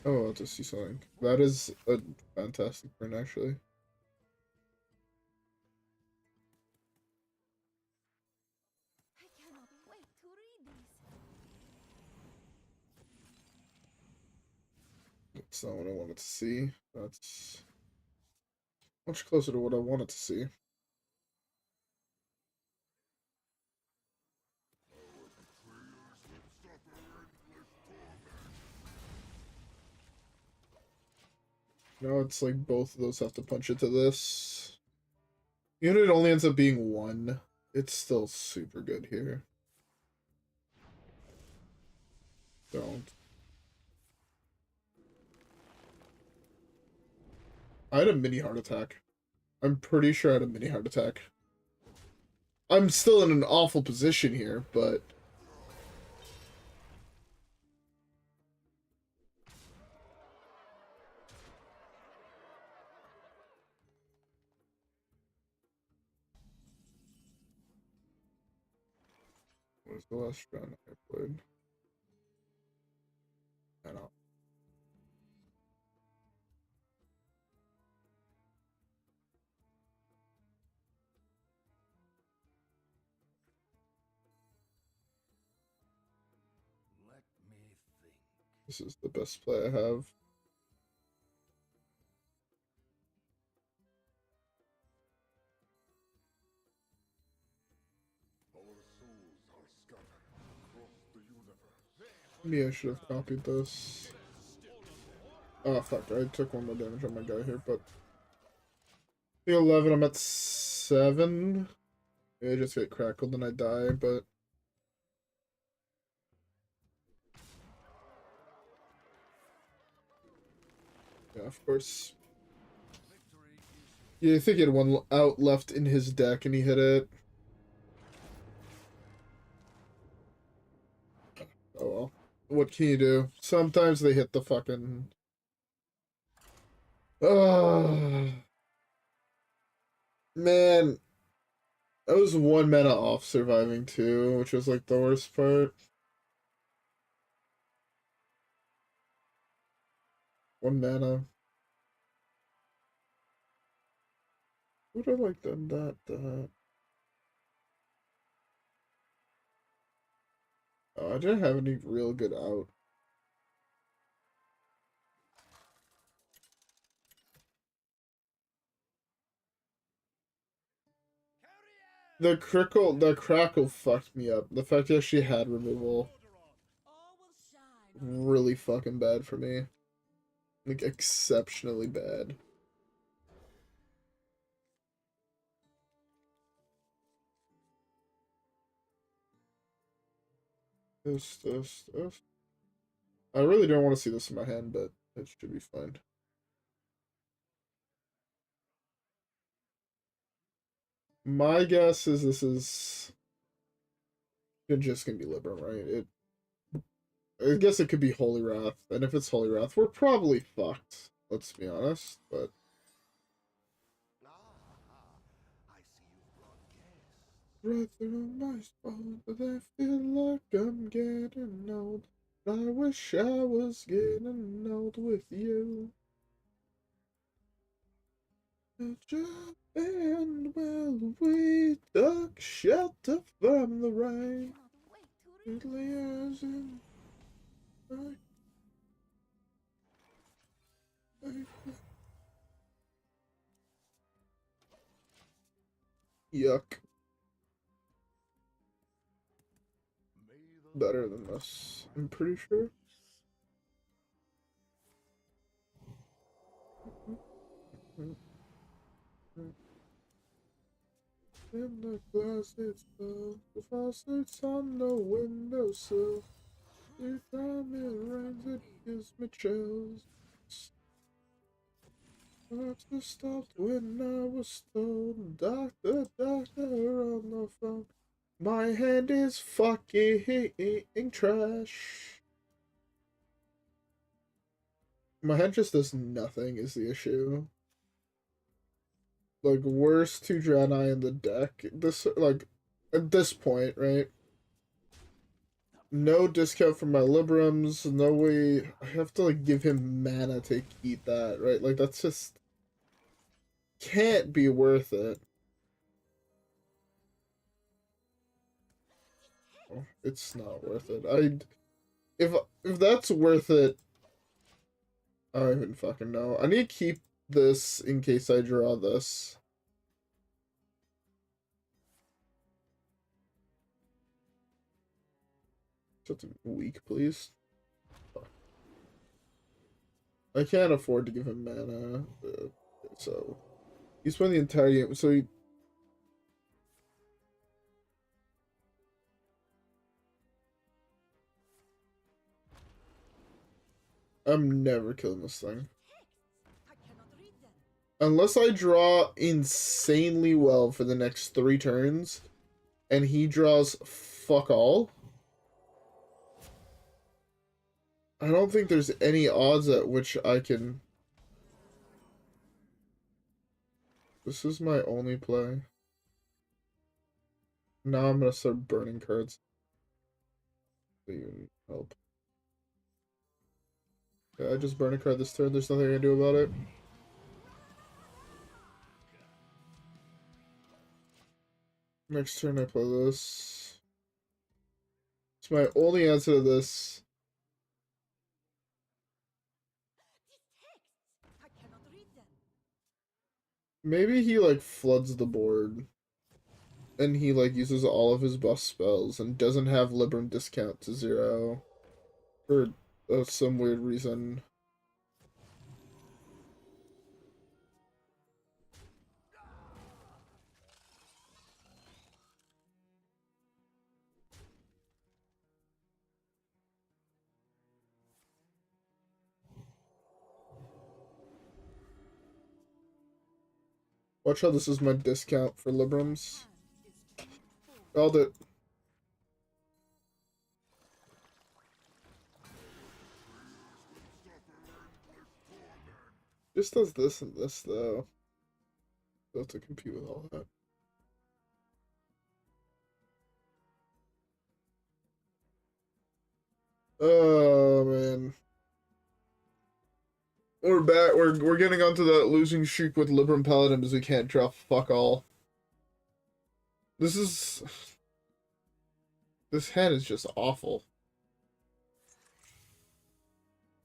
S1: Oh, I'll just see something. That is a fantastic burn, actually.
S3: I cannot wait to read these.
S1: That's not what I wanted to see. That's much closer to what I wanted to see. Now it's like both of those have to punch into this. Even if it only ends up being 1, it's still super good here. Don't. I had a mini heart attack. I'm pretty sure I had a mini heart attack. I'm still in an awful position here, but... What was the last round I played? I don't know.
S2: Let me think.
S1: This is the best play I have.
S5: Our souls are scattered across the universe.
S1: Maybe I should have copied this. Oh, fuck. I took 1 more damage on my guy here, but... The 11, I'm at 7. I just get crackled and I die, but... Yeah, of course. Yeah, I think he had 1 out left in his deck and he hit it. what can you do? Sometimes they hit the fucking. Oh man, I was 1 mana off surviving too, which was like the worst part. 1 mana. Would have like done that. Oh, I didn't have any real good out. The crackle fucked me up. The fact that she had removal
S4: All will shine.
S1: really fucking bad for me. Like exceptionally bad. This. I really don't want to see this in my hand, but it should be fine. My guess is this is just gonna be Libram, right? I guess it could be Holy Wrath, and if it's Holy Wrath, we're probably fucked. Let's be honest, but right through my spine, but I feel like I'm getting old. I wish I was getting old with you. And well, we took shelter from the rain.
S3: Can't wait to read.
S1: It lives in yuck. Better than this, I'm pretty sure. In the closet, the faucet's on the windowsill. Every time it rains, it gives me chills. Doctor stopped when I was told. Doctor on the phone. My hand is fucking trash. My hand just does nothing is the issue. Like, worst 2 Draenei in the deck. This, like, at this point, right? No discount for my Librams. No way. I have to, like, give him mana to eat that, right? Like, that's just. Can't be worth it. Oh, it's not worth it. If that's worth it, I don't even fucking know. I need to keep this in case I draw this. Something weak, please. I can't afford to give him mana, so he spent the entire game. So he. I'm never killing this thing.
S4: I cannot read them.
S1: Unless I draw insanely well for the next 3 turns, and he draws fuck all. I don't think there's any odds at which I can. This is my only play. Now I'm gonna start burning cards. To even help. Yeah, I just burn a card this turn. There's nothing I can do about it. Next turn I play this. It's my only answer to this.
S4: These texts! I cannot read them.
S1: Maybe he like floods the board. And he like uses all of his buff spells and doesn't have Libram discount to 0. For some weird reason. Watch how this is my discount for Librams. Called it. Just does this and this though. So to compete with all that. Oh man. We're back. We're getting onto that losing streak with Libram Paladin as we can't drop fuck all. This hand is just awful.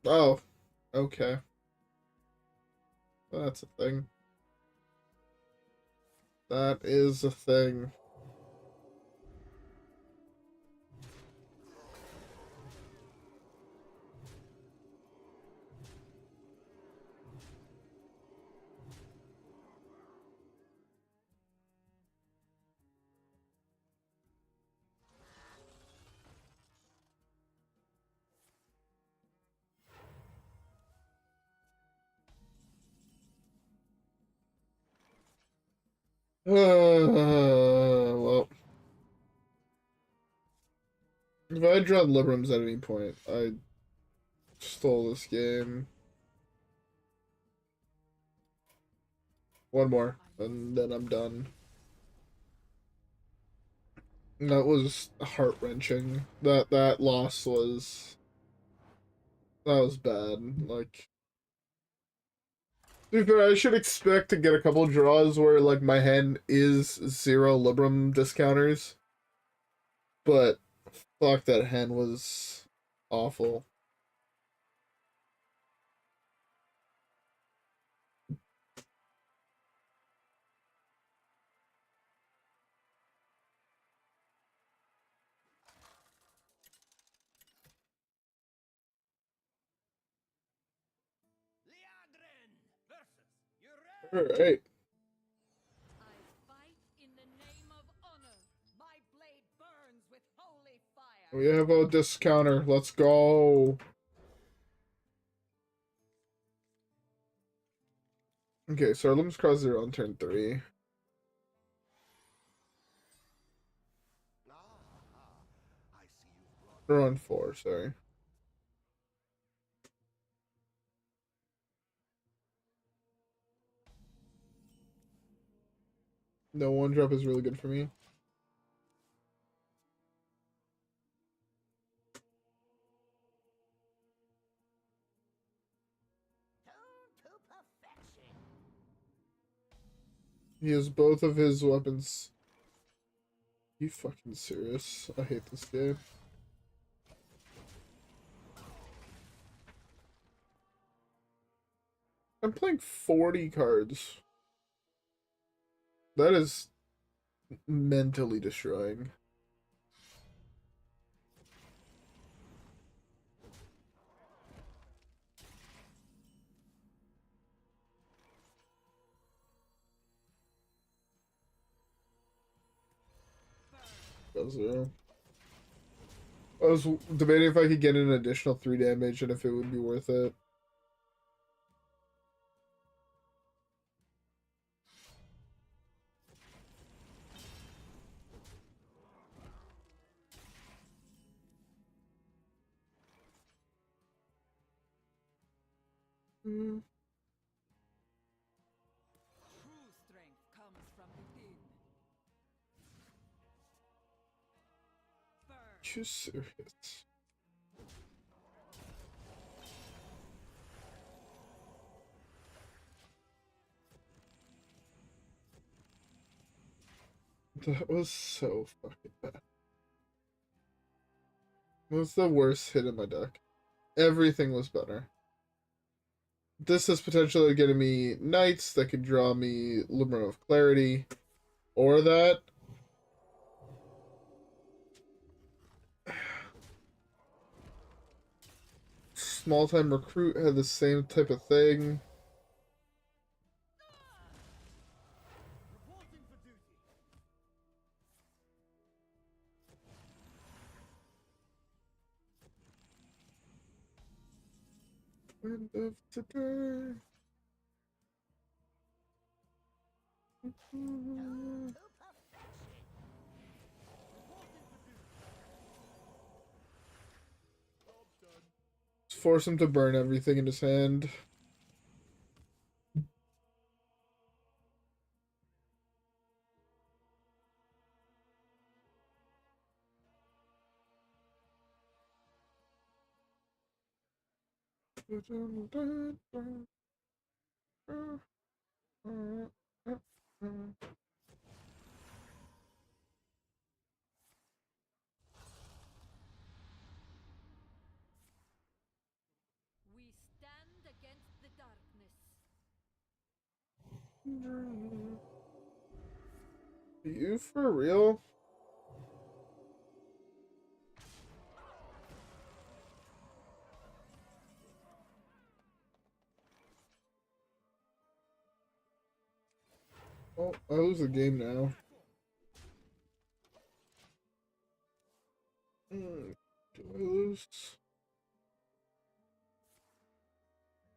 S1: Oh, okay. That's a thing. That is a thing. Well, if I had drawn Librams at any point, I stole this game. One more, and then I'm done. That was heart-wrenching. That loss was... That was bad. Like... To be fair, I should expect to get a couple draws where, like, my hand is 0 Libram discounters. But, fuck, that hand was awful.
S2: Liadrin versus Ure.
S1: Alright.
S3: I fight in the name of honor.
S4: My blade burns with holy fire.
S1: We have a discounter. Let's go. Okay, so our limbs cross 0 on turn 3. Or on 4, sorry. No, 1-drop is really good for me.
S4: To perfection.
S1: He has both of his weapons. You fucking serious? I hate this game. I'm playing 40 cards. That is mentally destroying. Go 0. I was debating if I could get an additional 3 damage and if it would be worth it. Mm.
S4: True strength comes from within. Burn.
S1: You serious? That was so fucking bad. It was the worst hit in my deck. Everything was better. This is potentially getting me Knights that could draw me Libram of Clarity. Or that. Small Time Recruit had the same type of thing.
S2: Reporting for duty.
S1: End of today.
S4: To perfection.
S1: Force him to burn everything in his hand.
S3: We stand against the darkness.
S1: Are you for real? Oh, I lose the game now. Do I lose?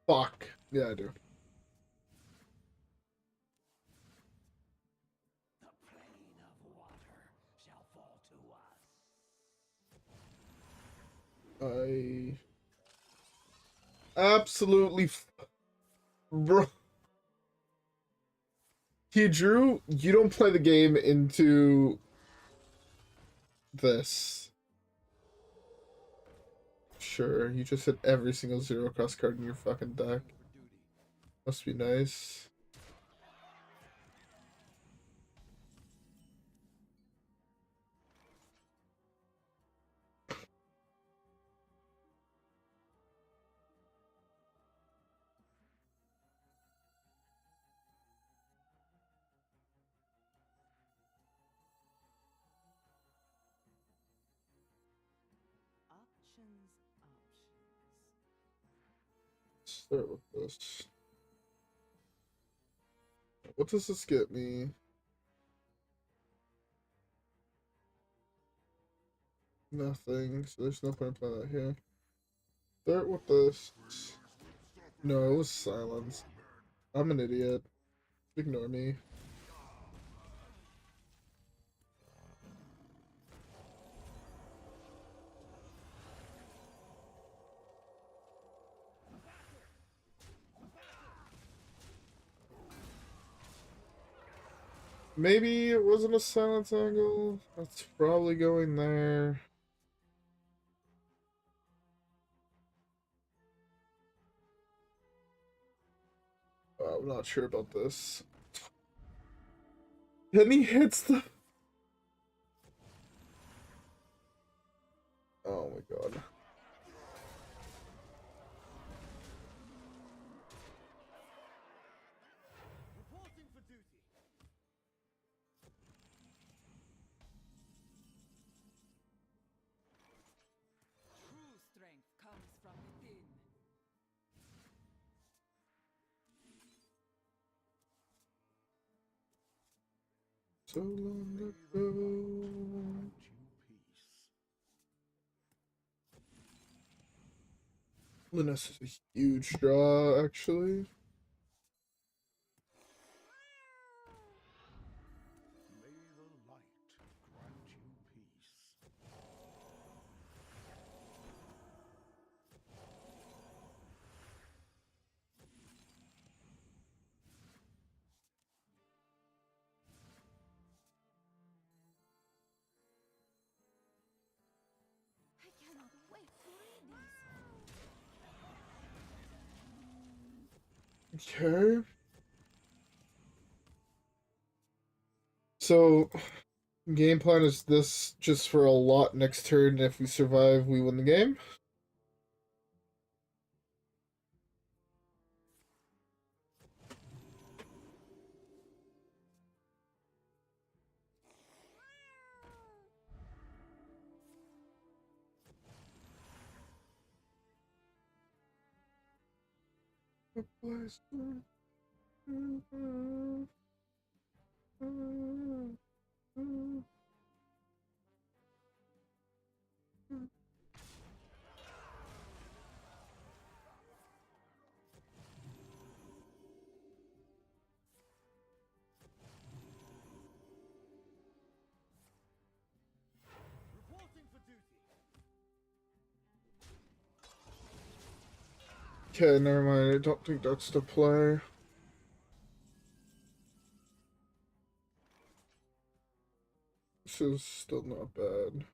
S1: Fuck. Yeah, I do.
S6: The plane of water shall fall to us.
S1: I absolutely bro. Drew, you don't play the game into this. Sure, you just hit every single zero cross card in your fucking deck. Must be nice.
S4: Options.
S1: Start with this. What does this get me? Nothing, so there's no point in playing that here. Start with this. No, it was silence. I'm an idiot. Ignore me. Maybe it wasn't a silence angle. That's probably going there. I'm not sure about this. Then he hits the. Oh my god.
S2: Reporting for duty.
S4: True strength comes from within.
S1: So long ago.
S5: Grant you peace.
S1: Linus is a huge draw, actually.
S5: May the light grant you peace.
S3: I cannot wait to read this.
S1: Okay. So, game plan is this just for a lot next turn. If we survive, we win the game.
S2: Reporting for duty.
S1: Okay, never mind. I don't think that's the play. This is still not bad.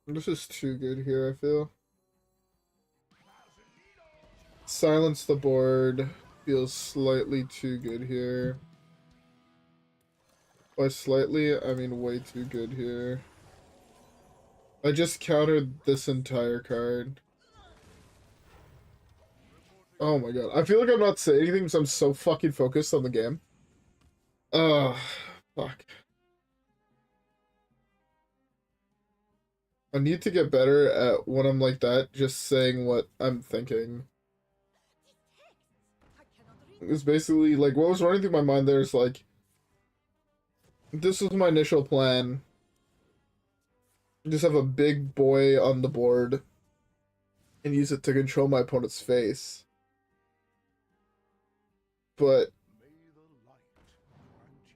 S1: This is too good here, I feel. Silence the board feels slightly too good here. By slightly, I mean way too good here. I just countered this entire card. Oh my god. I feel like I'm not saying anything because I'm so fucking focused on the game. Ugh. Fuck. I need to get better at when I'm like that, just saying what I'm thinking.
S4: I cannot read.
S1: It's basically like what was running through my mind there is like, this was my initial plan. Just have a big boy on the board and use it to control my opponent's face. But
S5: May the light grant you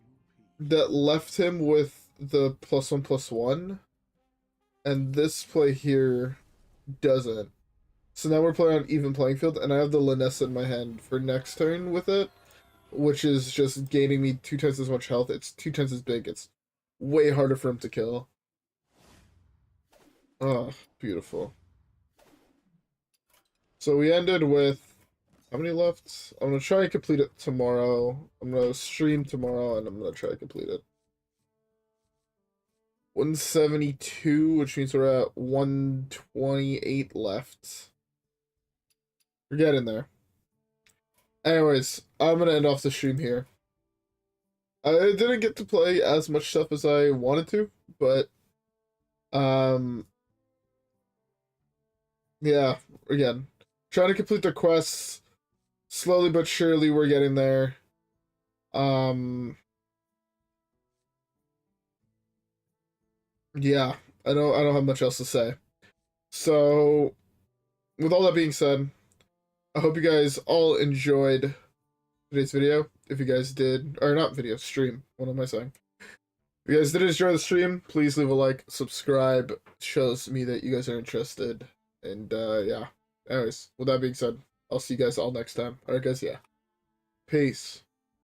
S5: peace.
S1: that left him with the +1/+1, and this play here doesn't. So now we're playing on even playing field, and I have the Linessa in my hand for next turn with it, which is just gaining me 2 times as much health. It's 2 times as big. It's way harder for him to kill. Oh, beautiful. So we ended with how many left? I'm gonna try and complete it tomorrow. I'm gonna stream tomorrow, and I'm gonna try to complete it. 172, which means we're at 128 left. We're getting there. Anyways, I'm gonna end off the stream here. I didn't get to play as much stuff as I wanted to, but yeah, again, trying to complete the quests slowly but surely. We're getting there. Yeah, I don't have much else to say. So, with all that being said, I hope you guys all enjoyed today's video. If you guys did, or not video, stream. What am I saying? If you guys did enjoy the stream, please leave a like, subscribe. It shows me that you guys are interested. And yeah. Anyways, with that being said, I'll see you guys all next time. Alright guys, yeah. Peace.